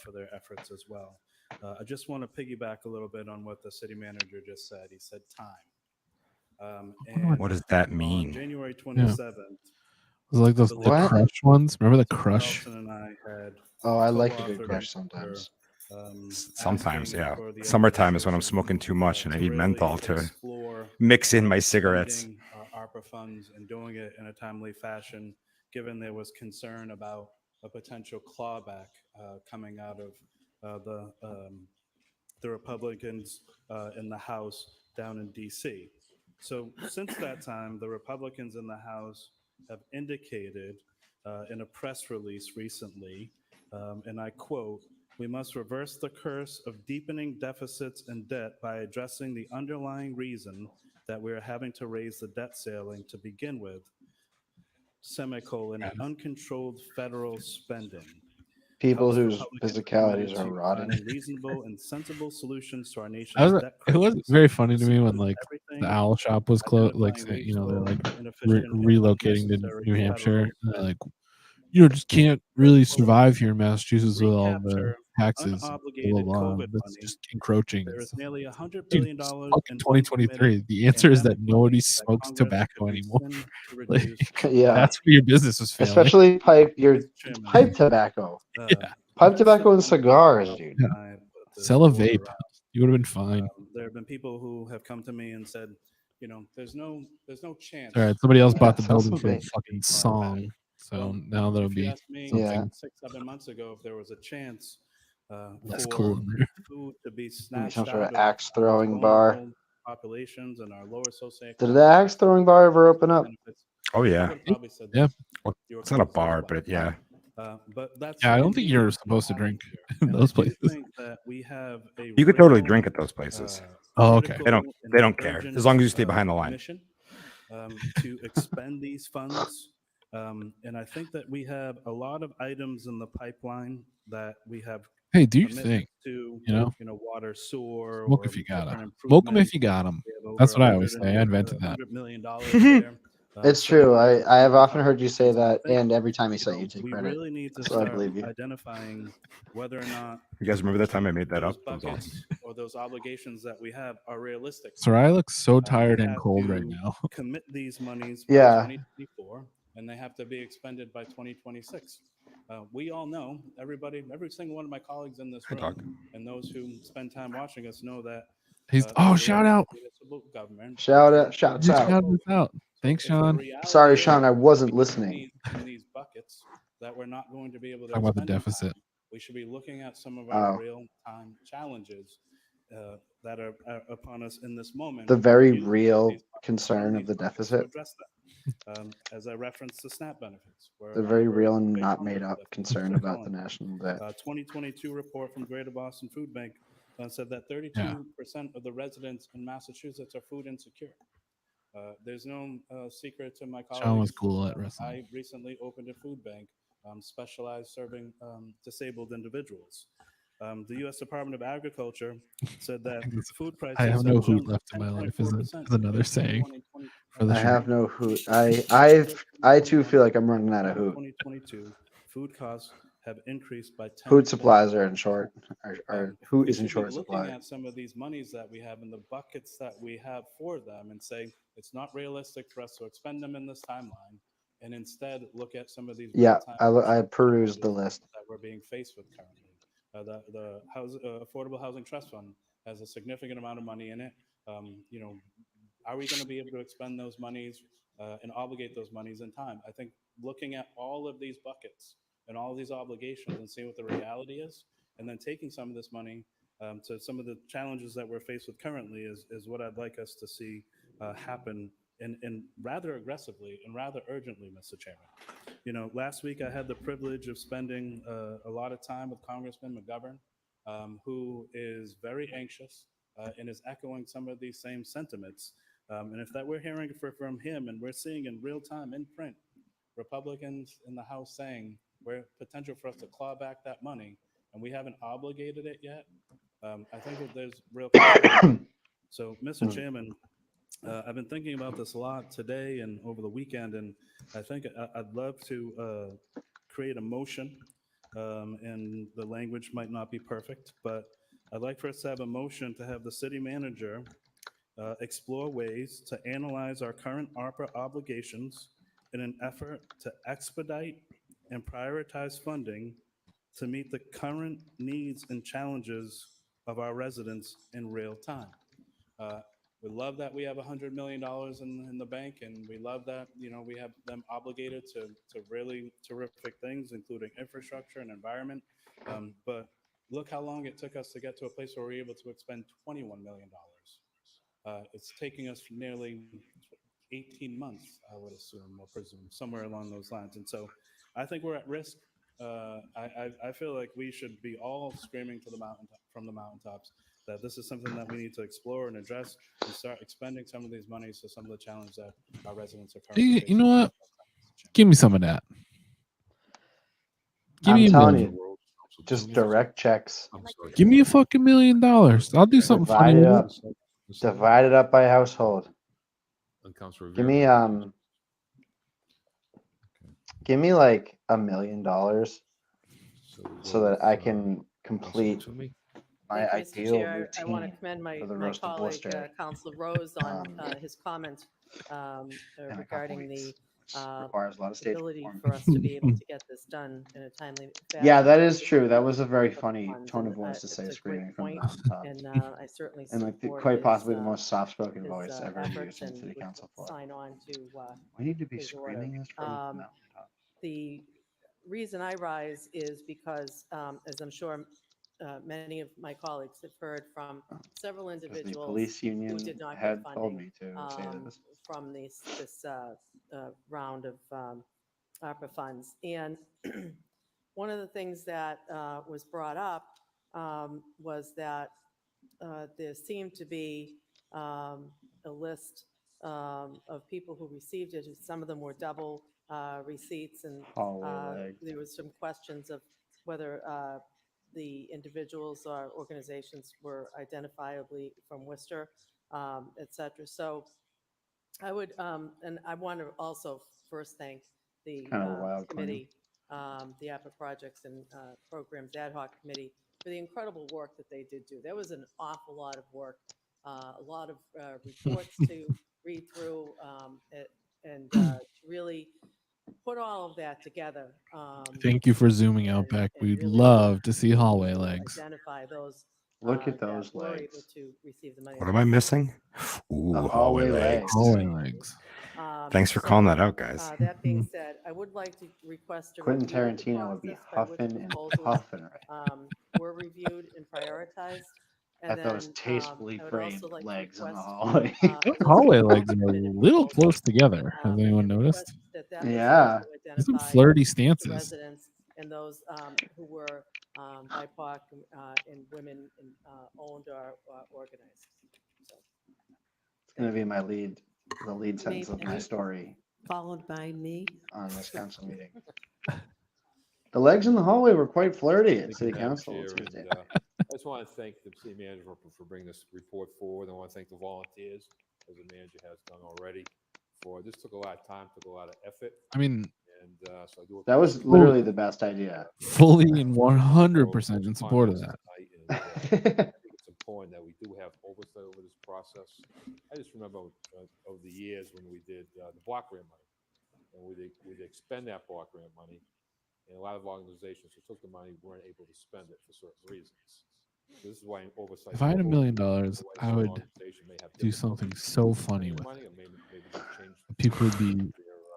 for their efforts as well. I just want to piggyback a little bit on what the city manager just said. He said time. What does that On mean? January 27th, It was like those I the believe crush ones. Remember the crush? Carlson and I had Oh, I like a good co-authored crush a sometimes. letter, Sometimes, asking yeah. for the Summertime is when I'm smoking too much and I need really menthol to explore mix in my cigarettes. spending ARPA funds and doing it in a timely fashion, given there was concern about a potential clawback coming out of the Republicans in the House down in DC. So since that time, the Republicans in the House have indicated in a press release recently, and I quote, "We must reverse the curse of deepening deficits and debt by addressing the underlying reason that we are having to raise the debt ceiling to begin with, semicolon, uncontrolled federal spending. People House whose Republicans are physicalities committed are to rotting. finding reasonable and sensible solutions to our I nation's was, debt it was crisis. very funny to This me when includes like everything the owl shop was closed, like identifying you know they're like wasteful, inefficient, and relocating to unnecessary New Hampshire. federal And they're like, you know, just can't really survive here in Massachusetts with all the recapture taxes. Blah, blah, unobligated blah. COVID That's money. just encroaching. There is nearly $100 Dude, billion it's in fucking 2023. The answer is that pandemic nobody money that smokes Congress tobacco could anymore. begin to Like, reduce. Yeah. that's where your business was failing. Especially your Chairman, pipe tobacco. Yeah. Pipe tobacco and cigars, dude. Yeah. Sell a vape. You would have been fine. There have been people who have come to me and said, you know, there's no chance. All right, somebody else Yeah, bought the sell building some for a vape. fucking song. So Well, now that'll if you be asked me something 6-7 months ago if there was a chance less for cool in there. food to be Maybe snatched some sort out of of axe throwing bar. vulnerable populations and our lower socioeconomic. Did the axe throwing bar ever open up? Oh, I yeah. would probably said Yeah. Well, your it's not a closest bar, one. but yeah. But that's Yeah, I the don't think you're convenience supposed to we have drink here. in And I those do places. think that we have a You could totally real, drink at those places. Oh, okay. critical They don't and care urgent, as long as you stay behind the line. mission. to expend these funds. And I think that we have a lot of items in the pipeline that we have Hey, do your commitments thing. to, You know, water, sewer, smoke or if you got different 'em. Smoke 'em if improvements. you got 'em. We have That's over what I always say. I invented that. $100 million there. It's sitting true. in I have often top heard you say positions. And I that, think, and every time you say it, you take we credit. really need to So I start believe you. identifying whether or not You guys remember that time I made that those up? That was awesome. buckets or those obligations that we have are realistic. Sir, I look so We tired and have cold right to now. commit these monies Yeah. by 2024, and they have to be expended by 2026. We all know, every single one of my colleagues in this room, and those who spend time watching us know that He's the shout real out. municipal government Shouts You out. shouted us out. Thanks, if the Sean. reality Sorry, is Sean, I wasn't in listening. these buckets that we're not going to be able to Talking about the expend in deficit. time, we should be looking at some of our Oh. real-time challenges that are upon us in this moment. The very Using real these buckets, concern fund of the these buckets to deficit. address that. As I referenced the SNAP benefits. where The a lot very of our real and big not numbers made up that concern folks are about calling the for. national debt. 2022 report from Greater Boston Food Bank said that 32% of the residents in Massachusetts are food insecure. There's no secret to my colleagues. Sean was cool at wrestling. I recently opened a food bank specialized serving disabled individuals. The U.S. Department of Agriculture said that food prices I have no hoot jumped left in my life is 10.4% another saying for the I show. have no hoot. I too feel like I'm running out of hoot. 2022, food costs have increased by 10. Hoot supplies are in short. Or hoot We is in should be short looking supply. at some of these monies that we have in the buckets that we have for them and say it's not realistic for us to expend them in this timeline, and instead look at some of these Yeah, real-time I perused the list. that we're being faced with currently. The Affordable Housing Trust Fund has a significant amount of money in it. Are we going to be able to expend those monies and obligate those monies in time? I think looking at all of these buckets and all of these obligations and seeing what the reality is, and then taking some of this money to some of the challenges that we're faced with currently is what I'd like us to see happen and rather aggressively and rather urgently, Mr. Chairman. Last week I had the privilege of spending a lot of time with Congressman McGovern, who is very anxious and is echoing some of these same sentiments. And if that we're hearing from him and we're seeing in real time in print, Republicans in the House saying we're potential for us to claw back that money and we haven't obligated it yet, I think that there's real concern. So, Mr. Chairman, I've been thinking about this a lot today and over the weekend, and I think I'd love to create a motion, and the language might not be perfect, but I'd like for us to have a motion to have the city manager explore ways to analyze our current ARPA obligations in an effort to expedite and prioritize funding to meet the current needs and challenges of our residents in real time. We love that we have $100 million in the bank, and we love that we have them obligated to really terrific things, including infrastructure and environment. But look how long it took us to get to a place where we're able to expend $21 million. It's taking us nearly 18 months, I would assume or presume, somewhere along those lines. And so I think we're at risk. I feel like we should be all screaming from the mountaintops that this is something that we need to explore and address and start expending some of these monies to some of the challenges that our residents are currently facing. You know what? Give me some of that. Give I'm me $1 telling million. you, just direct checks. Give me a fucking $1 million. I'll do something funny with it. Divide it up by household. Give me like $1 million so that I can complete my Thank you, Mr. ideal Chair. I routine want to commend my for the my roast of colleague, Worcester. Council Rose, on his comment regarding the requires a lot of stage ability performance. for us to be able to get this done in a timely fashion. Yeah, that is true. That was a very funny tone of voice to It's say, a screaming great from the point, mountaintops. and I certainly And like support quite his, possibly the most soft-spoken his, voice ever efforts used on and city would council floor. sign on to We need to be his order. screaming this from the mountaintops. The reason I rise is because, as I'm sure many of my colleagues have heard from several individuals police union who did not had get told funding me to say this. from this round of ARPA funds. And one of the things that was brought up was that there seemed to be a list of people who received it. Some of them were double receipts, and Hallway legs. there was some questions of whether the individuals or organizations were identifiably from Worcester, et cetera. So I would, and I want to also first thank the Kind of a wild claim. committee, the APA Projects and Programs Ad Hoc Committee, for the incredible work that they did do. There was an awful lot of work, a lot of reports to read through, and to really put all of that together. Thank you for zooming out back. We'd really, love to see hallway legs. Identify those. Look at those that were able legs. to receive the money. What am I missing? Ooh, The hallway hallway legs. Hallway legs. Thanks for calling that out, guys. That being said, I would like to request a Quentin review of the Tarantino would be process by which huffing the and proposals, puffing right. Were reviewed and prioritized. And At those then, tastefully I would framed also like to legs in the request, hallway. Hallway legs are a little close together. Has anyone noticed? that Yeah. There's some identify flirty the stances. residents and those who were BIPOC and women owned or organized. So, It's going to be my lead, the lead sentence of my Maybe. story followed by me. on this council meeting. The legs in the hallway were quite flirty at City Madam Council Chair, Tuesday. and, I just want to thank the city manager for bringing this report forward. I want to thank the volunteers, as the manager has done already. This took a lot of time, took a lot of effort. I mean, and so I do That was appreciate literally the best idea. Fully and 100% in support of that. I think it's important that we do have oversight over this process. I just remember over the years when we did the block grant money, and we'd expend that block grant money, and a lot of organizations who took the money weren't able to spend it for certain reasons. So this is why oversight. If I had $1 million, otherwise I some would organization may have do difficulty something so funny spending with money, it. or maybe just change People would be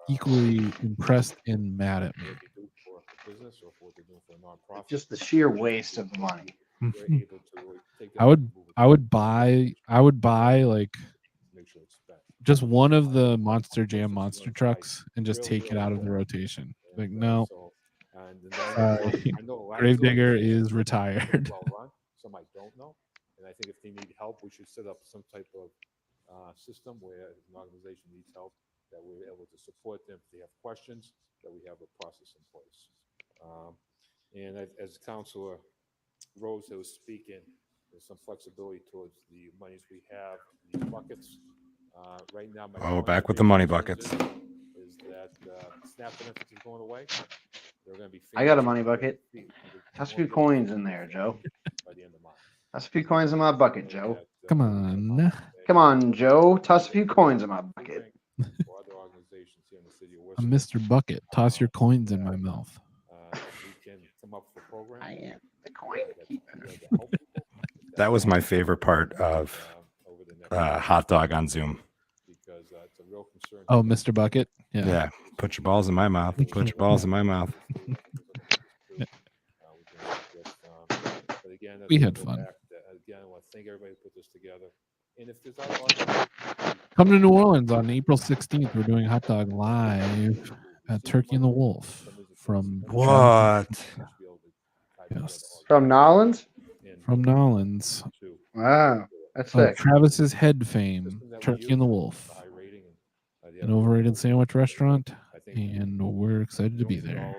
equally impressed and mad at me. what they do for a business or for what they're doing for a nonprofit. Just the sheer waste of the money. They're able to really take that I would and move it I would buy like make sure it's spent. just one of the Monster Jam monster trucks and just take it out of the rotation. Like, no, sorry, Gravedigger is retired. Well run. Some I don't know, and I think if they need help, we should set up some type of system where if an organization needs help, that we're able to support them. If they have questions, that we have a process in place. And as Councilor Rose was speaking, there's some flexibility towards the monies we have, the buckets. Right now, Back with the money buckets. Is that SNAP benefits is going away? They're going to be. I got a money bucket. Toss a few coins in there, Joe. By the end of March. Toss a few coins in my bucket, Joe. Come on. Come on, Joe. Toss a few coins in my bucket. I'm Mr. Bucket. Toss your coins in my mouth. We can come up with a program. I am the coin keeper. That was my favorite part of hot dog on Zoom. Because it's a real concern. Oh, Mr. Bucket. Yeah. Put your balls in my mouth. Put your balls in my mouth. But again, We had fun. Again, I want to thank everybody who put this together. And if there's other Come to New Orleans on April 16th. We're doing hot dog live at Turkey and the Wolf from What? Yes. From Nolans? From Nolans. Wow. That's Of sick. Travis's Head fame, Turkey and the Wolf. An overrated sandwich restaurant. And we're excited to be there.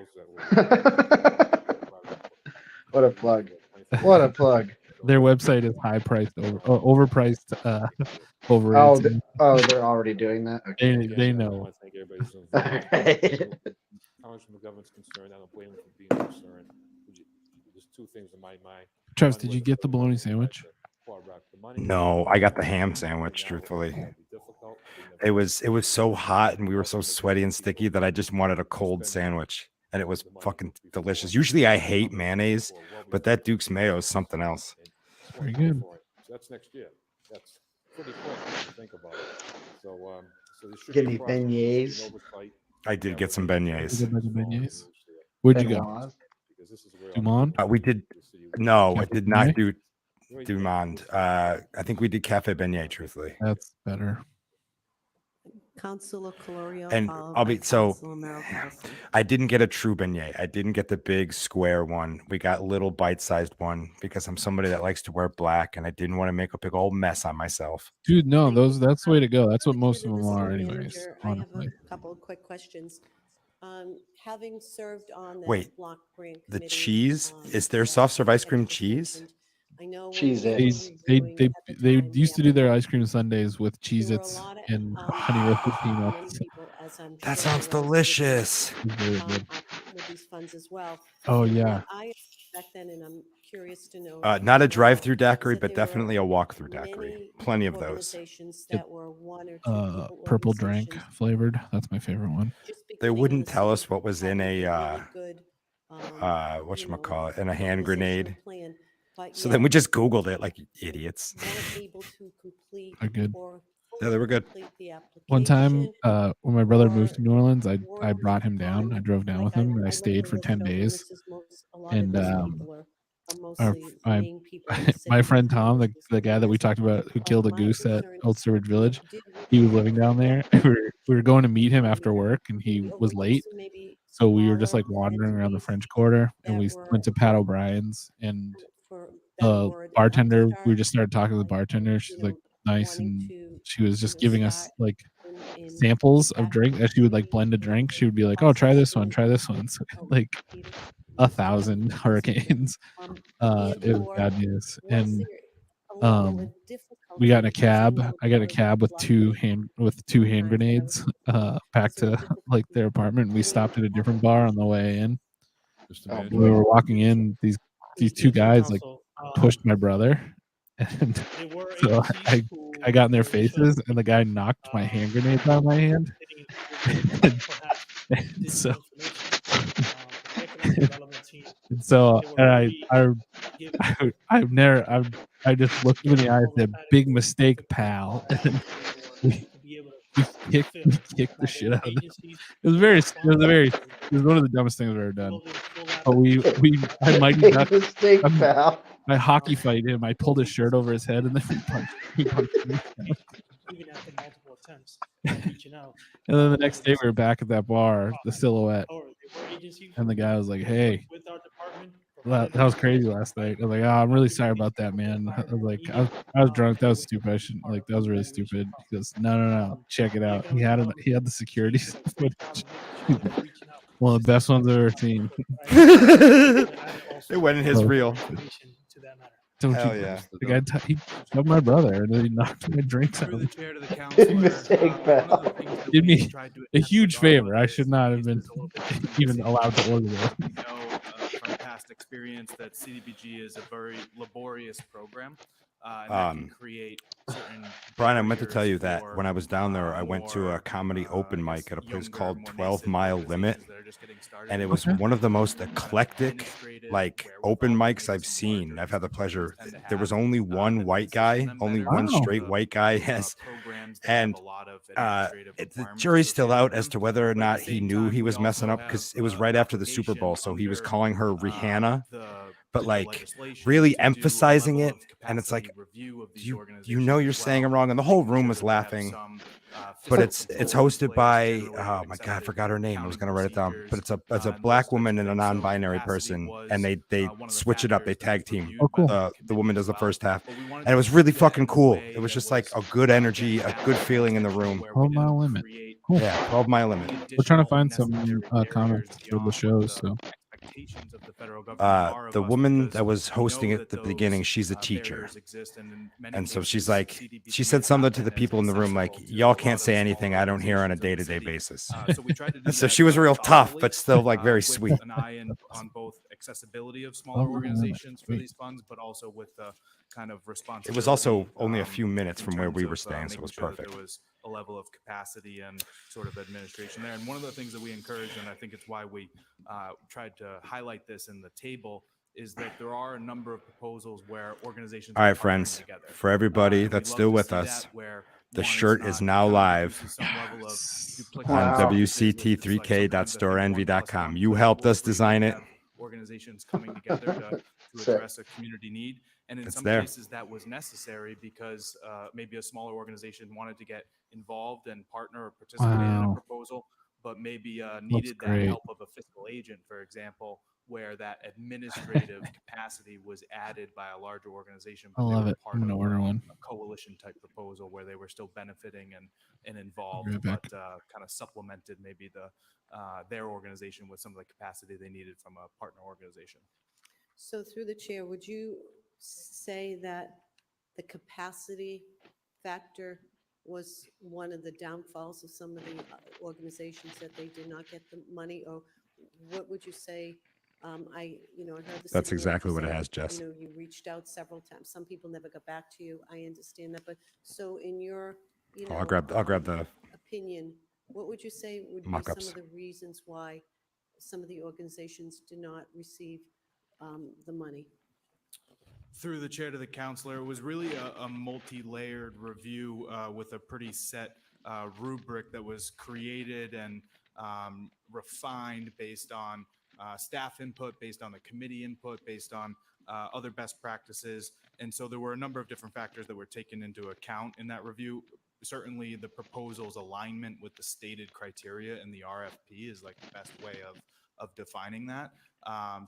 What a plug. What a plug. Their website is high priced, overpriced, overrated. They're already doing that? Okay. They know. As far as from the government's concerned, I don't blame them for being concerned. There's two things in my mind. Travis, did you get the bologna sandwich? No, I got the ham sandwich, truthfully. It was so hot and we were so sweaty and sticky that I just wanted a cold sandwich. And it was fucking delicious. Usually I hate mayonnaise, but that Duke's mayo is something else. Very good. So that's next year. That's pretty quick if you think about it. So there should Get be any a process, beignets? oversight. I did get some beignets. Where'd you go? Because this is where Dumont? We did. No, I did not do Dumont. I think we did Cafe Beignet, truthfully. That's better. Councilor Colorio, And followed I'll by be so. Councilor Merrill Harrison. I didn't get a true beignet. I didn't get the big square one. We got little bite-sized one because I'm somebody that likes to wear black, and I didn't want to make a big old mess on myself. Dude, no, that's the way to go. That's what most of them are, City anyways. Manager, I have Honestly. a couple of quick questions. Having served on that Wait, block grant the committee, cheese? Is there soft serve ice cream cheese? mentioned, I know when Cheese we were Its. reviewing They at the they time, used to the do their ice cream sundaes with there were a Cheez-Its lot of and honey roasted from many peanuts. people, as I'm That sure sounds the rest of the board, delicious. Very good. with these funds as well. Oh And yeah. what I back then, and I'm curious to know. Not a now, drive-through is daiquiri, that but there were definitely a walk-through daiquiri. many Plenty of those. organizations that were one or two people Purple drink organizations, flavored. That's my favorite one. They beginning wouldn't the tell us state what was in having a really good, whatchamacallit, in a hand grenade. plan, but So then we yet just Googled it like idiots. weren't able to complete They're good. or Yeah, they were good. complete the One time, application. when my brother or moved to New Orleans, I worked brought him down. I drove down with him, and I stayed for 10 Worcester, and days. this is a lot of And these people are our, mostly my, main people in the my city. friend Tom, the guy that we talked about who killed a goose at Old Sturbridge Village, he was living down there. We were going to meet him after work, and he was late. So we were just like wandering around the French Quarter, and we went to Pat O'Brien's, and the bartender, we just started talking to the bartender. She's like nice, and she was just giving us like samples of drink as she would like blend a drink. She would be like, "Oh, try this one, try this one." So, like 1,000 hurricanes. It was bad news. And we got in a cab. I got in a cab with two hand grenades back to like their apartment. We stopped at a different bar on the way in. When we were walking in, these two guys like pushed my brother, and so I got in their faces, and the guy knocked my hand grenades out of my hand. And so I just looked him in the eye and said, "Big mistake, pal." And we kicked the shit out of him. It was one of the dumbest things I've ever done. But I mighty ducked. Mistake, pal. I hockey fight him. I pulled his shirt over his head, and then we punched him. Even after multiple attempts at reaching out. And then the next day we were back at that bar, the Silhouette, and the guy was like, "Hey, that was crazy last night." I was like, "Oh, I'm really sorry about that, man." I was like, I was drunk. That was stupid. I shouldn't, like, that was really stupid." He goes, No, check it out. He had the security footage. One of the best ones I've ever seen. It went in his reel. Don't Hell you? yeah. The guy he shoved my brother, and then he knocked my drinks out. Big mistake, pal. Did me a huge favor. I should not have been even allowed to order this. We know from past experience that CDBG is a very laborious program. And that can create certain Brian, I meant to tell you that barriers when I was down there, I went to a comedy open mic at a place called 12 Mile Limit, and it was one of the most eclectic, like, open mics I've seen. I've had the pleasure. There was only one white guy, only one straight white guy, yes, and the jury's still out as to whether or not he knew he was messing up, because it was right after the Super Bowl, so he was calling her Rihanna, but like really emphasizing it, and it's like, you know you're saying it wrong, and the whole room was laughing. But it's hosted by, oh my god, I forgot her name. I was gonna write it down, but it's a black woman and a non-binary person, and they switch it up. They tag team. Oh, cool. The woman does the first half, and it was really fucking cool. It was just like a good energy, a good feeling in the room. 12 Mile Limit. Cool. Yeah, 12 Mile Limit. We're trying to find some comments for the shows. So the woman that was hosting it at the beginning, she's a teacher, and so she's like, she said something to the people in the room like, "Y'all can't say anything I don't hear on a day-to-day basis." So she was real tough, but still like very sweet. An eye on both accessibility of smaller organizations for these funds, but also with the kind of responsibility. It was also only a few minutes from where we were staying, so it was perfect. There was a level of capacity and sort of administration there. And one of the things that we encourage, and I think it's why we tried to highlight this in the table, is that there are a number of proposals where organizations. All right, friends, for everybody that's still with us, the shirt is now live on wct3k.storeenvy.com. You helped us design it. Organizations coming together to address a community need. And in It's some there. cases that was necessary because maybe a smaller organization wanted to get involved and partner or participate in a Wow. proposal, but maybe That's needed that great. help of a fiscal agent, for example, where that administrative capacity was added by a larger organization, I but they love were it. part I'm of gonna order one. a coalition type proposal where they were still benefiting and involved, Right back. but kind of supplemented maybe their organization with some of the capacity they needed from a partner organization. So through the chair, would you say that the capacity factor was one of the downfalls of some of the organizations, that they did not get the money? Or what would you say? I heard the That's city exactly manager what it say, has, Jess. you reached out several times. Some people never got back to you. I understand that. But so in your, I'll grab the opinion, what would you say would be mock-ups. some of the reasons why some of the organizations did not receive the money? Through the chair to the counselor, it was really a multi-layered review with a pretty set rubric that was created and refined based on staff input, based on the committee input, based on other best practices. And so there were a number of different factors that were taken into account in that review. Certainly the proposal's alignment with the stated criteria in the RFP is like the best way of defining that.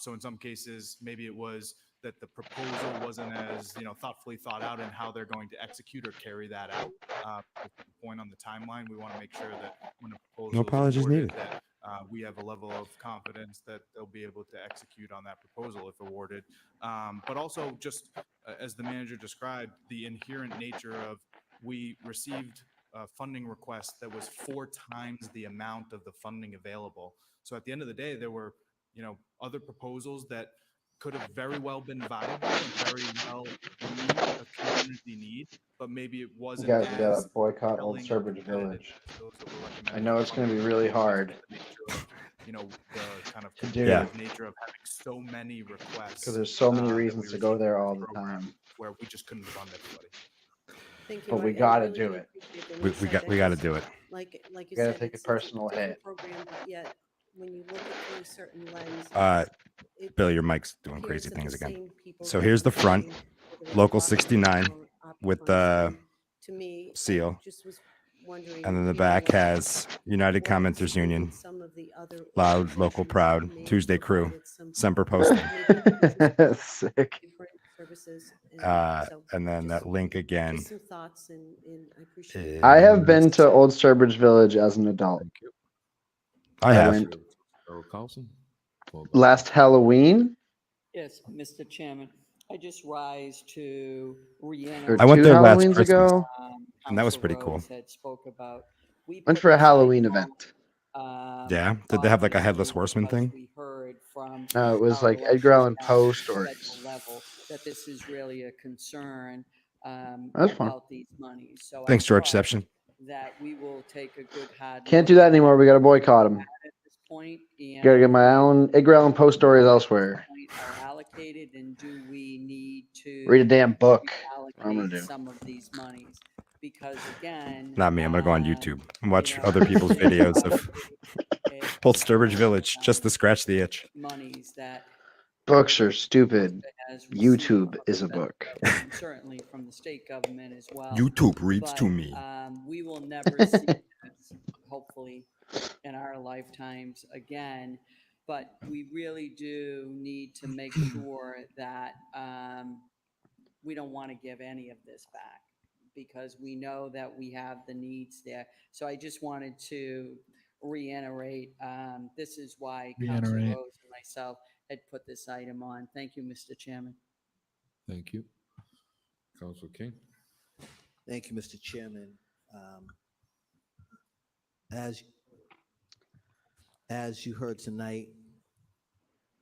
So in some cases, maybe it was that the proposal wasn't as thoughtfully thought out in how they're going to execute or carry that out. At the point on the timeline, we want to make sure that when a proposal No is apologies awarded, needed. that we have a level of confidence that they'll be able to execute on that proposal if awarded. But also, just as the manager described, the inherent nature of we received a funding request that was 4 times the amount of the funding available. So at the end of the day, there were other proposals that could have very well been viable and very well meet a community need, but maybe it You wasn't guys gotta as boycott Old compelling or Sturbridge competitive Village. as those that were I recommended know for it's gonna funding. be really Just hard the nature of, the kind of to do. competitive nature of having so many requests. because there's so many that reasons we to go received there for all this the program time. where we just couldn't fund everybody. Thank you. But we I gotta really do it. appreciate that We insight. got I to just, do it. like you You gotta said, take a it's a personal different hit. program, but yet when you look at through a certain lens, Bill, your mic's doing appears crazy that the things again. same people So that here's are the front, paying, whether it's local ARPA 69 or ARPA with funds, the and to me, I seal. just was wondering, And then the back has United what Commenters maybe Union, some of the other loud, local, organizations proud, may have Tuesday crew, provided some Semper Postum. Sick. different services. And so And then that link again. just some thoughts, and I appreciate I have been is- to Old Sturbridge Village as an adult. Thank you. I have. went Earl Carlson, followed by- last Halloween. Yes, Mr. Chairman, I just rise to Or reiterate. I went 2 there last Halloweens Christmas, ago. and that was Council pretty cool. Rose had spoke about. We Went put for a this Halloween item on, event. Yeah? Did they have like a headless obviously horseman because thing? We heard from No, it was our like Edgar Allan elected Poe staff at the stories. federal level that this is really a concern That's fun. about these monies. So Thanks, I George trust Seption. that we will take a good hard Can't look do that at anymore. We gotta boycott them. at this point. Gotta get And my Edgar Allan Poe stories elsewhere. are allocated, and do we need to Read a damn book. That's what I'm gonna allocate do. some of these monies? Because again, Not me. I'm gonna go on YouTube and watch you know, other people's there videos are of a- Old Sturbridge Village just to scratch the itch. monies that Books are stupid. has received YouTube from is the a federal book. government, and certainly from the state government as well. YouTube reads But, to me. we will never see this, hopefully, in our lifetimes again. But we really do need to make sure that we don't want to give any of this back, because we know that we have the needs there. So I just wanted to reiterate, this is why Councilor Reiterate. Rose and myself had put this item on. Thank you, Mr. Chairman. Thank you. Council King. Thank you, Mr. Chairman. As you heard tonight,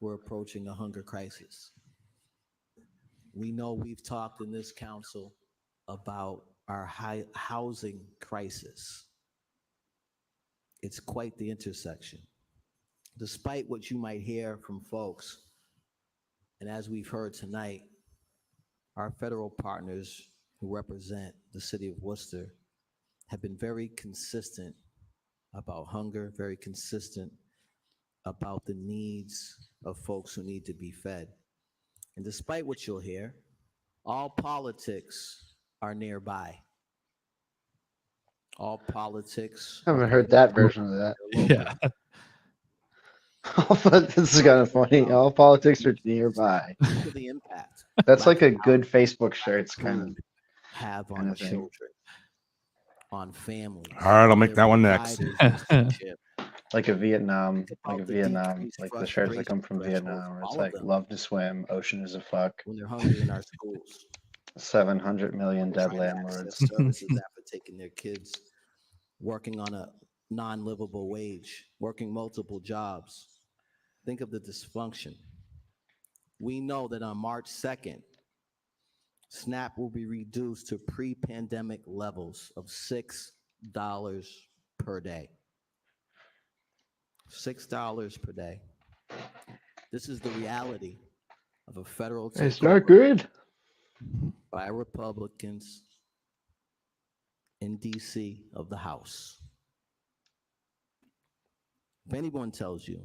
we're approaching a hunger crisis. We know we've talked in this council about our housing crisis. It's quite the intersection. Despite what you might hear from folks, and as we've heard tonight, our federal partners who represent the city of Worcester have been very consistent about hunger, very consistent about the needs of folks who need to be fed. And despite what you'll hear, All politics are nearby. All politics. I haven't heard that version of that. Yeah. This is kind of funny. All politics are nearby. Think of the impact That's like a lack of good Facebook shirts kind food have kind on of thing. children, on families. All right, I'll make their that one next. providers, Mr. Chip. Like a Vietnam, Think like a about the Vietnam, decreased like the shirts that come frustration from threshold Vietnam, for where it's all of like them love to swim, ocean is a fuck, when they're hungry in our schools. 700 million dead Trying to access landlords. services after taking their kids, working on a non-livable wage, working multiple jobs. Think of the dysfunction. We know that on March 2nd, SNAP will be reduced to pre-pandemic levels of $6 per day. $6 per day. This is the reality of a federal It's takeover not good. by Republicans in DC of the House. If anyone tells you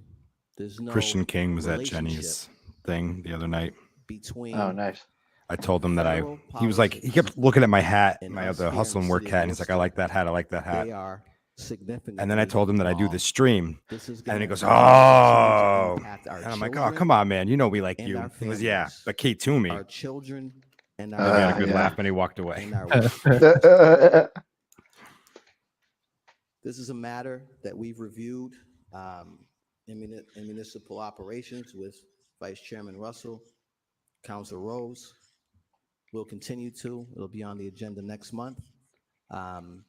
there's no Christian King was at relationship Jenny's thing the other night. between Oh, nice. I told him that federal he was like, he politics kept looking at my hat, and my us other here in hustle the and work city of hat, and he's like, I Worcester, like that hat, I like that hat. they are significantly And then I told him that I do involved. this stream, This is and gonna he goes, continue to oh, impact our and I'm like, oh, children come on, man, you know we like and you. our He goes, yeah, families. but Kate Toomey. Our children and And he had a our good yeah. laugh, and he walked away. and our This is a matter that we've reviewed in municipal operations with Vice Chairman Russell, Councilor Rose. We'll continue to. It'll be on the agenda next month. And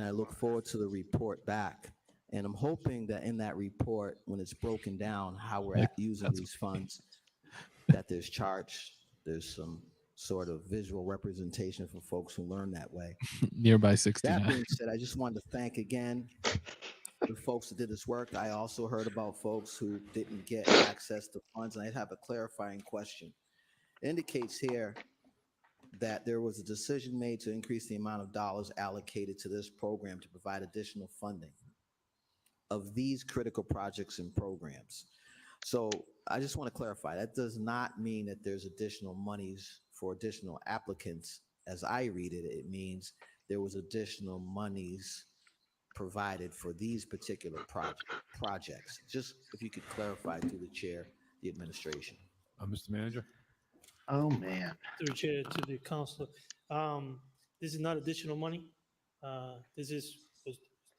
I look forward to the report back. And I'm hoping that in that report, when it's broken down, how we're using these funds, that there's some sort of visual representation for folks who learn that way. Nearby That 69. being said, I just wanted to thank again the folks that did this work. I also heard about folks who didn't get access to funds, and I have a clarifying question. It indicates here that there was a decision made to increase the amount of dollars allocated to this program to provide additional funding of these critical projects and programs. So I just want to clarify, that does not mean that there's additional monies for additional applicants. As I read it, it means there was additional monies provided for these particular projects. Just if you could clarify through the chair, the administration. Mr. Manager? Oh, man. Through the chair to the councilor. This is not additional money. This was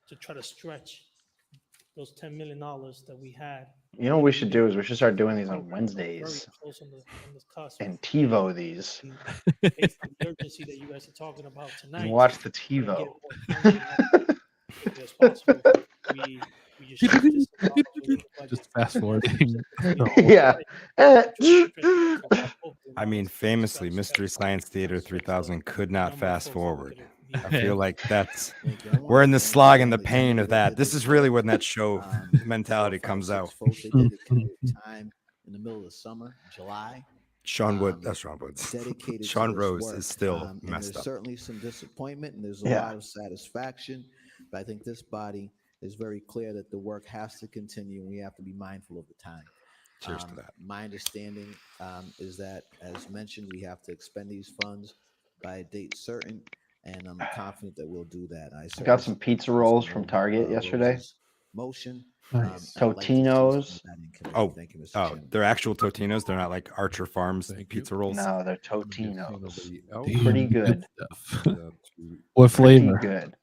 to try to stretch those $10 million that we had. You know what we should do is we should start doing these on Very Wednesdays close on the cusp. and TiVo these. Based on the urgency that you guys are talking about tonight. And watch the try to get TiVo. it more funded as quickly as possible. We just shifted this to the budget. Just fast forwarding. Yeah. I mean, famously, Mystery Science Theater 3000 could not fast forward. I feel like we're in the slog and the pain of that. This is really when that show mentality comes out. Folks, they dedicated time in the middle of the summer, July. Sean Woods. Dedicated Sean to this Rose work. is still And messed there's up. certainly some disappointment and there's a Yeah. lot of satisfaction, but I think this body is very clear that the work has to continue and we have to be mindful of the time. Cheers to that. My understanding is that, as mentioned, we have to expend these funds by a date certain, and I'm confident that we'll do that. I Got some pizza rolls from Target yesterday. Motion. Nice. and I'd like to see some of Totinos. that in committee. Oh, Thank you, Mr. oh, Chairman. they're actual Totinos. They're not like Archer Farms pizza rolls. No, they're Totinos. Damn, Pretty good. stuff. What flavor? Pretty good.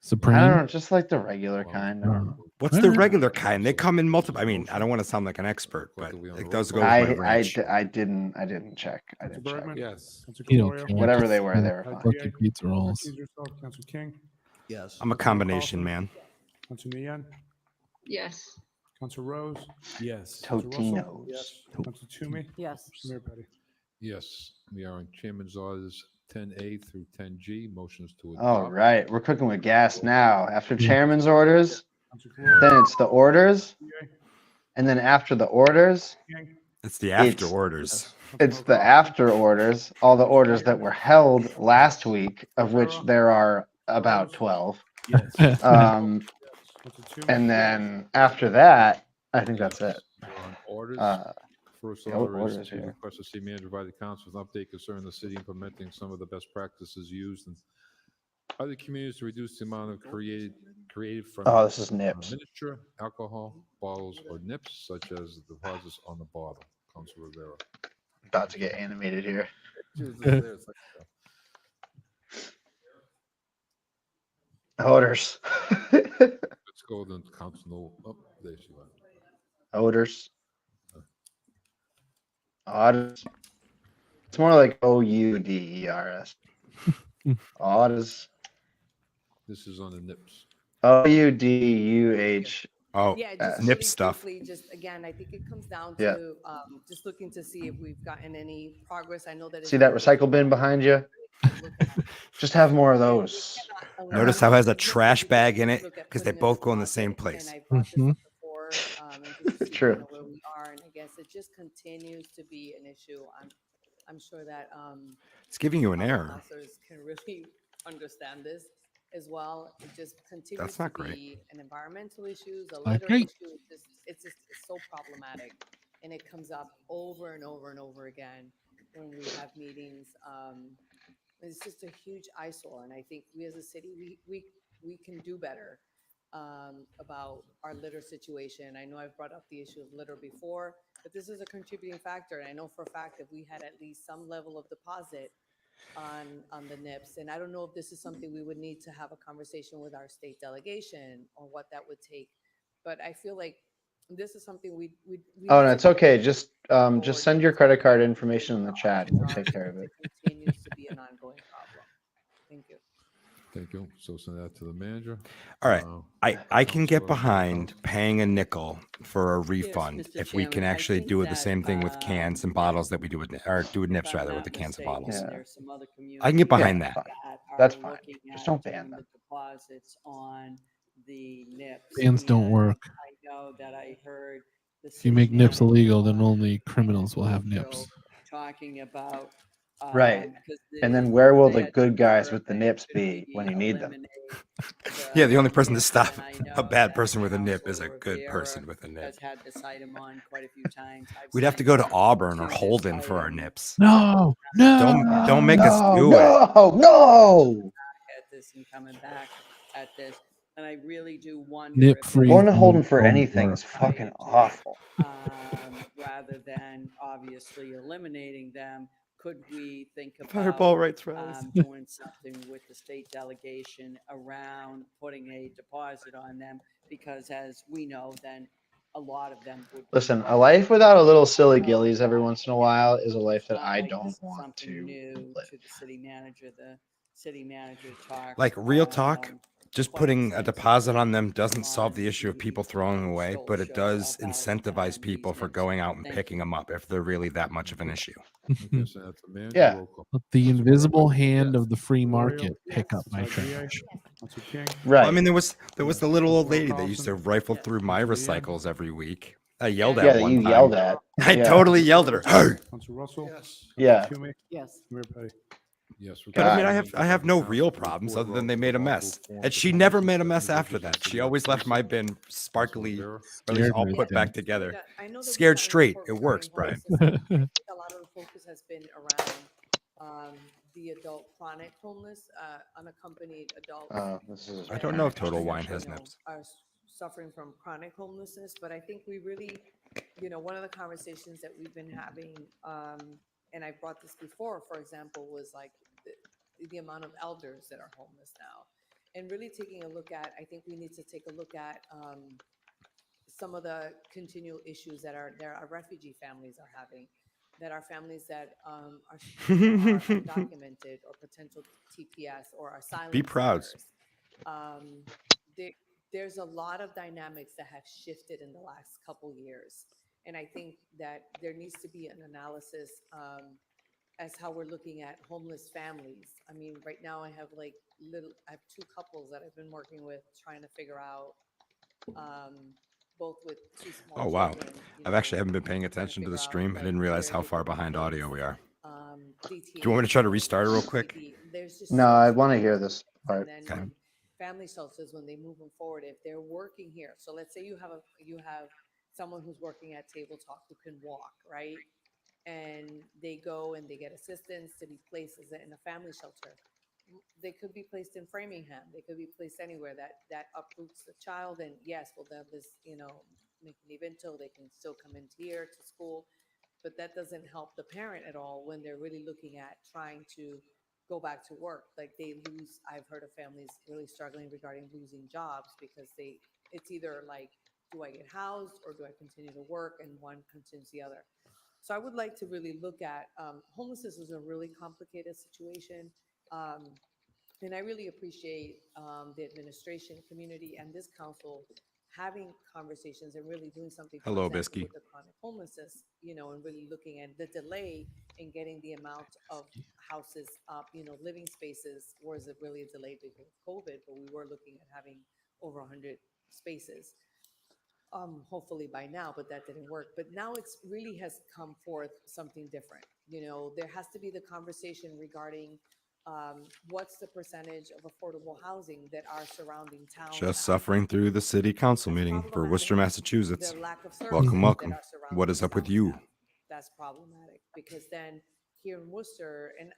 Supreme? I don't know, just like the regular kind. I don't know. What's the regular kind? They come in multiple. I mean, I don't want to sound like an expert, but it does go with my ranch. I didn't check. I didn't check. Bergman? Yes. Council You don't Calorio? care. Whatever they were, they were Council fine. DA? Fucking pizza rolls. Recuse yourself. Council King? Yes. I'm a combination man. Council Mian? Yes. Council Rose? Yes. Council Russell? Totinos. Yes. Council Toomey? Yes. Mayor Petty? Yes, we are on Chairman's orders 10A through 10G, motions to adopt. All right, we're cooking with gas now. After chairman's orders, Council Calorio? then it's the orders, DA? and then after the orders, King? It's the after It's- orders. it's the after orders, all the orders that were held last week, of which there are about 12. Yes. Um, Council Toomey? and then after that, I think that's it. We're on orders. First Yeah, what order order is is to here? request the city manager provide the council with an update concerning the city implementing some of the best practices used in other communities to reduce the amount of created from Oh, this is nips. miniature alcohol bottles or nips, such as the deposits on the bottle. Council Rivera. About to get animated here. It's like, Odors. let's go to Council. No, oh, there she went. Odors. Odors. It's more like Ouders. Odors. This is on the nips. Oudeuh. Oh, Yeah, just nip really stuff. quickly, just again, I think it comes down Yeah. to just looking to see if we've gotten any progress. I know that. See that recycle bin behind you? Just have more of those. Notice how it has a trash bag in it because they both go in the same place. True. Where we are, and I guess it just continues to be an issue. I'm sure that It's giving you an error. councilors can really understand this as well. It just continues That's not to great. be an environmental issue, a not litter great. issue. It's so problematic, and it comes up over and over and over again when we have meetings. It's just a huge eyesore, and I think we as a city, we can do better about our litter situation. I know I've brought up the issue of litter before, but this is a contributing factor. And I know for a fact that we had at least some level of deposit on the NIPS. And I don't know if this is something we would need to have a conversation with our state delegation or what that would take. But I feel like this is something we Oh, need no, to it's okay. Just send your credit card information in the chat and we'll take care of it. continues to be an ongoing problem. Thank you. Thank you. So send that to the manager. All right. I can get Councilor- behind paying a nickel for a refund Mr. if we can Chairman, I actually think do it the that, same thing with cans and bottles that we do with, or do with if nips I'm rather, with not the cans and mistaken, bottles. there's some other I can get behind Yeah, that. fine. are That's fine. looking Just at don't ban doing them. the deposits on the NIPS. Bans don't and work. I know that I heard the If you city make nips manager illegal, then only criminals will have nips. talking about. Right. 'Cause And then the- where will they the had good guys preferred with the that nips could be when you need them? Yeah, the only person to NIPS, stop and I a know bad that person with a nip is a Councilor good Rivera person with a nip. has had this item on quite a few times. I've We'd have to sent go to him Auburn or to this Holden for our item. nips. No, no. Don't make us No, do it. no. At this and coming back at this, and I really do wonder. Nip if free. Going to Holden for don't anything work. is fucking awful. Rather than obviously eliminating them, could we think Fireball about rights rallies. doing something with the state delegation around putting a deposit on them? Because as we know, then a lot of them would. Listen, a life without a little silly gillies every once in a while is a life that I don't want Something to new live. to the city manager. The city manager talked. Like real talk, just putting a deposit on them doesn't solve the issue of people throwing them away, but it does incentivize people for going out and picking them up if they're really that much of an issue. Okay, send that to the manager. Yeah. Roll call. Let the Councilor invisible Rivera? hand Yes. of the free market Royal, pick up my Councilor trash. Diaz, Councilor King. Right. Well, I mean, there was the little old lady that Carlson. used to rifle through my Councilor Yan. recycles every week. I yelled at Yeah, that one you time. yelled at. I Yeah. totally yelled at her. Hey! Councilor Russell. Yes. Yeah. Councilor Toomey, Yes. Mayor Petty. Yes. But I mean, God. I have no real problems other than they made a mess, and she never made a mess after that. She always left my bin sparkly, or at least all Scared put me, back Tim. together. I know that we've Scared had an straight. important It works, regarding Brian. homelessness. I think a lot of the focus has been around the adult chronic homeless, unaccompanied adults. This is. I don't know if Total that, Wine has you know, nips. are suffering from chronic homelessness, but I think we really, one of the conversations that we've been having, and I brought this before, for example, was like the amount of elders that are homeless now, and really taking a look at. I think we need to take a look at some of the continual issues that our refugee families are having, that are families that are undocumented or potential TPS or asylum. Be proud. seekers. There's a lot of dynamics that have shifted in the last couple years, and I think that there needs to be an analysis as how we're looking at homeless families. I mean, right now I have I have two couples that I've been working with trying to figure out, both with two small Oh wow! children, I've actually haven't been paying attention to the stream. I didn't realize how far behind audio we are. Do you want me to try to restart it real quick? No, I want to hear this part. And then family shelters, when they move them forward, if they're working here, so let's say you have someone who's working at Table Talk who can walk, right? And they go and they get assistance to be placed in a family shelter. They could be placed in Framingham. They could be placed anywhere that uproots the child. And yes, well, they'll this, make an event till they can still come into here to school, but that doesn't help the parent at all when they're really looking at trying to go back to work. Like I've heard of families really struggling regarding losing jobs because it's either like, do I get housed or do I continue to work? And one continues the other. So I would like to really look at homelessness is a really complicated situation. And I really appreciate the administration community and this council having conversations and really doing something Hello, for example, Bisky. with the chronic homelessness, and really looking at the delay in getting the amount of houses up, living spaces. Was it really a delay because of COVID? But we were looking at having over 100 spaces. Hopefully by now, but that didn't work. But now it's really has come forth something different. There has to be the conversation regarding what's the percentage of affordable housing that are surrounding towns. Just suffering through the city council meeting for Worcester, Massachusetts. Welcome, welcome. What is up with you? That's problematic because then here in Worcester, and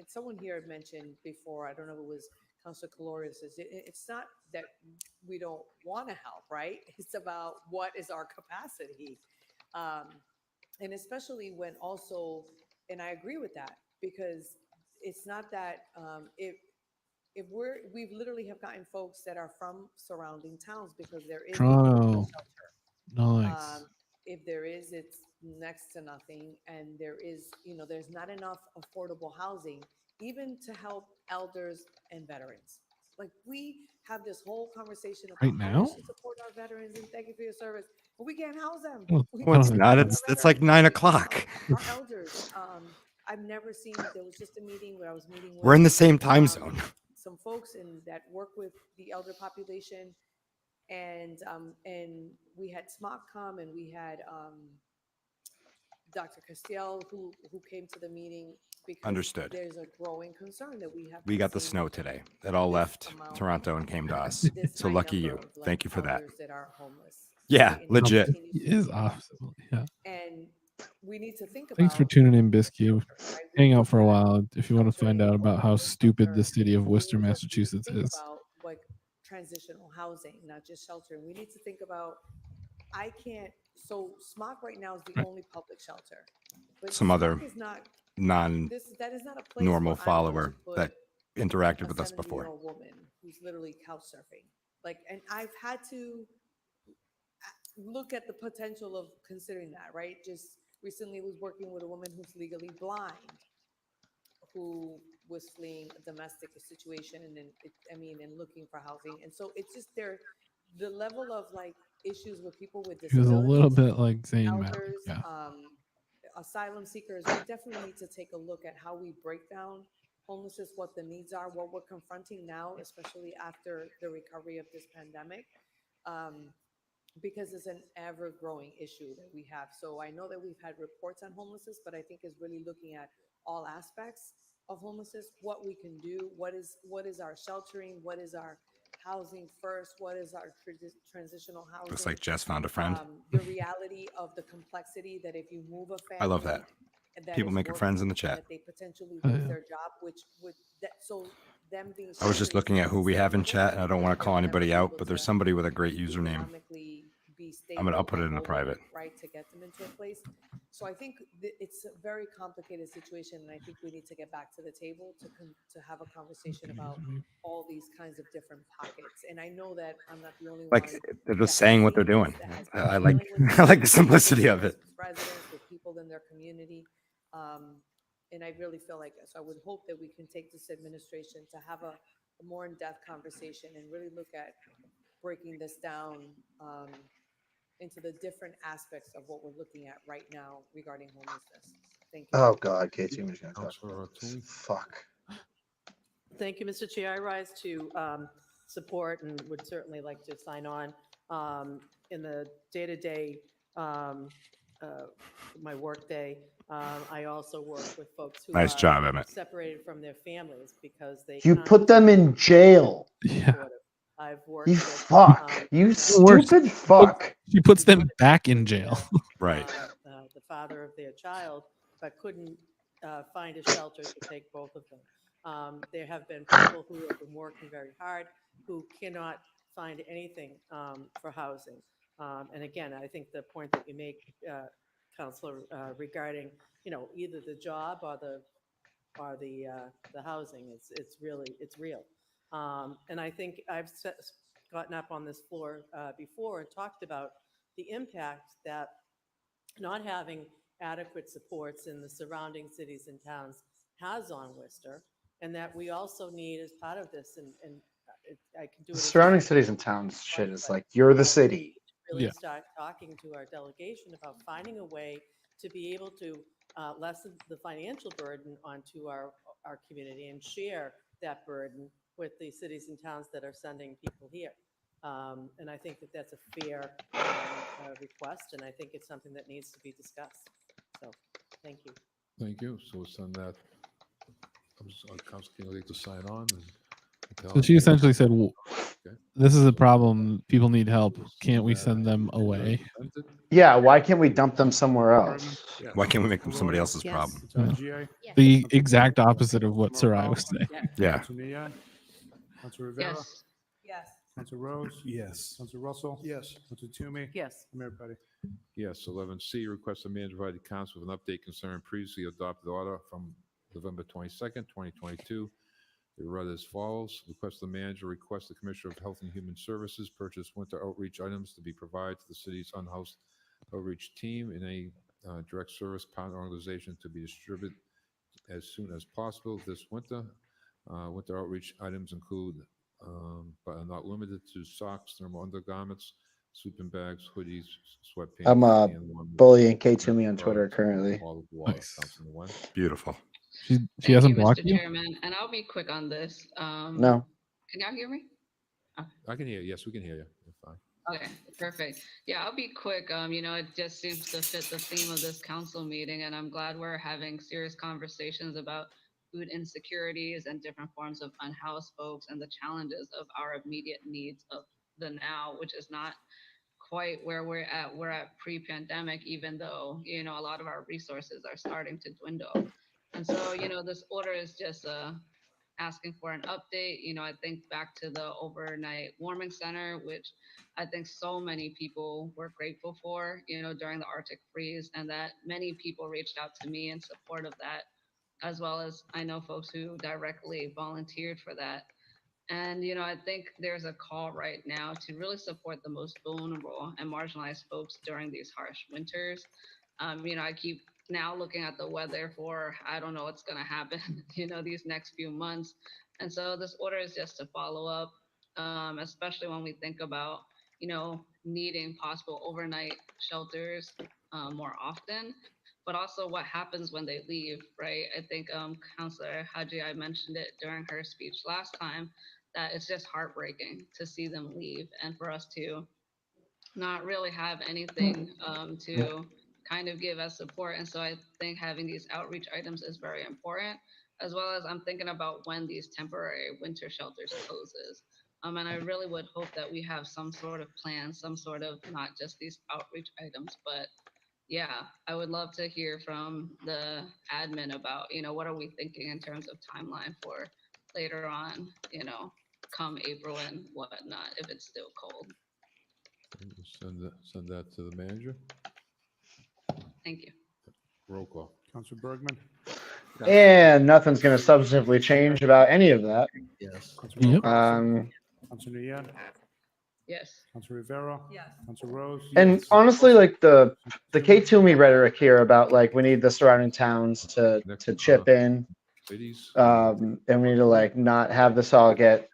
someone here had mentioned before, I don't know if it was Councilor Calorius, it's not that we don't want to help, right? It's about what is our capacity. And especially when also, and I agree with that, because it's not that if we've literally have gotten folks that are from surrounding towns because there is Toronto. a shelter. Nice. If there is, it's next to nothing, and there is, there's not enough affordable housing even to help elders and veterans. Like we have this whole conversation about Right how now? we should support our veterans and thank you for your service, but we can't house them. Well, it's not. It's like 9 o'clock. Our elders. I've never seen. There was just a meeting where I was meeting with. We're in the same time zone. Some folks that work with the elder population, and we had SMOC come, and we had Dr. Castiel who came to the meeting. Because Understood. There's a growing concern that we have. We got the snow today. It all left Toronto and came to us. So lucky you. Thank you for that. That are homeless. Yeah, legit. It is awesome. Yeah. And we need to think about. Thanks for tuning in, Bisky. Hang out for a while if you want to find out about how stupid the city of Worcester, Massachusetts is. About like transitional housing, not just shelter. We need to think about. So SMOC right now is the only public shelter. But Some other is not. That is not a place non-normal where follower I want to that put interacted with a us before. 70-year-old woman who's literally couch surfing. And I've had to look at the potential of considering that, right? Just recently was working with a woman who's legally blind, who was fleeing a domestic situation and looking for housing. And so it's just the level of issues with people with He was disabilities. a little bit like Zayn Malik. Elders, Yeah. asylum seekers, we definitely need to take a look at how we break down homelessness, what the needs are, what we're confronting now, especially after the recovery of this pandemic, because it's an ever-growing issue that we have. So I know that we've had reports on homelessness, but I think it's really looking at all aspects of homelessness, what we can do, what is our sheltering, what is our housing first, what is our transitional housing. Looks like Jess found a friend. The reality of the complexity that if you move a family, I love that. People making friends in the chat. that they potentially lose their job, so them being. I was just looking at who we have in chat, and I don't want to call anybody out, but there's somebody with a great username. I'll put it in a private. Right, to get them into a place. So I think it's a very complicated situation, and I think we need to get back to the table to have a conversation about all these kinds of different pockets. And I know that I'm not the only one. They're just saying what they're doing. I like the simplicity of it. Residents, with people in their community. And I really feel so I would hope that we can take this administration to have a more in-depth conversation and really look at breaking this down into the different aspects of what we're looking at right now regarding homelessness. Thank you. Oh God, Katie was gonna talk. Fuck. Thank you, Mr. Chair. I rise to support and would certainly like to sign on in the day-to-day, my work day. I also work with folks who Nice are job, Emmett. separated from their families because they You can't put them in jail. be supportive. I've worked You with, fuck. You stupid fuck. She puts them back in jail. Right. The father of their child, but couldn't find a shelter to take both of them. There have been people who have been working very hard who cannot find anything for housing. And again, I think the point that you make, Counselor, regarding, you know, either the job or the housing, it's real. And I think I've gotten up on this floor before and talked about the impact that not having adequate supports in the surrounding cities and towns has on Worcester, and that we also need as part of this, and I can do it. Surrounding cities and towns shit is like, you're the city. Really start talking to our delegation about finding a way to be able to lessen the financial burden onto our community and share that burden with the cities and towns that are sending people here. And I think that that's a fair request, and I think it's something that needs to be discussed. So, thank you. Thank you. So we'll send that. Council Connolly to sign on. So she essentially said, well, this is a problem. People need help. Can't we send them away? Yeah, why can't we dump them somewhere else? Why can't we make them somebody else's problem? Yeah. The exact opposite of what Sarai was saying. Yeah. Councilor Neon? Councilor Rivera? Yes. Yes. Councilor Rose? Yes. Councilor Russell? Yes. Councilor Toomey? Yes. Mayor Petty? Yes. 11C, request the manager provide the council with an update concerning previously adopted order from November 22nd, 2022. They read as follows. Request the manager request the Commissioner of Health and Human Services purchase winter outreach items to be provided to the city's unhoused outreach team in a direct service partner organization to be distributed as soon as possible this winter. Winter outreach items include, but are not limited to socks, thermal undergarments, sleeping bags, hoodies, sweatpants. I'm bullying K Toomey on Twitter currently. Nice. Beautiful. She Thank hasn't you, blocked Mr. you? Chairman, and I'll be quick on this. No. Can y'all hear me? I can hear you. Yes, we can hear you. You're fine. Okay, perfect. Yeah, I'll be quick. You know, it just seems to fit the theme of this council meeting, and I'm glad we're having serious conversations about food insecurities and different forms of unhoused folks and the challenges of our immediate needs of the now, which is not quite where we're at. We're at pre-pandemic, even though, you know, a lot of our resources are starting to dwindle. And so, you know, this order is just asking for an update. You know, I think back to the overnight warming center, which I think so many people were grateful for, you know, during the Arctic freeze, and that many people reached out to me in support of that, as well as I know folks who directly volunteered for that. And, you know, I think there's a call right now to really support the most vulnerable and marginalized folks during these harsh winters. You know, I keep now looking at the weather for, I don't know what's going to happen, you know, these next few months. And so this order is just to follow up, especially when we think about, you know, needing possible overnight shelters more often, but also what happens when they leave, right? I think Councilor Haji, I mentioned it during her speech last time, that it's just heartbreaking to see them leave and for us to not really have anything to kind of give us support. And so I think having these outreach items is very important, as well as I'm thinking about when these temporary winter shelters closes. And I really would hope that we have some sort of plan, some sort of not just these outreach items, but yeah, I would love to hear from the admin about, you know, what are we thinking in terms of timeline for later on, you know, come April and whatnot, if it's still cold. Send that to the manager. Thank you. Roll call. Councilor Bergman? And nothing's going to substantively change about any of that. Yes. Councilor Councilor Neon? Yes. Councilor Rivera? Yes. Councilor Rose? And honestly, like the K Toomey rhetoric here about like we need the surrounding towns to chip in, and we need to like not have this all get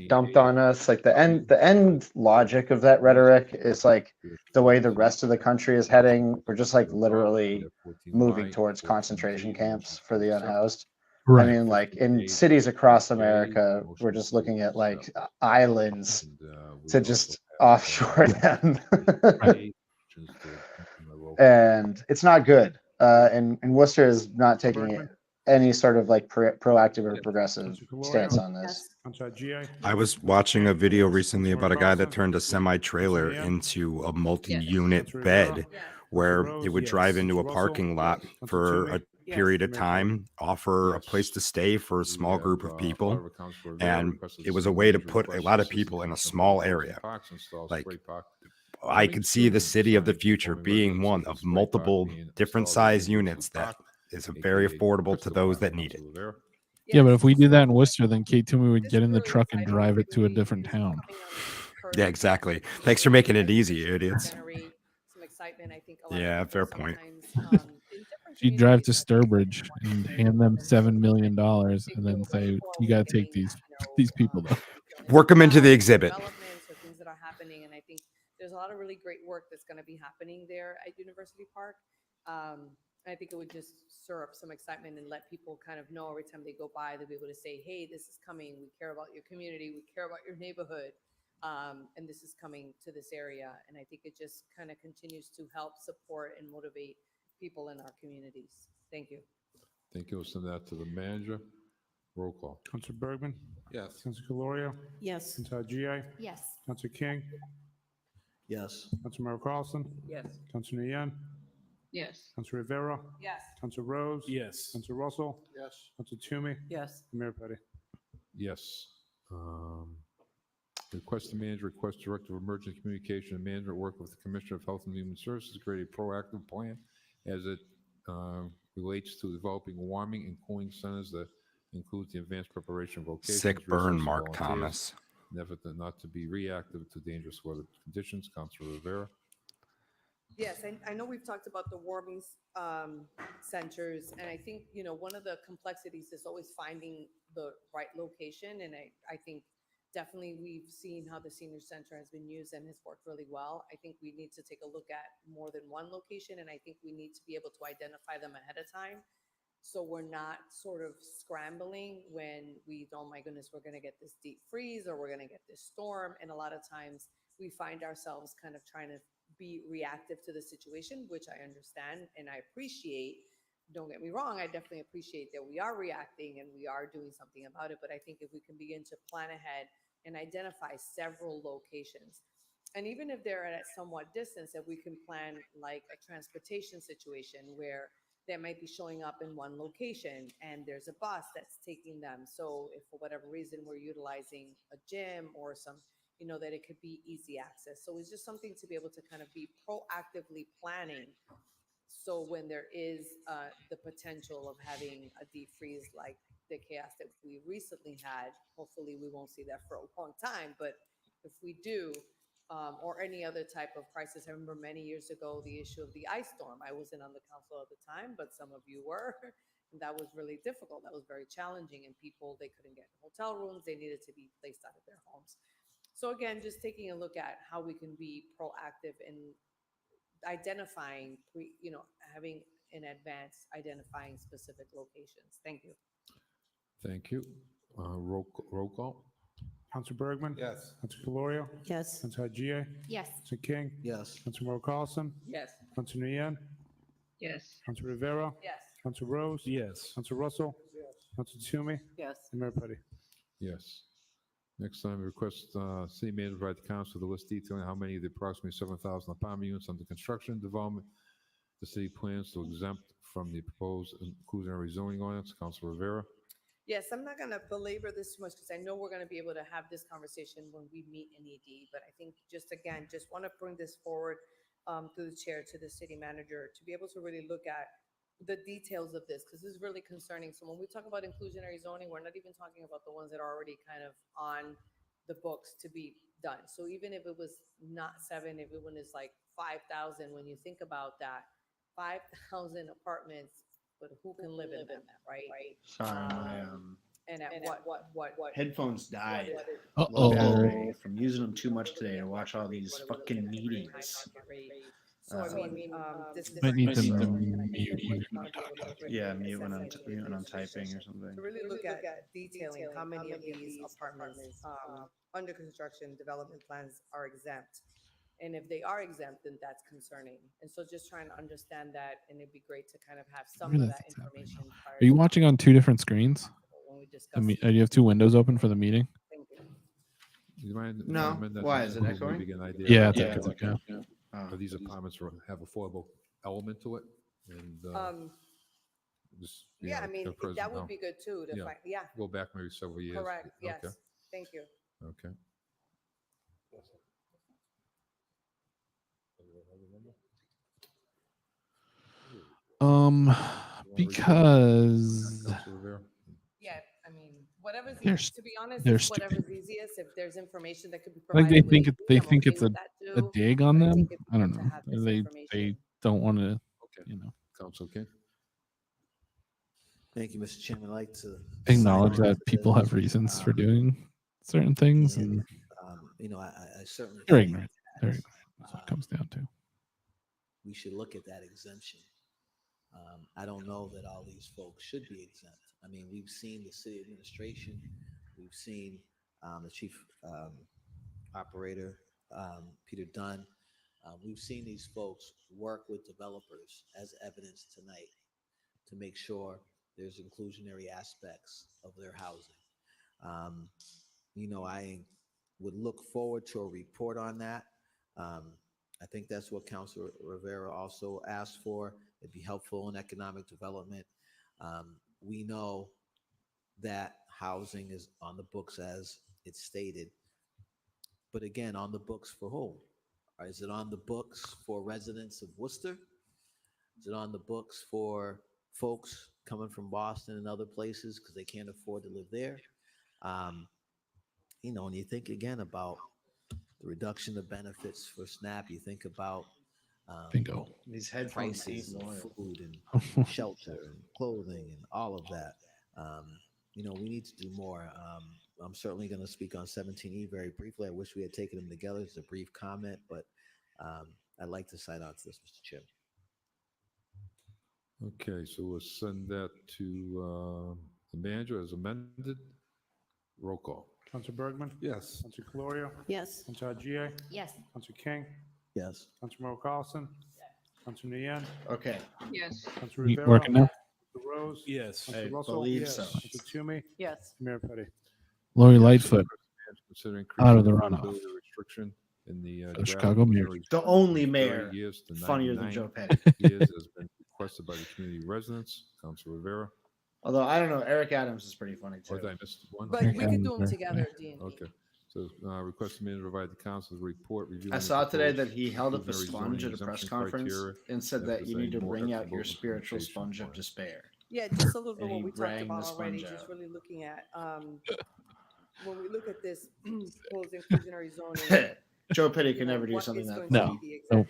dumped on us. Like the end logic of that rhetoric is like the way the rest of the country is heading. We're just like literally moving towards concentration camps for the unhoused. Right. I mean, like in cities across America, we're just looking at like islands to just offshore them. And it's not good. And Worcester is not taking any sort of like proactive or progressive stance on this. Councilor GA? I was watching a video recently about a guy that turned a semi-trailer into a multi-unit bed where it would drive into a parking lot for a period of time, offer a place to stay for a small group of people. And it was a way to put a lot of people in a small area. Like, I could see the city of the future being one of multiple different size units that is very affordable to those that need it. Yeah, but if we did that in Worcester, then Kate Toomey would get in the truck and drive it to a different town. Yeah, exactly. Thanks for making it easy, you idiots. Some excitement. I think a lot Yeah, of fair people point. sometimes, She'd drive to Sturbridge and hand them $7 million and then say, "You got to take these people though." Work them into the exhibit. developments or things that are happening, and I think there's a lot of really great work that's going to be happening there at University Park. I think it would just stir up some excitement and let people kind of know every time they go by, they'll be able to say, hey, this is coming. We care about your community. We care about your neighborhood. And this is coming to this area. And I think it just kind of continues to help support and motivate people in our communities. Thank you. Thank you. We'll send that to the manager. Roll call. Councilor Bergman? Yes. Councilor Calorio? Yes. Councilor GA? Yes. Councilor King? Yes. Councilor Carlson? Yes. Councilor Nguyen? Yes. Councilor Rivera? Yes. Councilor Rose? Yes. Councilor Russell? Yes. Councilor Toomey? Yes. Mayor Petty? Yes. Request the manager, request director of emergency communication and management work with the Commissioner of Health and Human Services, create a proactive plan as it relates to developing warming and cooling centers that includes the advanced preparation of locations. Sick burn, resources, Mark volunteers, Thomas. in an effort not to be reactive to dangerous weather conditions. Councilor Rivera. Yes, I know we've talked about the warming centers, and I think, you know, one of the complexities is always finding the right location, and I think definitely we've seen how the senior center has been used and has worked really well. I think we need to take a look at more than one location, and I think we need to be able to identify them ahead of time, so we're not sort of scrambling when oh my goodness, we're going to get this deep freeze or we're going to get this storm, and a lot of times we find ourselves kind of trying to be reactive to the situation, which I understand and I appreciate. Don't get me wrong, I definitely appreciate that we are reacting and we are doing something about it, but I think if we can begin to plan ahead and identify several locations, and even if they're at somewhat distance, that we can plan like a transportation situation where they might be showing up in one location and there's a bus that's taking them. So if for whatever reason we're utilizing a gym or some, you know, that it could be easy access. So it's just something to be able to kind of be proactively planning. So when there is the potential of having a deep freeze like the chaos that we recently had, hopefully we won't see that for a long time. But if we do, or any other type of crisis, I remember many years ago the issue of the ice storm. I wasn't on the council at the time, but some of you were. And that was really difficult. That was very challenging. And people, they couldn't get hotel rooms. They needed to be placed out of their homes. So again, just taking a look at how we can be proactive in identifying, having in advance, identifying specific locations. Thank you. Thank you. Roll call. Councilor Bergman? Yes. Councilor Calorio? Yes. Councilor GA? Yes. Councilor King? Yes. Councilor Carlson? Yes. Councilor Nguyen? Yes. Councilor Rivera? Yes. Councilor Rose? Yes. Councilor Russell? Yes. Councilor Toomey? Yes. And Mayor Petty? Yes. Next time, request city manager provide the council the list detailing how many of the approximately 7,000 apartment units under construction development the city plans to exempt from the proposed inclusionary zoning ordinance. Councilor Rivera. Yes, I'm not going to belabor this too much because I know we're going to be able to have this conversation when we meet in ED. But I think just want to bring this forward through the chair to the city manager to be able to really look at the details of this, because this is really concerning. So when we talk about inclusionary zoning, we're not even talking about the ones that are already kind of on the books to be done. So even if it was not 7, if it was like 5,000, when you think about that, 5,000 apartments, but who can live in them, right? Sorry, my And at what headphones died. Uh-oh. Battery from using them too much today to watch all these fucking meetings. So I mean, this Might need to mute. Yeah, mute when I'm typing or something. To really look at detailing how many of these apartments under construction development plans are exempt. And if they are exempt, then that's concerning. And so just trying to understand that, and it'd be great to kind of have some of that information. Are you watching on 2 different screens? When we discussed. Do you have two windows open for the meeting? Thank you. Do you mind? No. amend that Why? to Is it maybe echoing? get an idea Yeah, of- it's echoing, yeah. Oh. These apartments have affordable element to it, and just Yeah, I know, mean, the president that would know. be good too, to find, yeah. Go back maybe several years. Correct, yes. Okay. Thank you. Okay. Because Yeah, I mean, whatever's, There's- to be honest, there's it's whatever's easiest. If there's information that could be I think provided. they think with they AP, I'm think okay it's with a that a too, dig on but I them. think it'd be I don't good to know. have this They information. don't want to. Okay. You know, Council King. Thank you, Mr. Chairman. I'd like to acknowledge sign on that to people have the, reasons for doing certain things, and you know, I certainly they're think ignorant. that, They're ignorant. That's what it comes down to. we should look at that exemption. I don't know that all these folks should be exempt. I mean, we've seen the city administration, we've seen the chief operator, Peter Dunn. We've seen these folks work with developers, as evidenced tonight, to make sure there's inclusionary aspects of their housing. You know, I would look forward to a report on that. I think that's what Councilor Rivera also asked for. It'd be helpful in economic development. We know that housing is on the books as it's stated, but again, on the books for whom? Or is it on the books for residents of Worcester? Is it on the books for folks coming from Boston and other places because they can't afford to live there? You know, when you think again about the reduction of benefits for SNAP, you think about Bingo. These headphones prices ain't of loyal. food and shelter and clothing and all of that. You know, we need to do more. I'm certainly going to speak on 17E very briefly. I wish we had taken them together as a brief comment, but I'd like to sign on to this, Mr. Chairman. Okay, so we'll send that to the manager as amended. Roll call. Council Bergman? Yes. Council Calorio? Yes. Council Haji? Yes. Council King? Yes. Council Merrill Carlson? Council Nguyen? Okay. Yes. Council You Rivera? working now? Council Rose? Yes. Council I Russell? believe Yes. so. Council Toomey? Yes. Mayor Petty? Lori Lightfoot Considering out of the increasing runoff. affordability restriction in the The draft Chicago mayor. inclusionary The zone only from mayor 30 years to funnier than 99 Joe Petty. years has been requested by the community residents. Council Rivera. Although I don't know, Eric Adams is pretty funny Or too. did I miss one? But we could do them together, D&D. Okay. So request the mayor to provide the council's report reviewing. I the saw today proposed that he held up a inclusionary sponge zoning at a press exemption conference criteria and said as that you need to presenting more bring out your equitable spiritual implementation sponge of plan. despair. Yeah, just a little bit And what he we talked rang about the already, sponge just out. really looking at, when we look at this proposed inclusionary zoning. Joe Petty you can know, never do what something is that going to funny. be the No.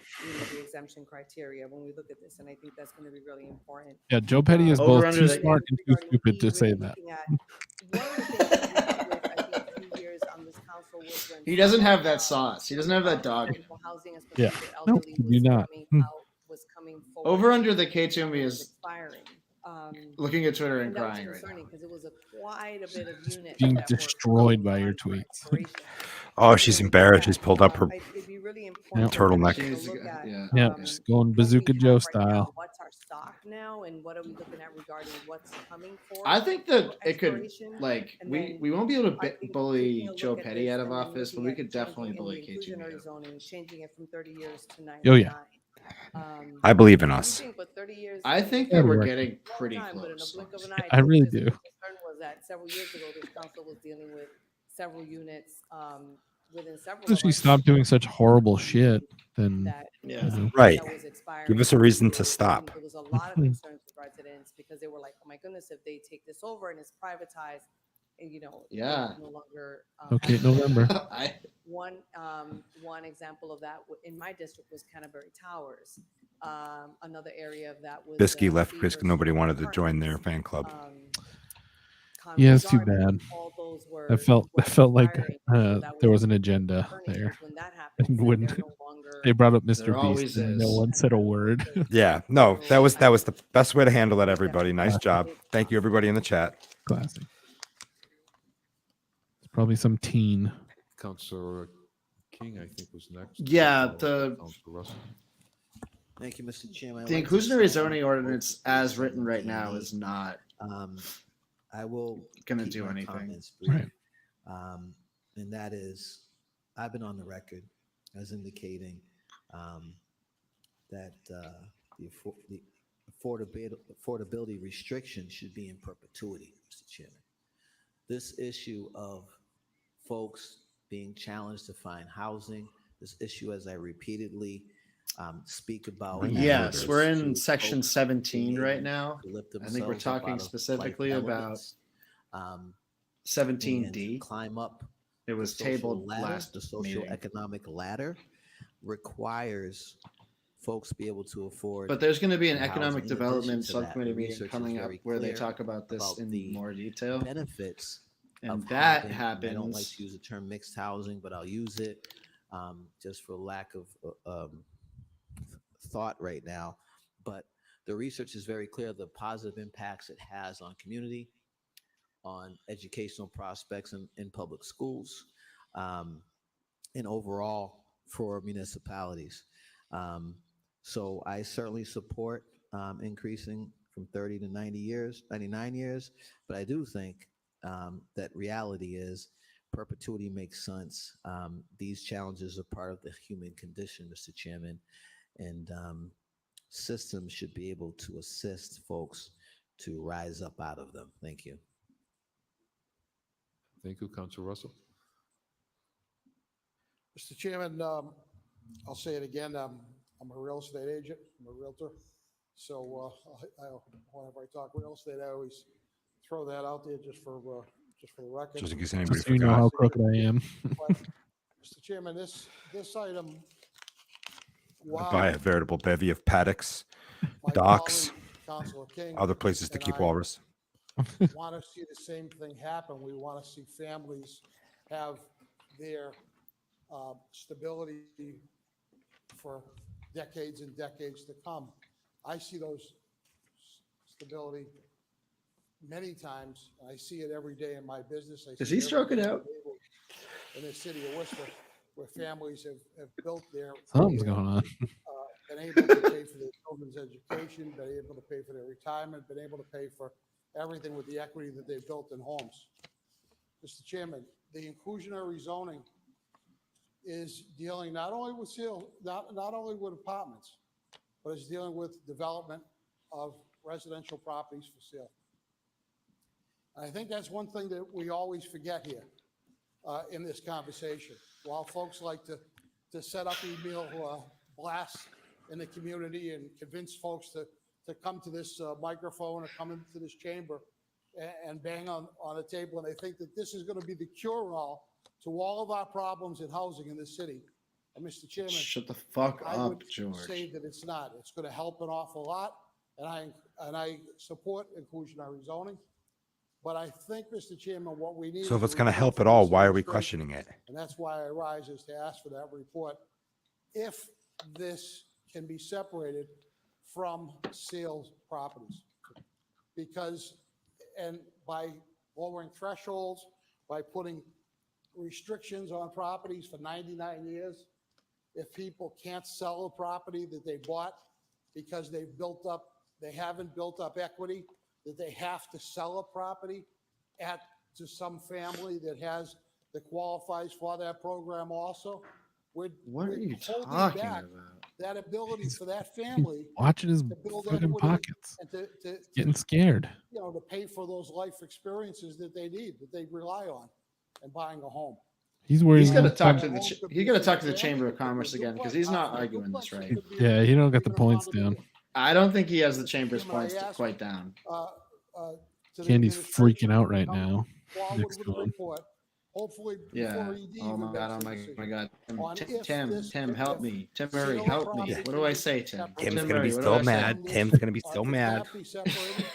the exemption criteria when we look at this, and I think that's going to be really important. Yeah, Joe Petty is Over both under too the- smart and too stupid to say that. Looking at one of the things that we did with, I think, a few years on this council was when. He doesn't have that sauce. He doesn't have that dog. affordable housing, especially Yeah. for Nope, elderly, you do not. was coming forward. Over under the K2 was is expiring. looking at Twitter and And that was crying right now. concerning because it was quite a bit of units. Being that were destroyed by your tweets. Oh, she's embarrassed. She's pulled up her It'd be really important. turtleneck. to look at, Yeah, um, just going what Bazooka we Joe have right now, style. What's our stock now, and what are we looking at regarding what's coming for? I think that for it could, expiration? like, And we then won't be able to I think bully taking a Joe look at Petty this out of and then office, but looking we at could definitely changing in bully the K2. inclusionary zoning, changing it from 30 years to 9. Oh, yeah. I believe in You us. think, but 30 years. I think Yeah, that we're right. getting pretty Time, but in a close. blink of an eye, I really the do. concern was that several years ago, this council was dealing with several units within several. If of she our stopped doing such horrible shit, then that Yeah. was, Right. that was expiring. Give us a reason to stop. There was a lot of concerns with residents because they were like, "Oh my goodness, if they take this over and it's privatized, and they Yeah. no longer." Okay, have- November. One example of that in my district was Canterbury Towers. Another area of that was Bisky left Beavers because nobody wanted to join their Apartments. fan club. Yeah, it's too Garden, bad. all those were- I felt were like expiring, so that there was was an agenda concerning there. because when that happens, And then when they're no longer- they brought up There Mr. always Beast, and no is. one said a word. Yeah, no, that was the best way to handle that, everybody. Nice job. Thank you, everybody in the chat. Classic. It's probably some teen. Councilor King, I think, was next. Yeah, followed by the- Councilor Russell. Thank you, Mr. Chairman. I'd The like to inclusionary sign zoning on ordinance both as of written right the now is not. I will gonna keep do my anything. comments brief. And that is, I've been on the record as indicating that the affordability restriction should be in perpetuity, Mr. Chairman. This issue of folks being challenged to find housing, this issue, as I repeatedly speak about. Yes, we're in to section folks 17 being right able now. to lift I think we're themselves up talking out of specifically life about elements, 17D. and climb up. It was the social tabled ladder, last the social meeting. economic ladder requires folks be able to afford. But there's going to be an their housing. economic In addition development to that, subcommittee the meeting research is coming up very where they clear talk about this about in the more detail. benefits And of that having, happens. and I don't like to use the term mixed housing, but I'll use it just for lack of thought right now. But the research is very clear, the positive impacts it has on community, on educational prospects in public schools, and overall for municipalities. So I certainly support increasing from 30 to 99 years, but I do think that reality is perpetuity makes sense. These challenges are part of the human condition, Mr. Chairman, and systems should be able to assist folks to rise up out of them. Thank you. Thank you, Councilor Russell. Mr. Chairman, I'll say it again. I'm a real estate agent. I'm a realtor. So whenever I talk real estate, I always throw that out there just for the record. Just in case anybody Just so you know how crooked I am. But, Mr. Chairman, this item. Buy a veritable bevy of paddocks, My docks, colleague, Councilor King, other places to and keep I walrus. want to see the same thing happen. We want to see families have their stability for decades and decades to come. I see those stability many times. I see it every day in my business. Is he stroking out? In the city of Worcester, where families have built their Something's going on. been able to pay for their children's education, been able to pay for their retirement, been able to pay for everything with the equity that they've built in homes. Mr. Chairman, the inclusionary zoning is dealing not only with not only with apartments, but it's dealing with development of residential properties for sale. And I think that's one thing that we always forget here in this conversation. While folks like to set up email blasts in the community and convince folks to come to this microphone or come into this chamber and bang on the table, and they think that this is going to be the cure-all to all of our problems in housing in this city. And Mr. Chairman, shut the fuck I up, would George. say that it's not. It's going to help an awful lot, and I support inclusionary zoning. But I think, Mr. Chairman, what we need. So if is it's a going to report help from at all, this why are we administration, questioning it? And that's why I rise is to ask for that report. If this can be separated from sales properties, because, and by lowering thresholds, by putting restrictions on properties for 99 years, if people can't sell a property that they bought because they haven't built up equity, that they have to sell a property to some family that qualifies for that program also. What are you holding talking back about? that ability for that family Watching his to build fucking equity pockets. and to Getting scared. to pay for those life experiences that they need, that they rely on in buying a home. He's worried. He's got to talk to the Chamber of Commerce again because he's not arguing this right. Yeah, he don't got the points down. I don't think he has the Chamber's points quite down. Candy's freaking out right now. Forward Next with to the him. report, hopefully Yeah. before ED Oh my even god. makes a Oh my god. decision. Tim, help if me. Tim Murray, sale help me. property What do I say, Tim? Tim's Tim going to be Murray, what so do I say? mad. Tim's going to be so if it mad. can't be separated,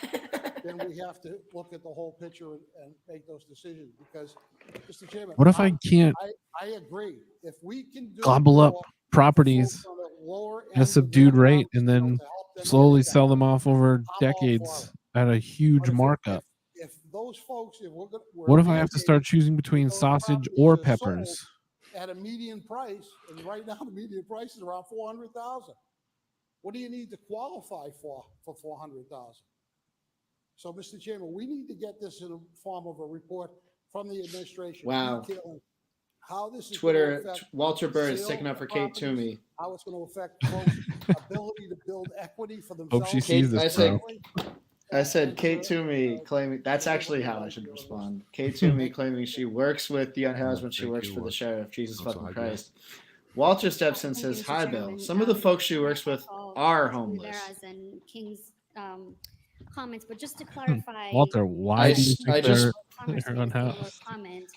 then we have to look at the whole picture and make those decisions because, Mr. Chairman. What if I can't I agree. If we can do gobble up more properties folks on the lower at a end of subdued their rate property and scale then to help them slowly get it sell down, them off over I'm all decades for at a huge markup? If those folks, if we're What if I have to start choosing between sausage or peppers? at a median price, and right now the median price is around 400,000. What do you need to qualify for 400,000? So, Mr. Chairman, we need to get this in a form of a report from the administration. Wow. Detailing how this is Twitter, gonna affect Walter Bird is sales sticking up of for Kate properties, Toomey. how it's going to affect folks' ability to build equity for themselves. Hope she sees this, bro. I said Kate Toomey claiming, that's actually how I should respond. Kate Toomey claiming she works with the unhoused when she Thank works you, for the sheriff. Jesus Council fucking Highway. Christ. Walter steps in and Thank you, says, Mr. hi, Bill. Chairman. Some of the folks she works with are Councilor homeless. Rivera's and King's comments, but just to clarify, Walter, why do you think they're Congressman's unhoused? comment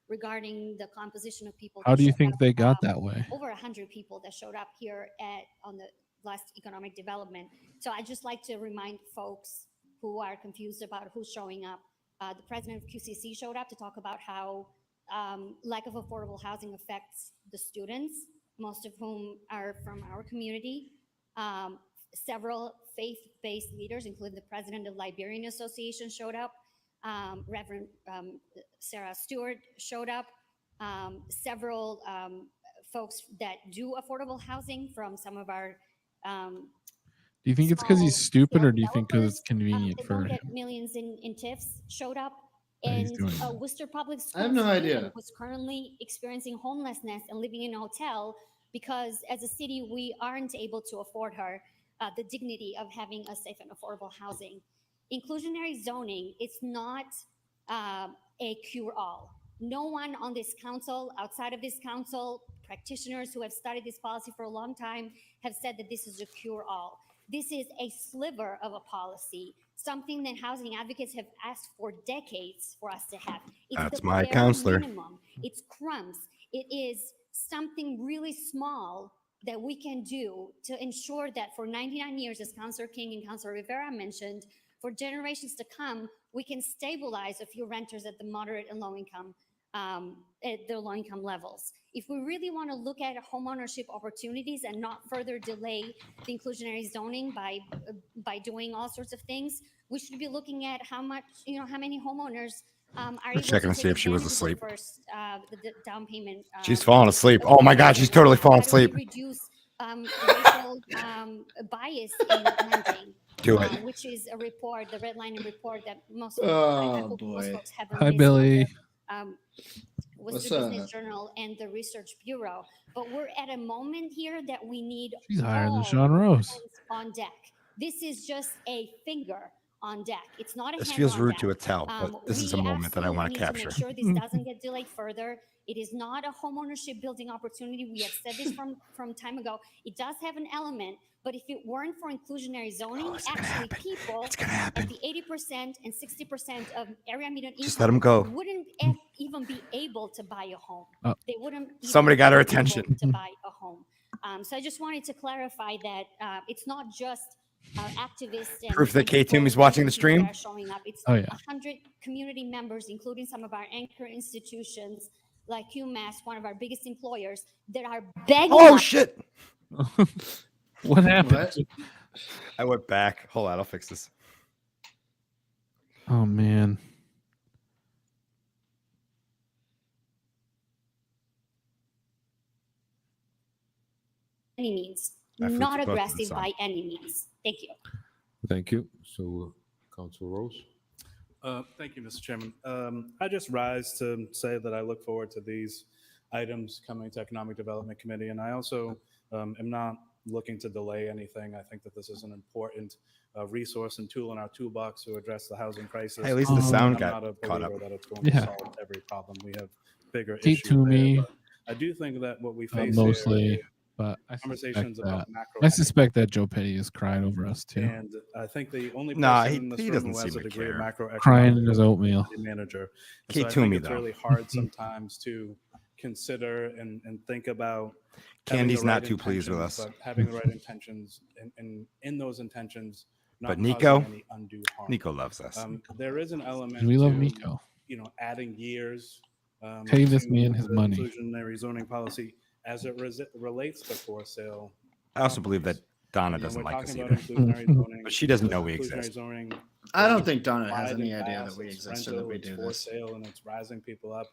regarding the composition of people. How that do you showed think up, they got that way? Over 100 people that showed up here on the last economic development. So I just like to remind folks who are confused about who's showing up. The president of QCC showed up to talk about how lack of affordable housing affects the students, most of whom are from our community. Several faith-based leaders, including the president of Liberian Association, showed up. Reverend Sarah Stewart showed up. Several folks that do affordable housing from some of our Do you think it's because he's stupid, or do you think because it's convenient that for don't him? get millions in TIFs showed up? That he's And doing that. Worcester Public Schools I have no idea. was currently experiencing homelessness and living in a hotel because as a city, we aren't able to afford her the dignity of having a safe and affordable housing. Inclusionary zoning, it's not a cure-all. No one on this council, outside of this council, practitioners who have studied this policy for a long time have said that this is a cure-all. This is a sliver of a policy, something that housing advocates have asked for decades for us to have. It's That's the my bare counselor. minimum. It's crumbs. It is something really small that we can do to ensure that for 99 years, as Councillor King and Councillor Rivera mentioned, for generations to come, we can stabilize a few renters at the moderate and low income, at the low income levels. If we really want to look at homeownership opportunities and not further delay the inclusionary zoning by doing all sorts of things, we should be looking at how much, how many homeowners are able checking to to see take if she was advantage of asleep. the first the down payment. She's falling asleep. Oh my God, she's totally falling asleep. Reduce racial bias in lending. Do it. Which is a report, the redlining report that most boy. folks have Hi, Billy. Worcester Business Journal and the Research Bureau. But we're at a moment here that we need She's higher than all Shaun Rose. hands on deck. This is just a finger on deck. It's not a This hand feels on rude deck. to a tell, but this is a We moment that I want to absolutely capture. need to make sure this doesn't get delayed further. It is not a homeownership building opportunity. We have said this from time ago. It does have an element, but if it weren't for inclusionary zoning, actually people at the 80% and 60% of area median income Just let 'em go. wouldn't even be able to buy a home. Oh. They wouldn't even Somebody got her be able attention. to buy a home. So I just wanted to clarify that it's not just activists and Proof that and Kate people, Toomey's watching the people that stream? are showing up. It's Oh, yeah. 100 community members, including some of our anchor institutions like UMass, one of our biggest employers, that are begging Oh us. shit! What happened? I went back. Hold on, I'll fix this. Oh man. Any means, I flew not to both of them, aggressive so. by any means. Thank you. Thank you. So, Council Rose. Thank you, Mr. Chairman. I just rise to say that I look forward to these items coming to Economic Development Committee, and I also am not looking to delay anything. I think that this is an important resource and tool in our toolbox to address the housing crisis. Hey, at least the sound I'm got not a caught up. believer that it's going Yeah. to solve every problem. We have bigger Kate issues Toomey, there. But I do think that what we face mostly, here but is I conversations suspect about that. macro. I suspect that Joe Petty is crying over us too. And I think the only person Nah, in this he room doesn't who has seem a to degree of care. macroeconomics Crying in his is the oatmeal. city manager. And Kate so I Toomey, think it's though. really hard sometimes to consider and think about having Candy's the not right too pleased with intentions, us. but having the right intentions and in those intentions, not But causing Nico, any undue harm. Nico loves us. There is an element We love to, Nico. adding years Pay this to man his the money. inclusionary zoning policy as it relates to for sale. I also believe that Donna We're doesn't like us talking either. about inclusionary zoning, But she doesn't know because we inclusionary exist. zoning I don't is think Donna has wide any and idea that vast, we it's exist or that rental, we it's do for this. sale, and it's rising people up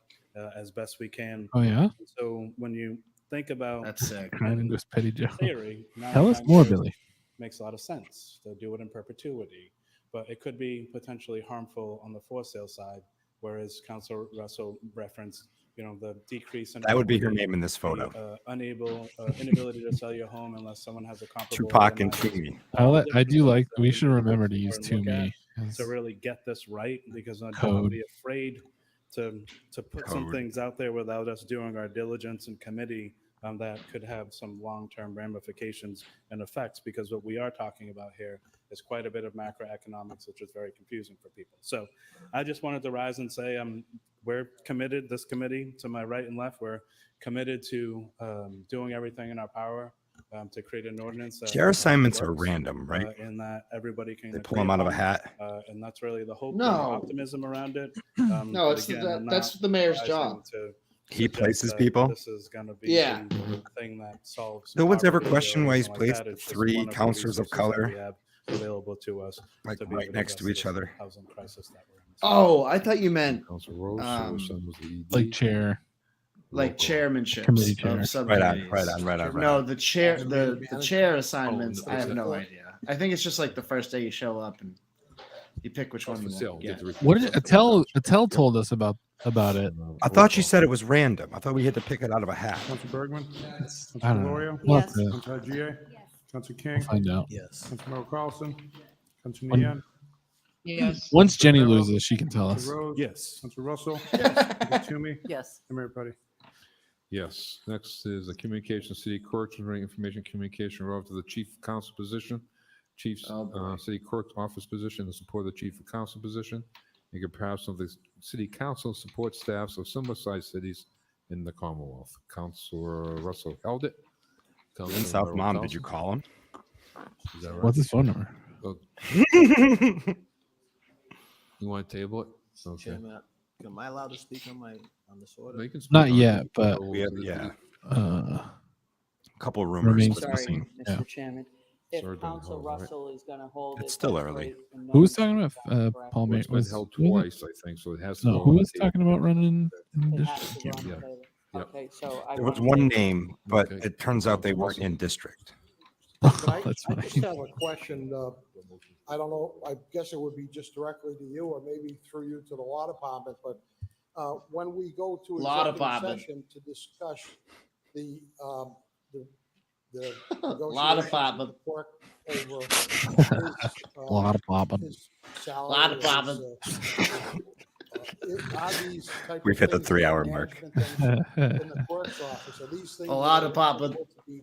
as best we can. Oh yeah. So when you think about That's sick. Crying into his petty Joe. theory, Tell us 99 more, years Billy. makes a lot of sense to do it in perpetuity. but it could be potentially harmful on the for sale side. Whereas Councilor Russell referenced, the decrease in That would be her equity, name in this photo. the inability to sell your home unless someone has a comparable. Tupac and EMI. Toomey. I do like. We should need to remember to explore use and look Toomey at as to really get this right, because I don't code. want to be afraid to put some Code. things out there without us doing our diligence in committee, that could have some long-term ramifications and effects, because what we are talking about here is quite a bit of macroeconomics, which is very confusing for people. So I just wanted to rise and say we're committed, this committee to my right and left, we're committed to doing everything in our power to create an ordinance that Chair assignments are works, random, right? and that everybody can They pull agree them out of a upon. hat. And that's really the hope No. and optimism around it. No, But it's again, I'm that's not the mayor's rising job. to He suggest places that people. This is going to be Yeah. the thing that solves. No one's ever poverty or questioned why he's anything like placed that. It's just 3 one of the counselors of resources that color we have available to us, like to be right able next to address each this other. housing crisis that we're in. Oh, I thought you meant Council Rose, Um, so son was the like ED. chair. like chairmanships Committee chair. of Right subcommittees. on, right on, right on, right No, on. the chair, the chair assignments. Oh, I have no, no idea. I think it's just like the first day you show up and you pick which one For you sale, want. get the What did report. Attell told us about it? I thought you said it was random. I thought we had to pick it out of a hat. Council Bergman? I Council don't know. Gloria? We'll have Yes. to Council Hajier? Council King? find out. Yes. Council Carlson? Council When- Nian? Yes. Once Jenny Ferrero? loses, she can tell us. Council Rose? Yes. Council Russell? Council Toomey? Yes. And Mayor Petty. Yes. Next is the communication city clerk generating information communication relative to the chief of council position, chief's Oh, boy. city clerk's office position in support of the chief of council position, in comparison of the city council support staffs of similar sized cities in the Commonwealth. Councilor Russell held it. In Councilor South Mom, did Carlson. you call him? Is that right? What's his phone number? Oh, you want to table it? Okay. Chairman, am I allowed to speak on this order? No, you can speak Not on it. yet, but We have, yeah, uh, a couple rumors. Remains but to be Sorry, seen. Mr. Yeah. Chairman. If Sorry, Doug Council Hall, right? Russell is going to hold it. It's still that's early. great, and no who was one's talking about correct. Paul Well, May? it's been Was held who was twice, I think, so it has to no, go who on was the table. talking about running in It district? has to go on the Yeah. table. Yeah. Okay, so I There was wanna one say- name, but Okay. it turns out they weren't in district. That's I funny. just have a question. I don't know, I guess it would be just directly to you or maybe through you to the law department, but when we go to Law executive department. session to discuss the Law negotiations department. with the clerk over his, Lot of popping. his salary. Law or his, department. Are these type We've of hit the things, 3-hour mark. management things in the clerk's office? Are these things? A lot that of are popping. able to be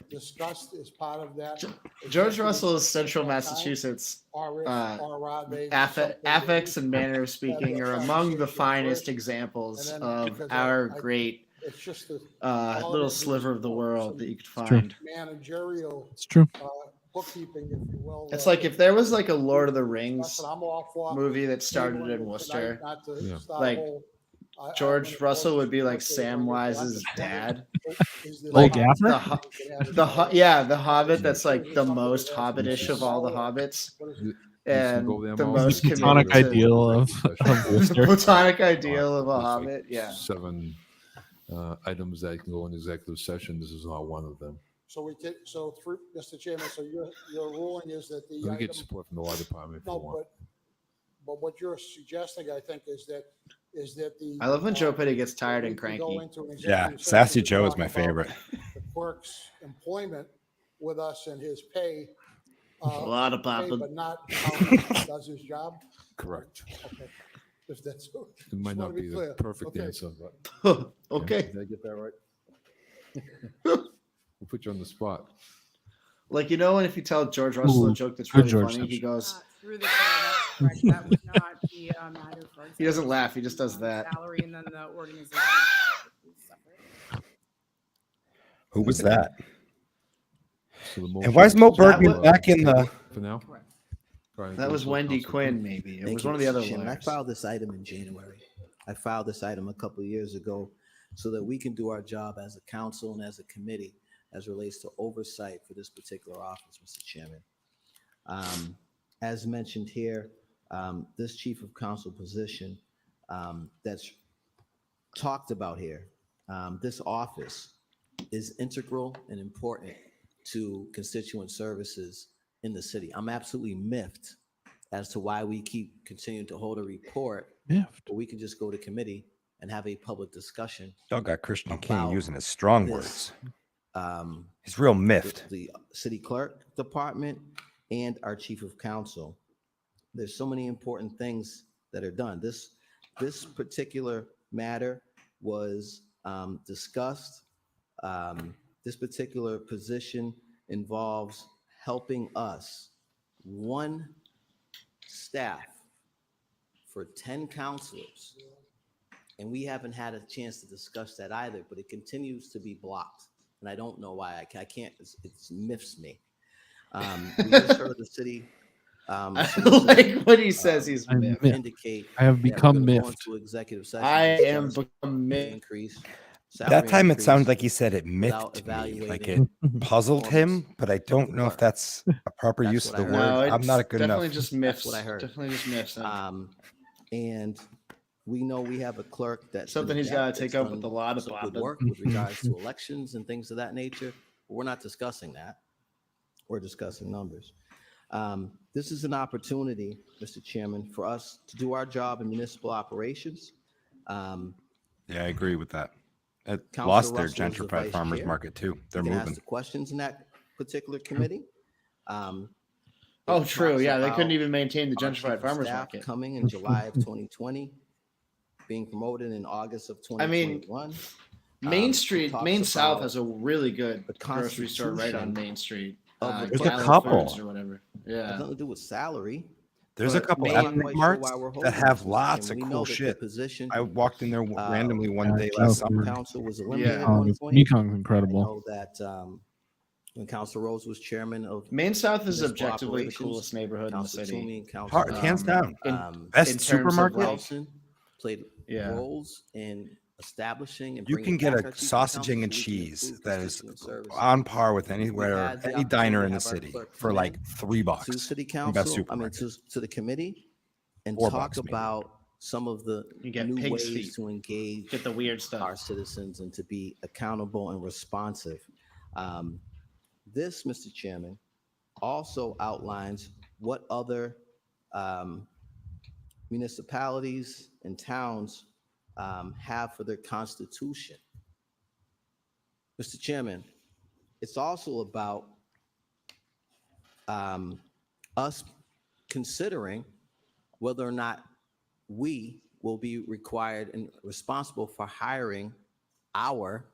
discussed as part of that? George executive Russell is session Central at that time? Massachusetts. Or Uh, are they something that Affects we and manner of have speaking the are among the conversation finest first? examples And then, of because our I- great It's just the. little sliver of the world that you could true. find. Managerial. It's true. Bookkeeping, if you will. It's like if there was like a Lord of the That's Rings what I'm all for. movie that started Tabling in it tonight, Worcester, not to Yeah. start a like whole- I'm George gonna Russell vote would be like to Sam vote. Wise's dad. Is the Like Gaffer? the Hobbit that's like the most Hobbitish of all the Hobbits, You and go there, the Mo. most You can Platonic committed to ideal of the Worcester. platonic ideal of a There's like Hobbit. Yeah. 7 items that can go in executive session. This is not one of them. So we can, so through, Mr. Chairman, so your ruling is that the We get item, support from the law department if you no, want. but what you're suggesting, I think, is that the. I love when Joe Petty gets tired we and can go cranky. into an Yeah, executive Sassy session to Joe is talk my about favorite. The clerk's employment with us and his pay. A lot of pay, popping. But not how he does his job. Correct. Okay. If that's. It might just not wanna be the clear. perfect Okay. answer, but Okay. Did I get that right? We'll put you on the spot. Like, you know, and if you tell George Russell Ooh, a joke that's good really George funny, he Simpson. goes, Through the chair, that's correct. That would not be a matter for. he doesn't laugh, he just does executive that. Salary and then the organization. is separate. Who was that? So the And motion why is Mo is to, Bergman back in the? For now? Correct. Brian, That go was to Wendy Council Quinn, King. maybe. It Thank was you, one of the Mr. other Chairman. I lawyers. filed this item in January. I filed this item a couple of years ago so that we can do our job as a council and as a committee as relates to oversight for this particular office, Mr. Chairman. As mentioned here, this chief of council position that's talked about here, this office is integral and important to constituent services in the city. I'm absolutely miffed as to why we keep continuing to hold a report. Yeah. Or we can just go to committee and have a public discussion. Y'all got Christian King about using his strong this, words. He's real miffed. The city clerk department and our chief of council. There's so many important things that are done. This particular matter was discussed. This particular position involves helping us, one staff for 10 counselors. And we haven't had a chance to discuss that either, but it continues to be blocked. And I don't know why. I can't, it miffs me. We just heard the city. Like what he says, he's miffed. Indicate I have become that we're gonna go miffed. into executive session. I and am discuss become miffed. increase, That salary time it increase sounded like he said it without miffed me, like evaluating it puzzled him, but I don't know if that's a proper That's use of what the I heard. word. No, I'm not a it's good definitely enough. just That's miffs. what I heard. Definitely just miffs him. And we know we have a clerk that's Something he's got to take up with a lot of good bobbing. work with regards to elections and things of that nature. But we're not discussing that. We're discussing numbers. This is an opportunity, Mr. Chairman, for us to do our job in municipal operations. Yeah, I agree with that. It Councilor lost their Russell is the gentrified vice farmers chair. market too. They're You can ask moving. the questions in that particular committee. Oh, It true. talks Yeah, they couldn't about even maintain the our chief gentrified of farmers staff market. coming in July of 2020, being promoted in August of I mean, 2021. Main It Street, talks Main South about has a really good the grocery store right on constitution Main Street. of the There's a Gallon couple. Foods or whatever. It has Yeah. nothing to do with salary. There's a But couple Main- I'm not ethnic quite sure marts why we're that holding have this, Mr. lots Chairman. of We know cool that shit. the position I walked in there randomly one day Yeah, last of summer. council was eliminated at Mekong one is, point. Mekong's I incredible. know that when Council Rose was chairman of Main South is municipal objectively the operations, coolest neighborhood in the Council city. Toomey and Council Hands down. in Best terms of supermarket? like, Wilson played Yeah. roles in establishing and You bringing can get back our a chief of sausage council and so we can cheese improve that is constituent services. on par with We've anywhere, had the any diner opportunity in to the have our city clerk for come like in $3 to city from best council, I mean, supermarket. to the committee and $4 talk maybe. about some of the You get new pig's ways feet. to engage Get the weird stuff. our citizens and to be accountable and responsive. This, Mr. Chairman, also outlines what other municipalities and towns have for their constitution. Mr. Chairman, it's also about us considering whether or not we will be required and responsible for hiring our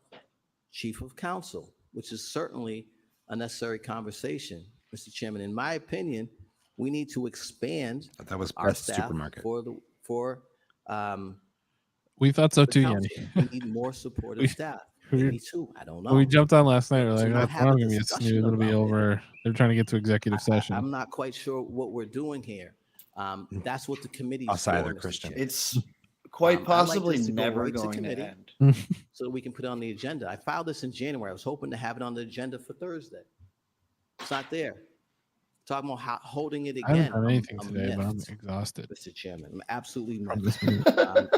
chief of council, which is certainly a necessary conversation. Mr. Chairman, in my opinion, we need to expand That was our best staff supermarket. for We thought so the too, council. Yenni. We need more supportive We- staff. we- Maybe two, I don't know. We jumped on last night. We're To like, not oh, have we're a gonna be a discussion snooze. It'll be about it. over. They're trying to get to executive session. I'm not quite sure what we're doing here. That's what the committee's Us for, either, Mr. Christian. Chair. It's quite I'd like possibly this to go never right to going to committee. end. So that we can put it on the agenda. I filed this in January. I was hoping to have it on the agenda for Thursday. It's not there. Talking about holding it I haven't again. done anything I'm today, but I'm miffed, exhausted. Mr. Chairman. I'm absolutely From miffed. this meeting.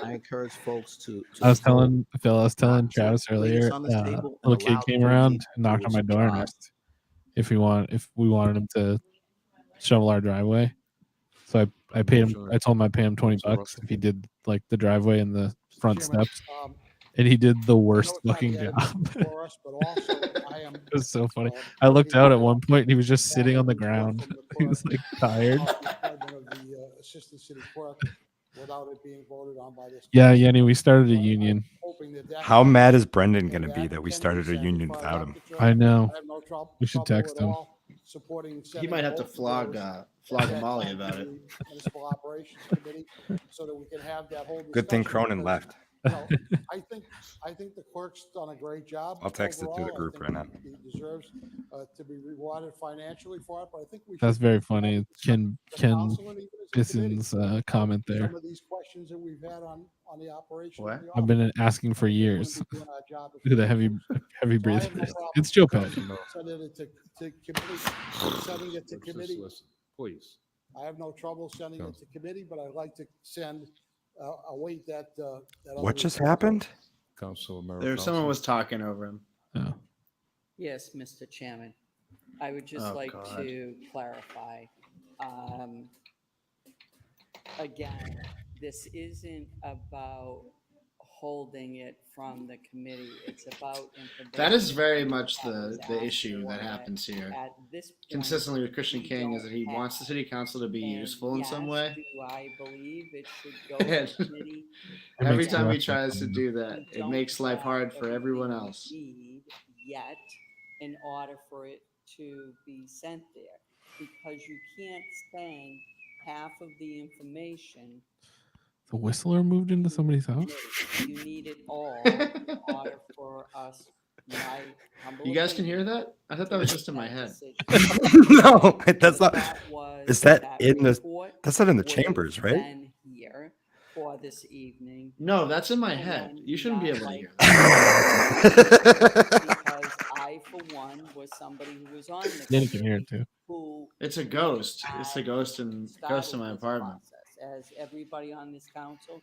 I encourage folks to I was vote telling Phil, I was telling not to Travis lay this earlier. on this table and Little kid allow the came committee around to and do knocked on its my door and job. asked if we wanted him to shovel our driveway. So I paid him. I told him I'd pay him $20 if he did like the driveway and the front Chairman, steps. And he did the worst I know fucking it's job. not yet for us, but also I am, It was so funny. I looked out at one point and he was just sitting on the ground. He was like tired. appointment of the assistant city clerk without it being voted on by this. Yeah, Yenni, we started a union. Hoping that How mad is Brendan going to be that we started a union without him? I know. I have no trouble. We should text at him. all supporting. He might have to flog Molly about it. Municipal operations committee, so that we can have that whole. Good thing discussion, Cronin because, left. you know, I think the clerk's done a great job. I'll text it to the overall. I group think right now. He deserves to be rewarded financially for it, but I think we. That's should very funny. Ken council and even as a committee, Bisson's comment there. Some of these questions that we've had on the operation. What? of the I've been asking for years. doing our job Look at the heavy So I have breathing. no problem It's Joe Pet. Sending it to committee, sending it to Just committee. listen, please. I have no trouble sending it to committee, but I'd like to send, await that. That What other just report. happened? Council Someone was talking over him. Oh. Yes, Mr. Chairman. I would just Oh, like God. to clarify. again, this isn't about holding it from the committee. It's about information. That is very much that was the asked issue for that happens here. At this point, Consistently with Christian we King is don't that he wants the city council to be And useful in some yes, way. do I believe it should go to And committee? It every makes time he correct tries to sense. do that, We it don't makes life have hard for everyone everything else. we need yet in order for it to be sent there, because you can't spend half of the information. The whistler moved into somebody's house. You need it all in order for us, my humble You guys can hear opinion, that? I thought to that was make just in my that head. decision. No, that's not. That was Is that in the? report That's not in the would have chambers, right? been here for this evening. No, that's in my And head. then You shouldn't be not able to like hear that. because I, for one, was somebody who was on the Yenni can hear it committee too. who It's a ghost. It's a ghost in started my this apartment. process, as everybody on this council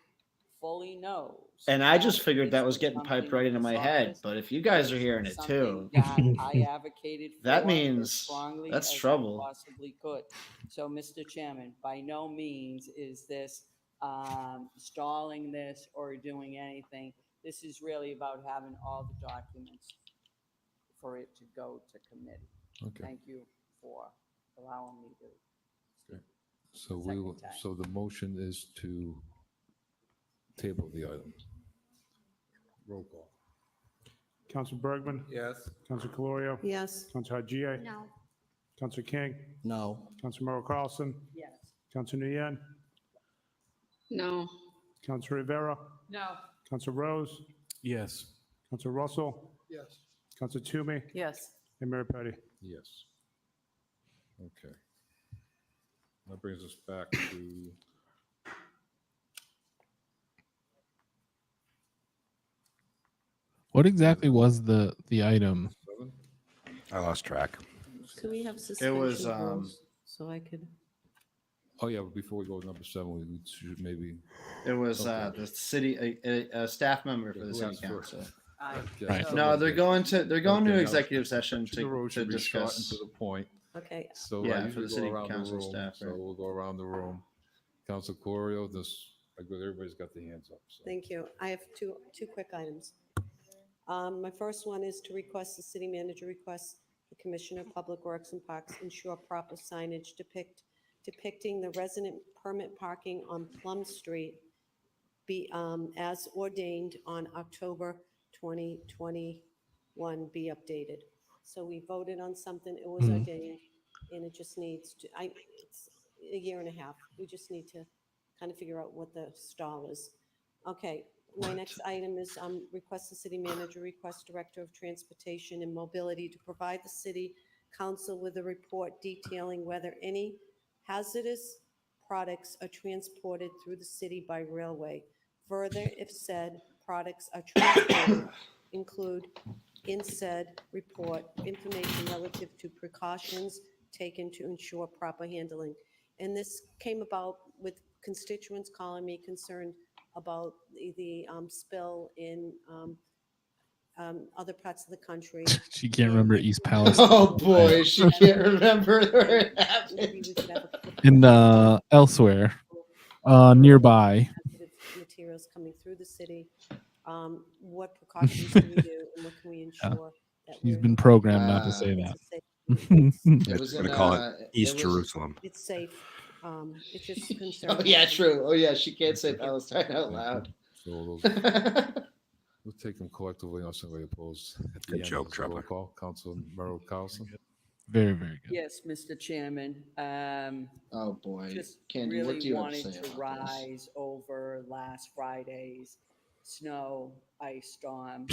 fully knows. And I that just figured that this was getting something piped right into this my head. office But if you guys are is hearing it something too, that I advocated for that as means strongly that's as I trouble. possibly could. So, Mr. Chairman, by no means is this stalling this or doing anything. This is really about having all the documents for it to go to committee. Okay. Thank you for allowing me to. Okay. So we will, so the motion is to table the item. Roll call. Council Bergman? Yes. Council Calorio? Yes. Council Haji? No. Council King? No. Council Merrill Carlson? Yes. Council Nguyen? No. Council Rivera? No. Council Rose? Yes. Council Russell? Yes. Council Toomey? Yes. And Mayor Petty? Yes. Okay. That brings us back to What exactly was the item? 7. I lost track. Could we have It suspension was of rules so I could? Oh yeah, but before we go to number 7, we should maybe. It was Okay. the city a staff member for the Who city asked first? council. Yeah, Right. so- No, they're going to Okay, to now, executive session the road to should be short and discuss. to the point. Okay. So Yeah, I for usually the go city around the council room. staff, So right. we'll go around the room. Council Corio, this I good. Everybody's got their hands up. So. Thank you. I have two quick items. My first one is to request the city manager requests the Commissioner of Public Works and Parks ensure proper signage depicting the resident permit parking on Plum Street be as ordained on October 2021 be updated. So we voted on something, it was ordained, and it just needs to, it's a year and a half. We just need to kind of figure out what the stall is. Okay, my next item is request the city manager, request director of transportation and mobility to provide the city council with a report detailing whether any hazardous products are transported through the city by railway. Further, if said products are transported, include in said report information relative to precautions taken to ensure proper handling. And this came about with constituents calling me concerned about the spill in other parts of the country. She can't remember East Palestine. Oh boy, she can't remember where it happened. And elsewhere, nearby. Sensitive materials coming through the city. What precautions do we do, and what can we ensure that She's we're been programmed not to say it's that. a safe- It was I'm in gonna call it East it was- Jerusalem. It's safe. It's just concerning. Oh yeah, true. Oh yeah, she can't say Palestine out loud. So those, we'll take them collectively unless somebody opposed. At the Good end, joke, it's a roll Trevor. call. Council Merrill Carlson. Very, very good. Yes, Mr. Chairman. Oh boy, Just Candy, really what do you have to wanted say to about this? rise over last Friday's snow ice storm.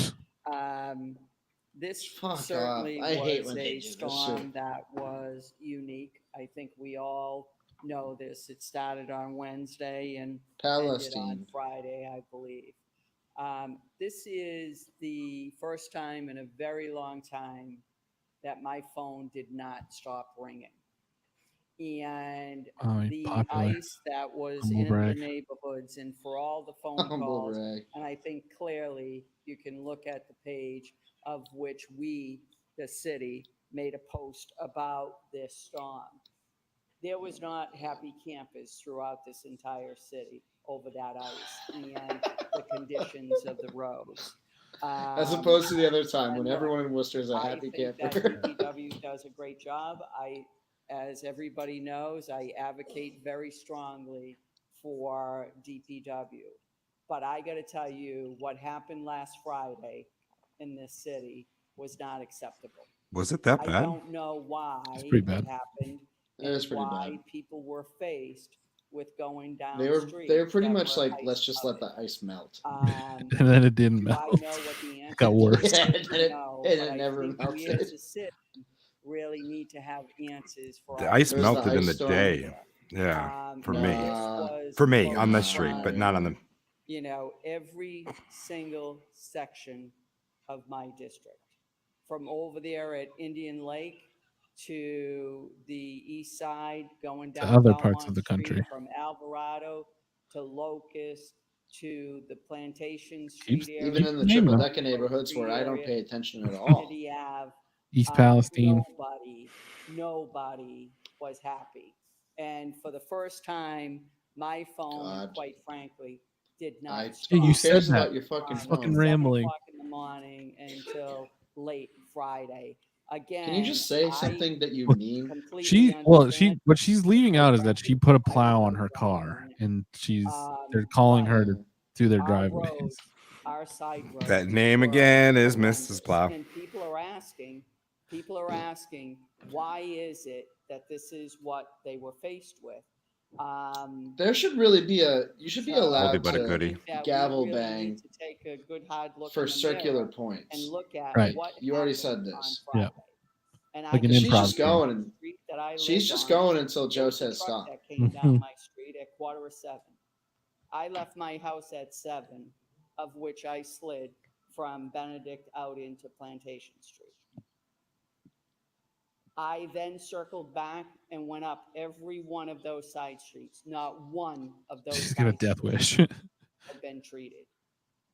This Fuck off. certainly I hate was when they a do this storm shit. that was unique. I think we all know this. It started on Wednesday and ended on Palestine. Friday, I believe. This is the first time in a very long time that my phone did not stop ringing. And the popular. ice that was Humble in brag. the neighborhoods and for all the phone Humble calls, brag. and I think clearly you can look at the page of which we, the city, made a post about this storm. there was not happy campers throughout this entire city over that ice and the conditions of the roads. As opposed to the other time when and look, everyone in Worcester is a I happy think camper. that DPW does a great job. As everybody knows, I advocate very strongly for DPW. But I got to tell you, what happened last Friday in this city was not acceptable. Was it that I bad? don't know why It's pretty bad. it happened It was and pretty why bad. people were faced with going down They were streets pretty that much were like, ice let's just let covered. the ice melt. And then it didn't Do I melt. know what the It answer got worse. is? Yeah, and it- No, and but it I never think we melted. as a city really need to have answers for The our ice There was the melted in ice the storm. day. Yeah, for me. This was For me on the close street, but from, not on the. you know, every single section of my district, from over there at Indian Lake to the east side, going To down other parts Belmont of the Street, country. from Alvarado to Locust to the Plantation Keeps- Street area. Even in the Naming triple them. decker neighborhoods where I don't area, pay attention at all. Kennedy Ave, East Palestine. nobody was happy. And for the first time, my phone, God. quite frankly, did not I stop. Yeah, you who said cares that. about your fucking from Fucking phone? 7 rambling. o'clock in the morning until late Friday. Again, Can you just say I something that you Well, mean? completely What understand. she's leaving out is that she put a plow on her car and they're calling her to do their Our driveways. roads, our side roads. That name were again is horrendous. Mrs. Plow. And people are asking, why is it that this is what they were faced with? There should really be you should be So allowed Oldie but a to goodie. that gavel we really bang need to take a good hard look for in the circular mirror points. and look at Right. what You already happened said on this. Yeah. Friday. And Like I an can She's improv just scene. going the and street that I she's lived just on, going until there Joe was a says truck stop. that came down my street at 6:45. I left my house at 7, of which I slid from Benedict out into Plantation Street. I then circled back and went up every one of those side streets. Not one of those She's got a side death streets wish. had been treated.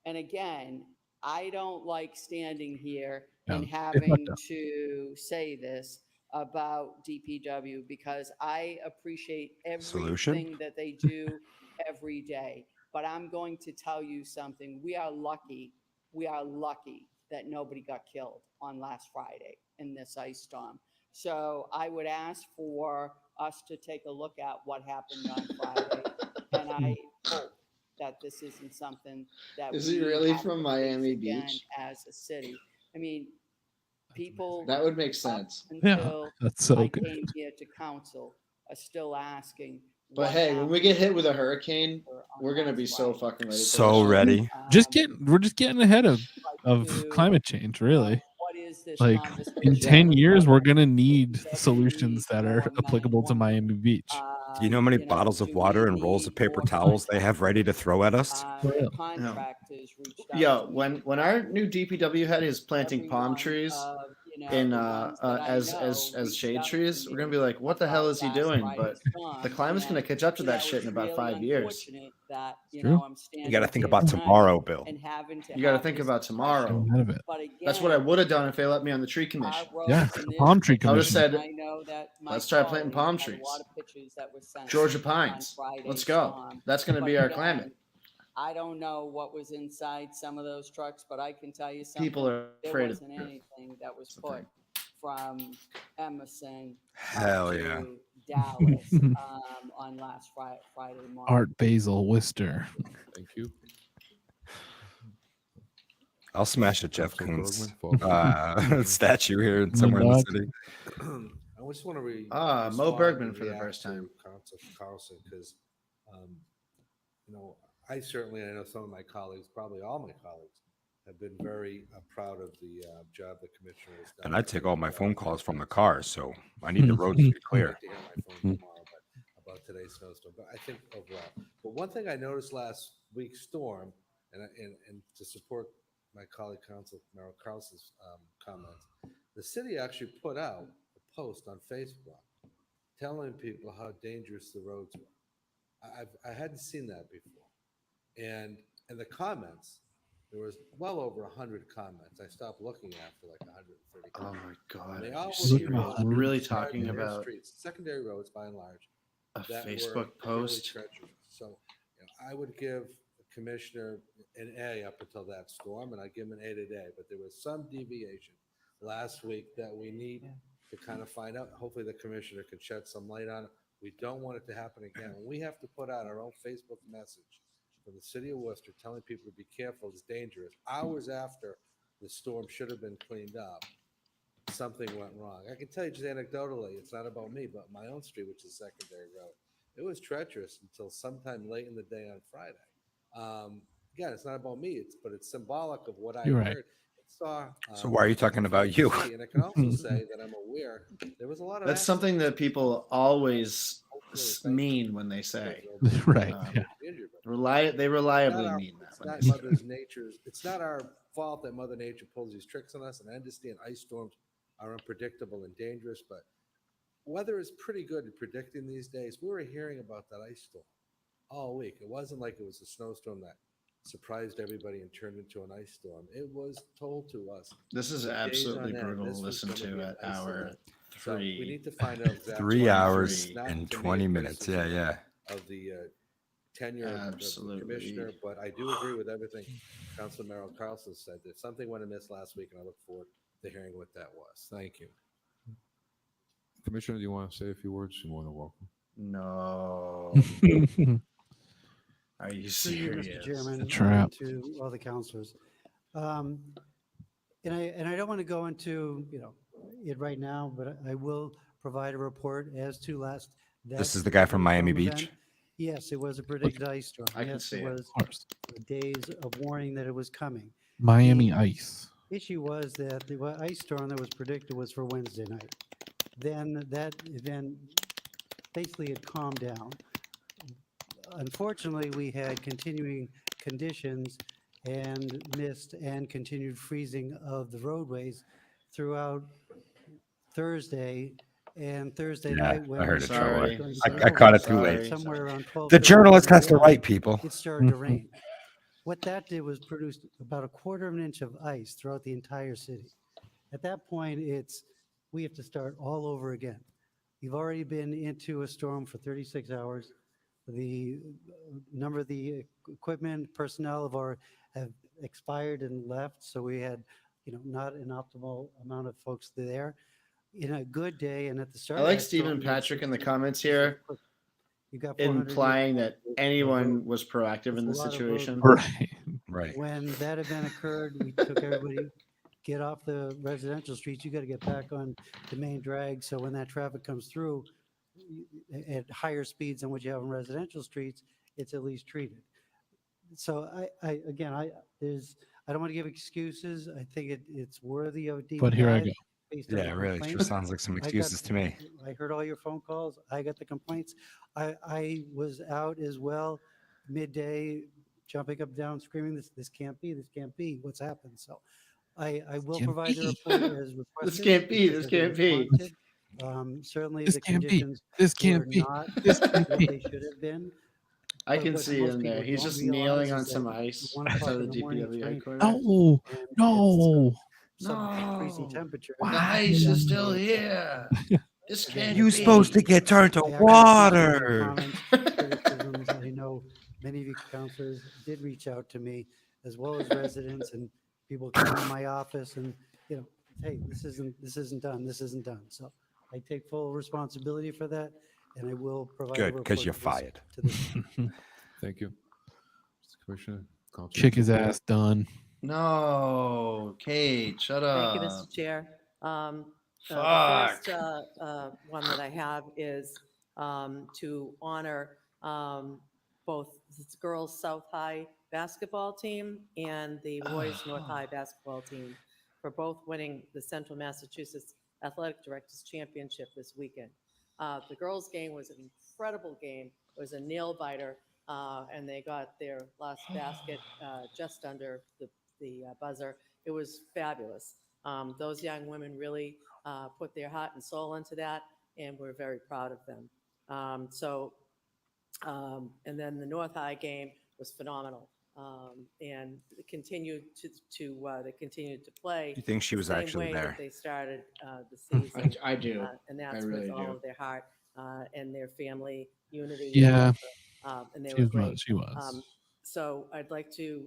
And again, I don't like standing here No, and it's having fucked up. to say this about DPW because I appreciate Solution? everything that they do every day. But I'm going to tell you something. We are lucky that nobody got killed on last Friday in this ice storm. So I would ask for us to take a look at what happened on Friday. And I hope that this isn't something that Is he really from Miami Beach? as a city. I mean, people That would make up sense. Yeah, until that's so I good. came here to council are still asking. But what hey, when we happened get hit with a hurricane, on we're gonna last be so Friday. fucking ready. For So that shit. ready. We're just getting ahead of to, climate change, really. what is this Like conversation? in 10 years, we're gonna need Does it solutions need that are more applicable to 911? Miami Beach. Do you know how many You know, bottles of do water we and rolls of need paper more towels they have ready to throw at us? For real. Contractors reached out Yo, to when me. our new DPW head is planting palm Everyone trees of, you know, in the ones that I as know shade reached out trees, to we're gonna me be like, what the hell about is he last doing? Friday's But storm, the climate's gonna and, catch up to you know, that shit it's in about really 5 years. unfortunate that, you True. know, I'm standing You got to think here about tonight tomorrow, Bill. and having to You got to have think this about discussion. tomorrow. Ahead of it. But That's what I again, would have done if they let me on the tree our commission. roads Yeah, in the this palm tree city, I would have commission. said, I know that my let's try planting colleague palm had a trees. lot of pictures that were sent Georgia on pines. Friday's Let's go. storm. That's gonna But be our again, climate. I don't know what was inside some of those trucks, but I can tell you something. People are There afraid of wasn't it. anything that was put from Emerson Hell up yeah. to Dallas on last Friday morning. Art Basel Worcester. Thank you. I'll smash a Jeff Councilor Koons Bergman, statue here somewhere in the city. I just want to Mo Bergman for the first time. Council Carlson, because, you know, I know some of my colleagues, probably all my colleagues, have been very proud of the job the commissioner has done. And I take all my phone calls from the car, so I need the roads to be I'd clear. like to hear my phone tomorrow, but about today's snowstorm. But I think overall, but one thing I noticed last week's storm, and to support my colleague Council Merrill Carlson's comments, the city actually put out a post on Facebook telling people how dangerous the roads were. I hadn't seen that before, and the comments there was well over 100 comments. I stopped looking after like 130 Oh comments. my God. They are all you were serious? roads We're really describing talking their about streets, secondary roads by and large, a that Facebook were really post. treacherous. So I would give the commissioner an A up until that storm, and I'd give him an A today. But there was some deviation last week that we need to kind of find out. Hopefully the commissioner could shed some light on it. We don't want it to happen again. We have to put out our own Facebook message from the city of Worcester telling people to be careful, it's dangerous. Hours after the storm should have been cleaned up, something went wrong. I can tell you just anecdotally, it's not about me, but my own street, which is secondary road, it was treacherous until sometime late in the day on Friday. Again, it's not about me, but it's symbolic of what I You're right. heard. So why are you talking about you? And I can also say that I'm aware there was a lot of That's something that people always mean when they say. Right. Yeah. They reliably mean that. It's when not they say Mother's Nature's. It's not our fault that Mother Nature pulls these tricks on us. And I understand ice storms are unpredictable and dangerous, but weather is pretty good at predicting these days. We were hearing about that ice storm all week. It wasn't like it was a snowstorm that surprised everybody and turned into an ice storm. It was told to us. This is for days absolutely on end, brutal to this was listen gonna to be at an ice hour event. So 3. we need to find out exactly 3 hours it's not and to me 20 a minutes. Yeah, criticism yeah. Of the tenure of the Absolutely. commissioner, but I do agree with everything Councilor Merrill Carlson said. There's something went amiss last week, and I look forward to hearing what that was. Thank you. Commissioner, do you want to say a few words? You're more than welcome. No. Are you Through you, serious? Mr. Chairman, a trap. to all the councilors. And I don't want to go into, it right now, but I will provide a report as to This is the guy from Miami storm Beach? event. Yes, it was a predicted ice storm. I can Yes, see it it. was days of warning that it was coming. Miami ice. Issue was that the ice storm that was predicted was for Wednesday night. Then that event basically had calmed down. Unfortunately, we had continuing conditions and mist and continued freezing of the roadways throughout Thursday and Thursday Yeah, night. I heard it. Sorry. I caught it too late. Somewhere around 12. The journalist has to write, people. It started to rain. What that did was produced about 1/4 of an inch of ice throughout the entire city. At that point, we have to start all over again. You've already been into a storm for 36 hours. The number of the equipment, personnel have expired and left, so we had, not an optimal amount of folks there. In a good day, and at the start, I like Stephen Patrick in the comments here, implying that anyone was proactive in the situation. Right. Right. When that event occurred, we took everybody, get off the residential streets. You got to get back on the main drag. So when that traffic comes through at higher speeds than what you have on residential streets, it's at least treated. So I don't want to give excuses. I think it's worthy of a deep But here I dive go. based on Yeah, the really. Sure complaints. sounds like some I got- excuses to me. I heard all your phone calls. I got the complaints. I was out as well midday, jumping up and down, screaming, this can't be, what's happened? So I will Can't provide the be. report as requested. This can't be. because This it can't was be. warranted. Certainly This the can't be. conditions This were can't be. not This what can't be. they should have been. I But can what see most in there. people He's don't just realize kneeling is on that some at ice 1 outside o'clock of in the the morning, it's DPW raining headquarters. No. and No. it's sub-freezing temperature. The ice is still here. This can't You're be. supposed to get turned to I actually appreciate your water. comments, criticisms. I know many of you counselors did reach out to me, as well as residents and people come to my office and, hey, this isn't done. So I take full responsibility for that, and I will provide a Good, report because you're to this- fired. to this. Thank you. Mr. Commissioner. Councilor Kick his Duda. ass done. No, Kate, shut up. Thank you, Mr. Chair. The Fuck. first one that I have is to honor both the girls South High basketball team and the boys North High basketball team for both winning the Central Massachusetts Athletic Directors Championship this weekend. The girls' game was an incredible game. It was a nail biter, and they got their last basket just under the buzzer. It was fabulous. Those young women really put their heart and soul into that, and we're very proud of them. And then the North High game was phenomenal. and continue they continued to play. You think she the was same actually way there? That they started the season. I do. And I that's really with all do. of their heart and their family unity. Yeah. And they She were was great. she was. So I'd like to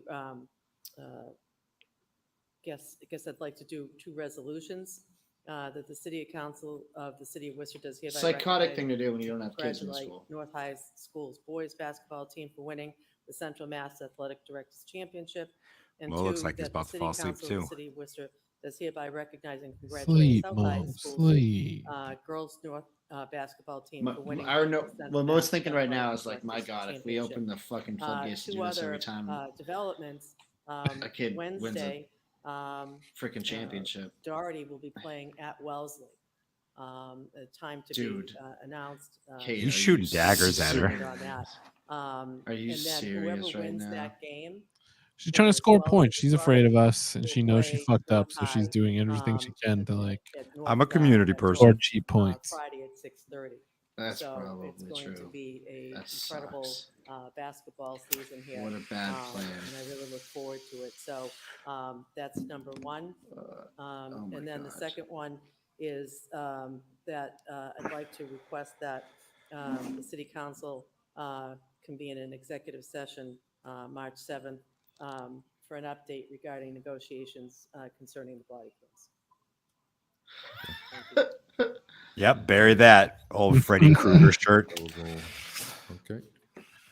guess I'd like to do 2 resolutions that the City Council of the City of Worcester does hereby Psychotic recognize thing to do when you don't have kids in congratulate school. North High School's boys basketball team for winning the Central Mass Athletic Directors Championship. And Mo 2, looks like he's that the about to City fall asleep, Council of the too. City of Worcester does hereby recognize and congratulate Sleep, South High Mom, School's sleep. Girls North basketball team for winning. I know. the Central What Mo's Mass thinking right Athletic now is like, my Directors God, if we Championship. open the fucking floodgates to 2 do this every other time developments. a kid wins a Wednesday, freaking championship. Doherty will be playing at Wellesley. A time to Dude. be announced. Kate, He's are shooting you daggers at her. On that. Are you and then serious whoever right wins now? that game, She's trying to is score Wellesley points. She's afraid of us, and will she knows she play fucked up, North so she's High, doing everything she can to like at North I'm a High community at person. score North, cheap points. Friday at 6:30. That's so probably it's going true. to be a That incredible sucks. basketball season here. What a bad plan. And I really look forward to it. So that's number 1. Oh my and then the God. second one is that I'd like to request that the City Council convene an executive session March 7th for an update regarding negotiations concerning the body cams. Thank you. Yep, bury that old Freddy Krueger shirt. That was all. Okay.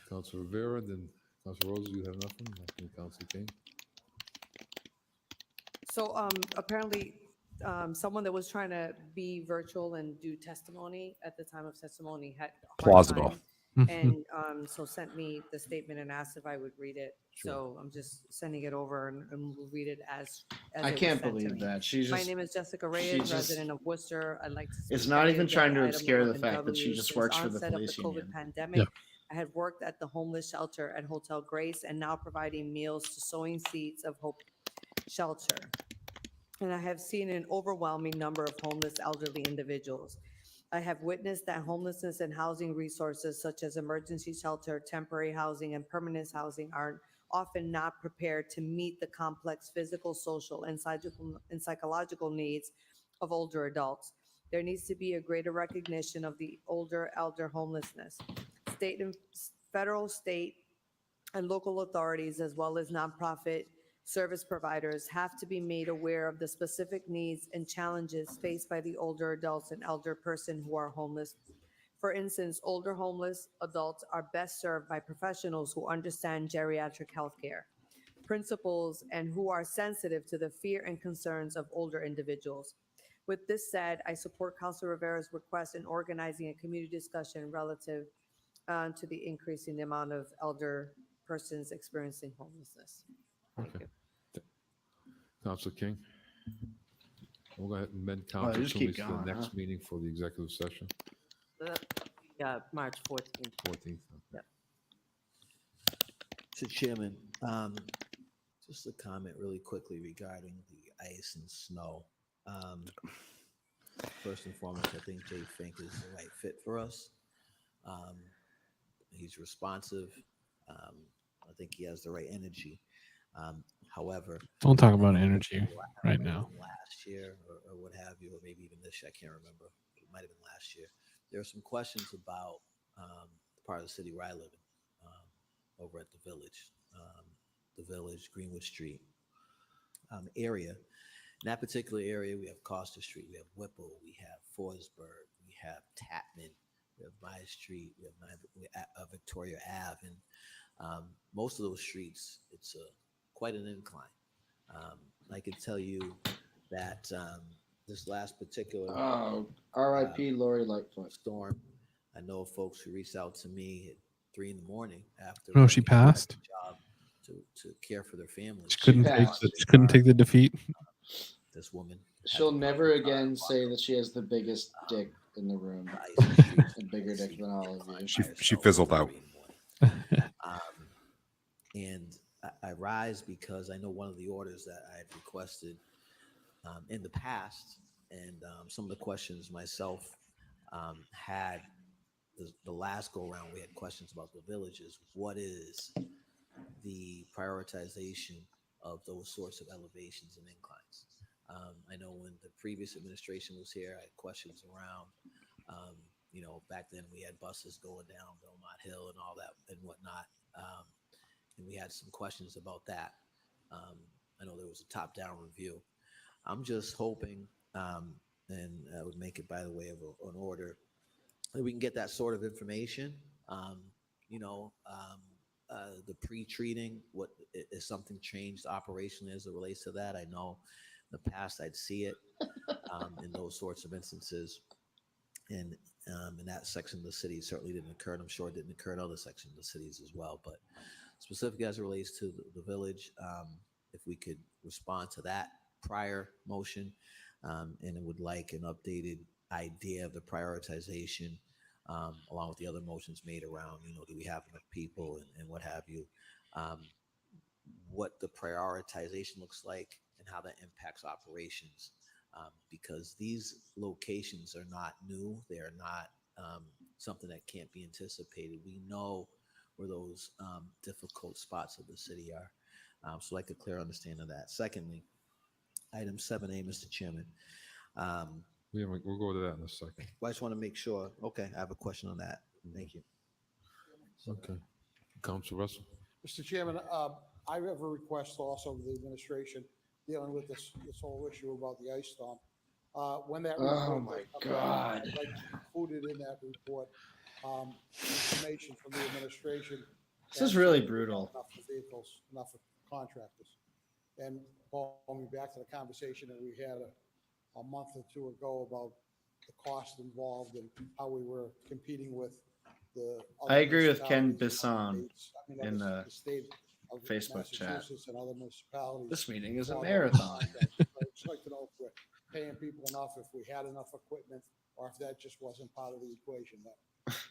Council Rivera, then Council Rose, you have nothing? Nothing, Council King? So apparently, someone that was trying to be virtual and do testimony at the time of testimony had a hard Plausible. time. And so sent me the statement and asked if I would read it. Sure. So I'm just sending it over and we'll read it as I it was can't sent to believe me. that. She's My just, name is Jessica she Reyes, just- resident of Worcester. I'd like to it's speak not on even the trying to agenda obscure item the fact that she 11W. just Since works for the onset of police the COVID union. pandemic, Yeah. I have worked at the homeless shelter at Hotel Grace and now providing meals to Sowing Seeds of Hope Shelter. And I have seen an overwhelming number of homeless elderly individuals. I have witnessed that homelessness and housing resources such as emergency shelter, temporary housing, and permanent housing are often not prepared to meet the complex physical, social, and psychological needs of older adults. There needs to be a greater recognition of the older elder homelessness. Federal, state, and local authorities, as well as nonprofit service providers, have to be made aware of the specific needs and challenges faced by the older adults and elder person who are homeless. For instance, older homeless adults are best served by professionals who understand geriatric healthcare principles and who are sensitive to the fear and concerns of older individuals. With this said, I support Councilor Rivera's request in organizing a community discussion relative to the increasing the amount of elder persons experiencing homelessness. Okay. Council King? We'll go ahead and amend Oh, council just to keep the going, next huh? meeting for the executive session, March 14th. 14th. Yep. So Chairman, just a comment really quickly regarding the ice and snow. First and foremost, I think Jay Fink is the right fit for us. He's responsive. I think he has the right energy. However, Don't talk about energy right now. last year or what have you, or maybe even this year, I can't remember. It might have been last year. There are some questions about the part of the city where I live in, over at the Village, Greenwood Street area. In that particular area, we have Costa Street, we have Whipple, we have Forsberg, we have Tapman, we have Maya Street, we have Victoria Ave, and most of those streets, it's quite an incline. I can tell you that this last particular R.I.P. Lori Lightfoot storm, I know of folks who reached out to me at 3 a.m. after. Oh, she passed? Job to care for their families. She couldn't take the defeat. This woman. She'll never again say that she has the biggest dick in the room. A bigger dick than all of you. She fizzled out. And I rise because I know one of the orders that I had requested in the past, and some of the questions myself had the last go around, we had questions about the villages. What is the prioritization of those sorts of elevations and inclines. I know when the previous administration was here, I had questions around, back then we had buses going down Belmont Hill and all that and whatnot. And we had some questions about that. I know there was a top-down review. I'm just hoping, and I would make it by the way of an order, that we can get that sort of information. The pre-treating, what is something changed operationally as it relates to that? I know in the past I'd see it in those sorts of instances. And in that section of the city, it certainly didn't occur. And I'm sure it didn't occur in other sections of the cities as well. But specifically as it relates to the village, if we could respond to that prior motion, and it would like an updated idea of the prioritization, along with the other motions made around, do we have enough people and what have you, what the prioritization looks like and how that impacts operations. Because these locations are not new. They are not something that can't be anticipated. We know where those difficult spots of the city are. So I'd like a clear understanding of that. Secondly, item 7A, Mr. Chairman. We'll go to that in a second. Well, I just want to make sure. Okay, I have a question on that. Thank you. Okay. Council Russell. Mr. Chairman, I have a request also of the administration dealing with this whole issue about the ice storm. When that report my does come God. out, I'd like to include it in that report, information from the administration. This is really brutal. Enough for vehicles, enough for contractors. And going back to the conversation that we had a month or two ago about the cost involved and how we were competing with the other I agree with Ken municipalities, Bisson in the the state of Facebook chat. Massachusetts and other municipalities. This meeting is a I'd marathon. just like to know if we're paying people enough, if we had enough equipment, or if that just wasn't part of the equation.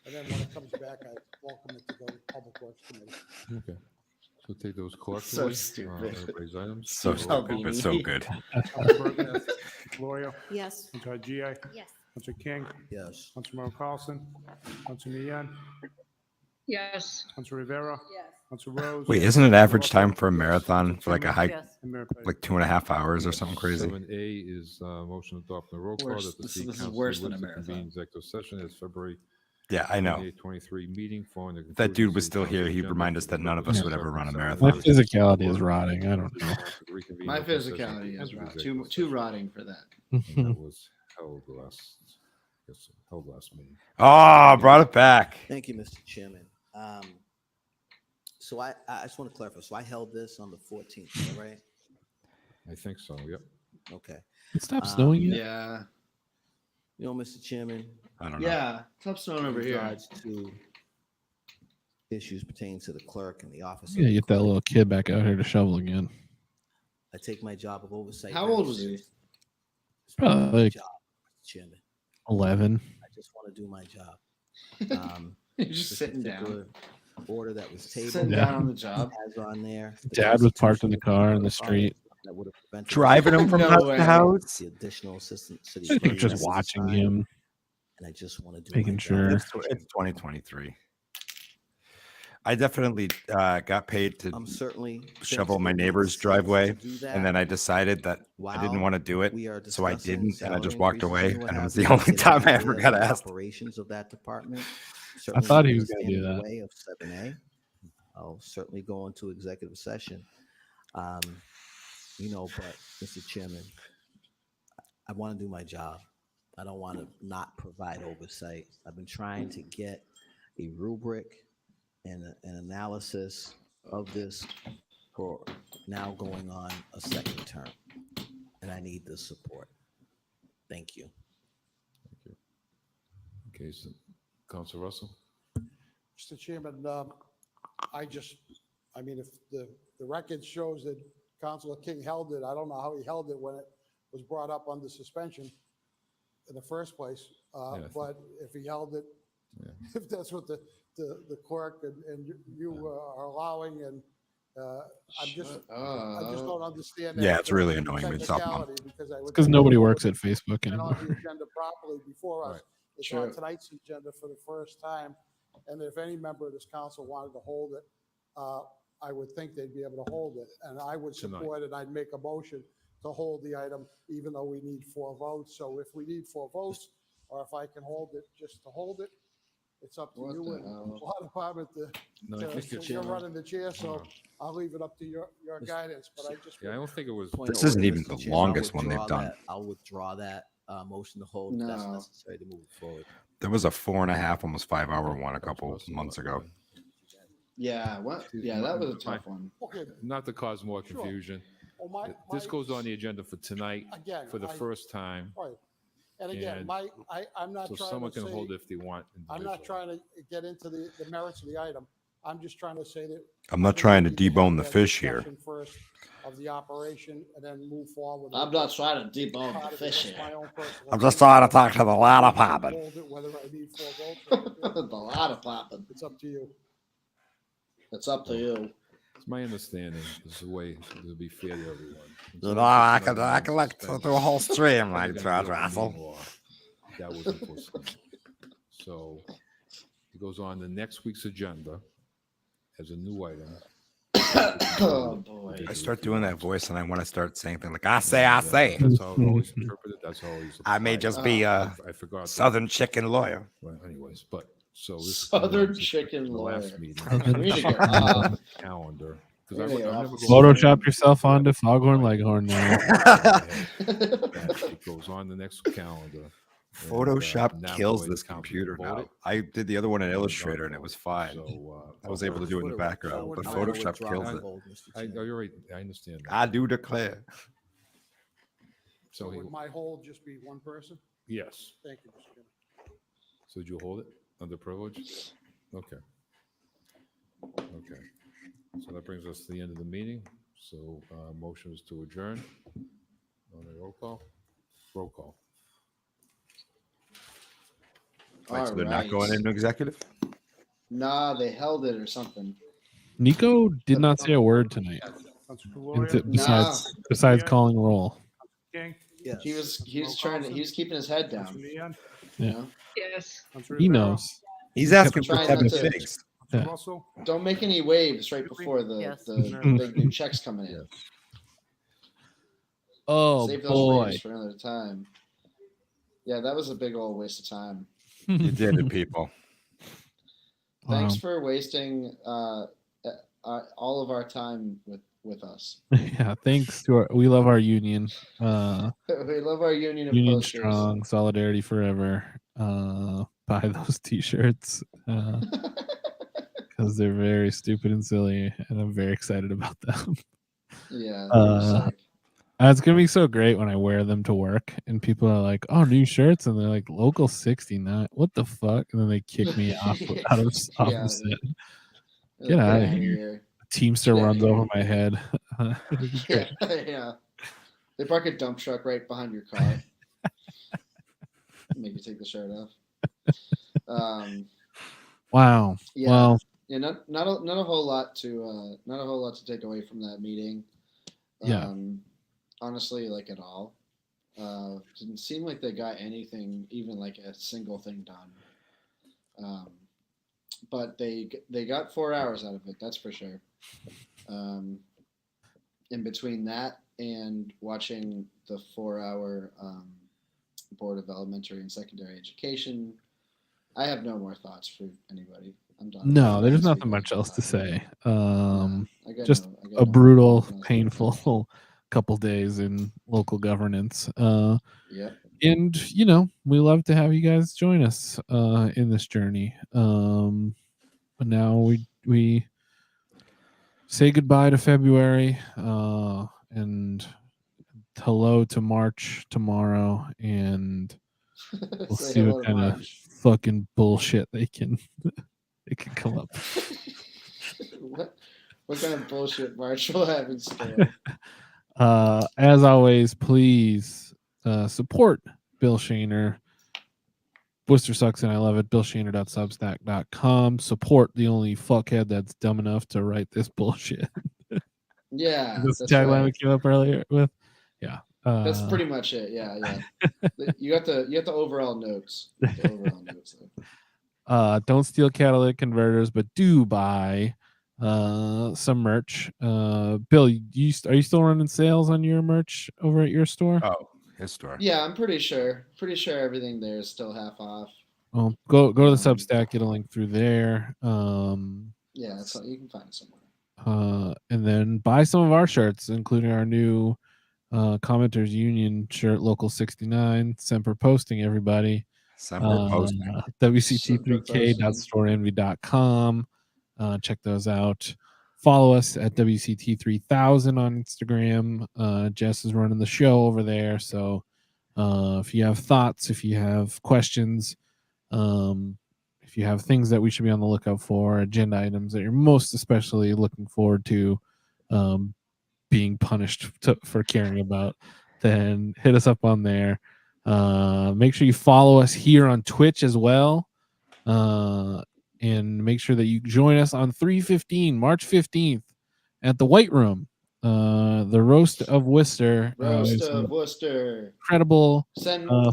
And then when it comes back, I welcome it to go to Public Works Committee. Okay. So take those collectively. So stupid. Everybody's items. So stupid, but so good. Gloria? Yes. Councilor G.I.? Yes. Councilor King? Yes. Councilor Carlson? Councilor Yan? Yes. Councilor Rivera? Yes. Councilor Rose? Wait, isn't it average time for a marathon for like a hike, Yes. And Mayor Pike? like 2.5 hours or something crazy? 7A is motion to adopt the roll call Worse. that the This city is council worse than a wishes to marathon. convene executive session as February Yeah, I know. 23 meeting following the If that conclusion dude of was city still council here, he'd agenda remind us for that none of us would February ever run a 7th, marathon. My physicality is rotting. I don't know. to reconvene My open session physicality to is enter rot. executive Too session. rotting for that. And that was held last meeting. Oh, brought it back. Thank you, Mr. Chairman. So I just want to clarify. So I held this on the 14th, is that right? I think so. Yep. Okay. It stopped snowing yet? Yeah. Mr. Chairman, I don't know. Yeah. Stop snowing over in here. regards to issues pertaining to the clerk and the office. Yeah, get that little kid back out here to shovel again. I take my job of oversight. How very old was he? seriously. Probably My like job, Mr. Chairman. 11. I just want to do my job. You're just this sitting down. particular Order that was tabled. Sitting down on the job. Has on there. the Dad was parked in the constitutional car in the street. that would have prevented Driving him from No house way. to house. the additional assistant city. I think clerk just that was watching assigned, him, And I just want to do making my job. sure. It's 2023. I definitely got paid to I'm certainly shovel my sensitive neighbor's to driveway, do that. and then I decided that I didn't While want to do it, we are so I discussing didn't, and I just salary walked increases away, and what and it have was you, the to only get an time I idea ever of got the asked. Operations of that department. I thought he was going gonna do that. Way of 7A. I'll certainly go into executive session. But Mr. Chairman, I want to do my job. I don't want to not provide oversight. I've been trying to get a rubric and an analysis of this for now going on a second term. And I need the support. Thank you. Okay, so Council Russell. Mr. Chairman, if the record shows that Councilor King held it, I don't know how he held it when it was brought up under suspension in the first place. But if he held it, if that's what the clerk and you are allowing, and I just don't understand that. Yeah, it's really annoying me. Stop. technicality, Because nobody works at Facebook been anymore. on the agenda properly before us. It's Sure. on tonight's agenda for the first time. And if any member of this council wanted to hold it, I would think they'd be able to hold it. And I would Tonight. support it. I'd make a motion to hold the item, even though we need 4 votes. So if we need 4 votes, or if I can hold it just to hold it, it's up to What you the and hell? law department No, I think it's- you're running the chair, so I'll leave it up to your guidance, but I just. Yeah, I don't think it was. Point This of isn't order, even Mr. the Chairman, I'll longest one they've withdraw done. that- I'll withdraw that motion to hold if that's No. necessary to move forward. There was a 4.5, almost 5-hour one a couple months ago. Yeah, what? Yeah, that was a tough one. Okay. Not to cause more Sure. confusion. Well, This goes on the agenda for tonight Again, for the first time. Right. And again, And I'm not so trying someone to can say, hold it if they want. I'm not trying to get into the merits of the item. I'm just trying to say that. I'm not I think trying we to need have debone the that fish here. discussion First of the operation and then move forward. I'm not trying to debone Part the of it, fish that's my here. own personal I'm just opinion. trying to talk to the law department. Hold it, whether I need 4 votes. or The law department. It's up to you. It's up to you. It's my understanding. This is a way to be fair to everyone. You know, I could like to do a whole stream like George Russell. That was enforceable. So it goes on the next week's agenda as a new item. Oh boy. I start doing that voice and I want to start saying things like, I say. That's how it's always interpreted. That's how always. I may just be a I forgot Southern chicken lawyer. Well, anyways, but so this Southern chicken the lawyer. last meeting. We need to get off. Calendar. We Because need to get I've off never the gone- Photoshop yourself onto Foghorn Leghorn now. It goes on the next calendar. And, Photoshop now kills the this council computer vote now. it. I did the other one in Illustrator and it was fine. So, I was able to do it in the background, but Photoshop kills it. You're right. I understand that. I do declare. So So he, would my hold just be one person? yes. Thank you, Mr. Chairman. So did you hold it under privilege? Okay. Okay. So that brings us to the end of the meeting. So motion is to adjourn. On the roll call. Roll call. Right, so they're not Alright. going into executive? Nah, they held it or something. Nico did not say a word tonight. Besides calling roll. He was keeping his head down. Yeah. You know? Yes. He knows. He's asking for Trying Kevin not to- Figs. Yeah. Russell, Don't make any waves right before the, Yes. the big new checks coming in. Oh Save those boy. waves for another time. Yeah, that was a big old waste of time. You did it, people. Thanks Wow. for wasting all of our time with us. Yeah, thanks to we love our union. We love our union of Union posters. strong, solidarity forever. Buy those t-shirts because they're very stupid and silly, and I'm very excited about them. Yeah, they're sick. It's gonna be so great when I wear them to work, and people are like, "Oh, new shirts," and they're like, "Local 69, what the fuck?" And then they kick me off out of Yeah, the set. Get Get out of outta here! here. Teamster Get runs outta over here. my head. It'll be great. Yeah. They park a dump truck right behind your car. Make you take the shirt off. Wow. Yeah. Well, Yeah, not a whole lot to take away from that meeting. Yeah. Honestly, like at all. Didn't seem like they got anything, even like a single thing done. But they got 4 hours out of it, that's for sure. In between that and watching the 4-hour Board of Elementary and Secondary Education, I have no more thoughts for anybody. I'm done. no, there's nothing much else to say. I got Just no- I got a no- brutal, nothing else to painful couple days in local governance. Yep. And we love to have you guys join us in this journey. But now we say goodbye to February and hello to March tomorrow, and we'll Say see hello what to kind of March. fucking bullshit they can come up. What kind of bullshit March will have in store? As always, please support Bill Shaner. Worcester sucks and I love it. BillShaner.substack.com. Support the only fuckhead that's dumb enough to write this bullshit. Yeah, This that's tagline we right. came up earlier with. Yeah. That's pretty much it. Yeah. You got the overall notes. The overall notes there. Don't steal catalytic converters, but do buy some merch. Bill, are you still running sales on your merch over at your store? Oh, his store. Yeah, I'm pretty sure. Pretty sure everything there is still half off. Well, go to the Substack, get a link through there. Yeah, so you can find it somewhere. And then buy some of our shirts, including our new Commenters Union shirt, Local 69. Semper posting, everybody. Semper posting. WCT3k.storeenvy.com. Check those out. Follow us at WCT3000 on Instagram. Jess is running the show over there. So if you have thoughts, if you have questions, if you have things that we should be on the lookout for, agenda items that you're most especially looking forward to being punished for caring about, then hit us up on there. Make sure you follow us here on Twitch as well. And make sure that you join us on March 15th at the White Room. The Roast of Worcester. Roast of Worcester. Incredible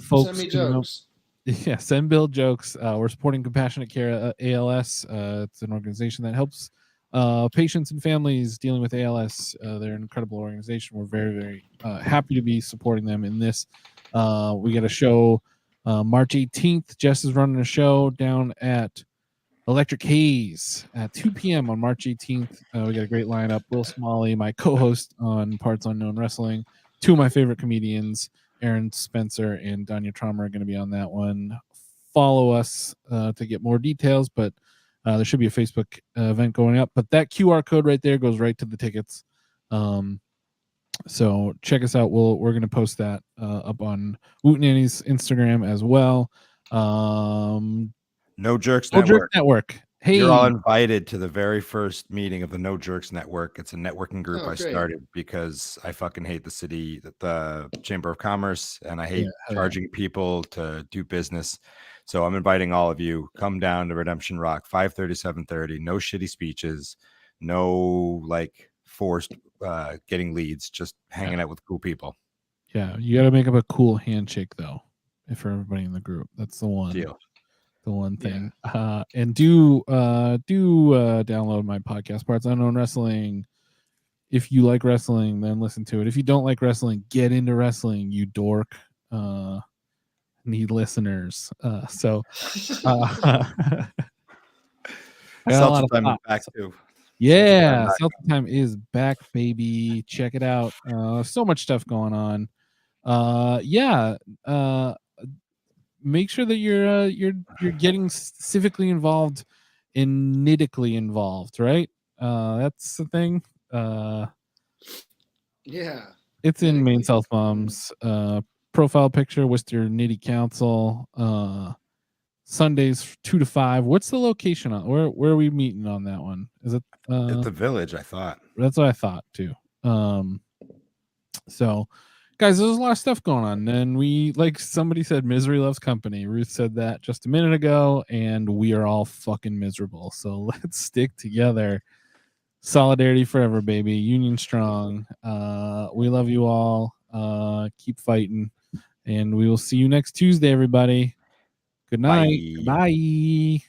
folks. Send me jokes. Yeah, send Bill jokes. We're supporting Compassionate Care ALS. It's an organization that helps patients and families dealing with ALS. They're an incredible organization. We're very, very happy to be supporting them in this. We got a show March 18th. Jess is running a show down at Electric Haze at 2 p.m. on March 18th. We got a great lineup. Will Smalley, my co-host on Parts Unknown Wrestling. Two of my favorite comedians, Aaron Spencer and Danya Traumer, are going to be on that one. Follow us to get more details, but there should be a Facebook event going up. But that QR code right there goes right to the tickets. So check us out. We're going to post that up on Woot Nanny's Instagram as well. No Jerks No Network. Jerks Network. Hey, you're all invited to the very first meeting of the No Jerks Network. It's a networking group I great. started because I fucking hate the city, the Chamber of Commerce, and I hate charging people to do business. So I'm inviting all of you. Come down to Redemption Rock, 5:30, 7:30. No shitty speeches. No like forced getting leads. Just hanging out with cool people. Yeah, you got to make up a cool handshake though, for everybody in the group. That's the one. Deal. The one thing. And do download my podcast, Parts Unknown Wrestling. If you like wrestling, then listen to it. If you don't like wrestling, get into wrestling, you dork. Need listeners. Celtic Time is back too. Yeah, Celtic Time is back, baby. Check it out. So much stuff going on. Make sure that you're getting civically involved and nidically involved, right? That's the thing. Yeah. It's in Maine South Bombs profile picture, Worcester Nitty Council. Sundays 2 to 5. What's the location on? Where are we meeting on that one? Is it at the Village? I thought. That's what I thought too. So guys, there's a lot of stuff going on, and we, like somebody said, misery loves company. Ruth said that just a minute ago, and we are all fucking miserable. So let's stick together. Solidarity forever, baby. Union strong. We love you all. Keep fighting, and we will see you next Tuesday, everybody. Good night. Bye. Bye.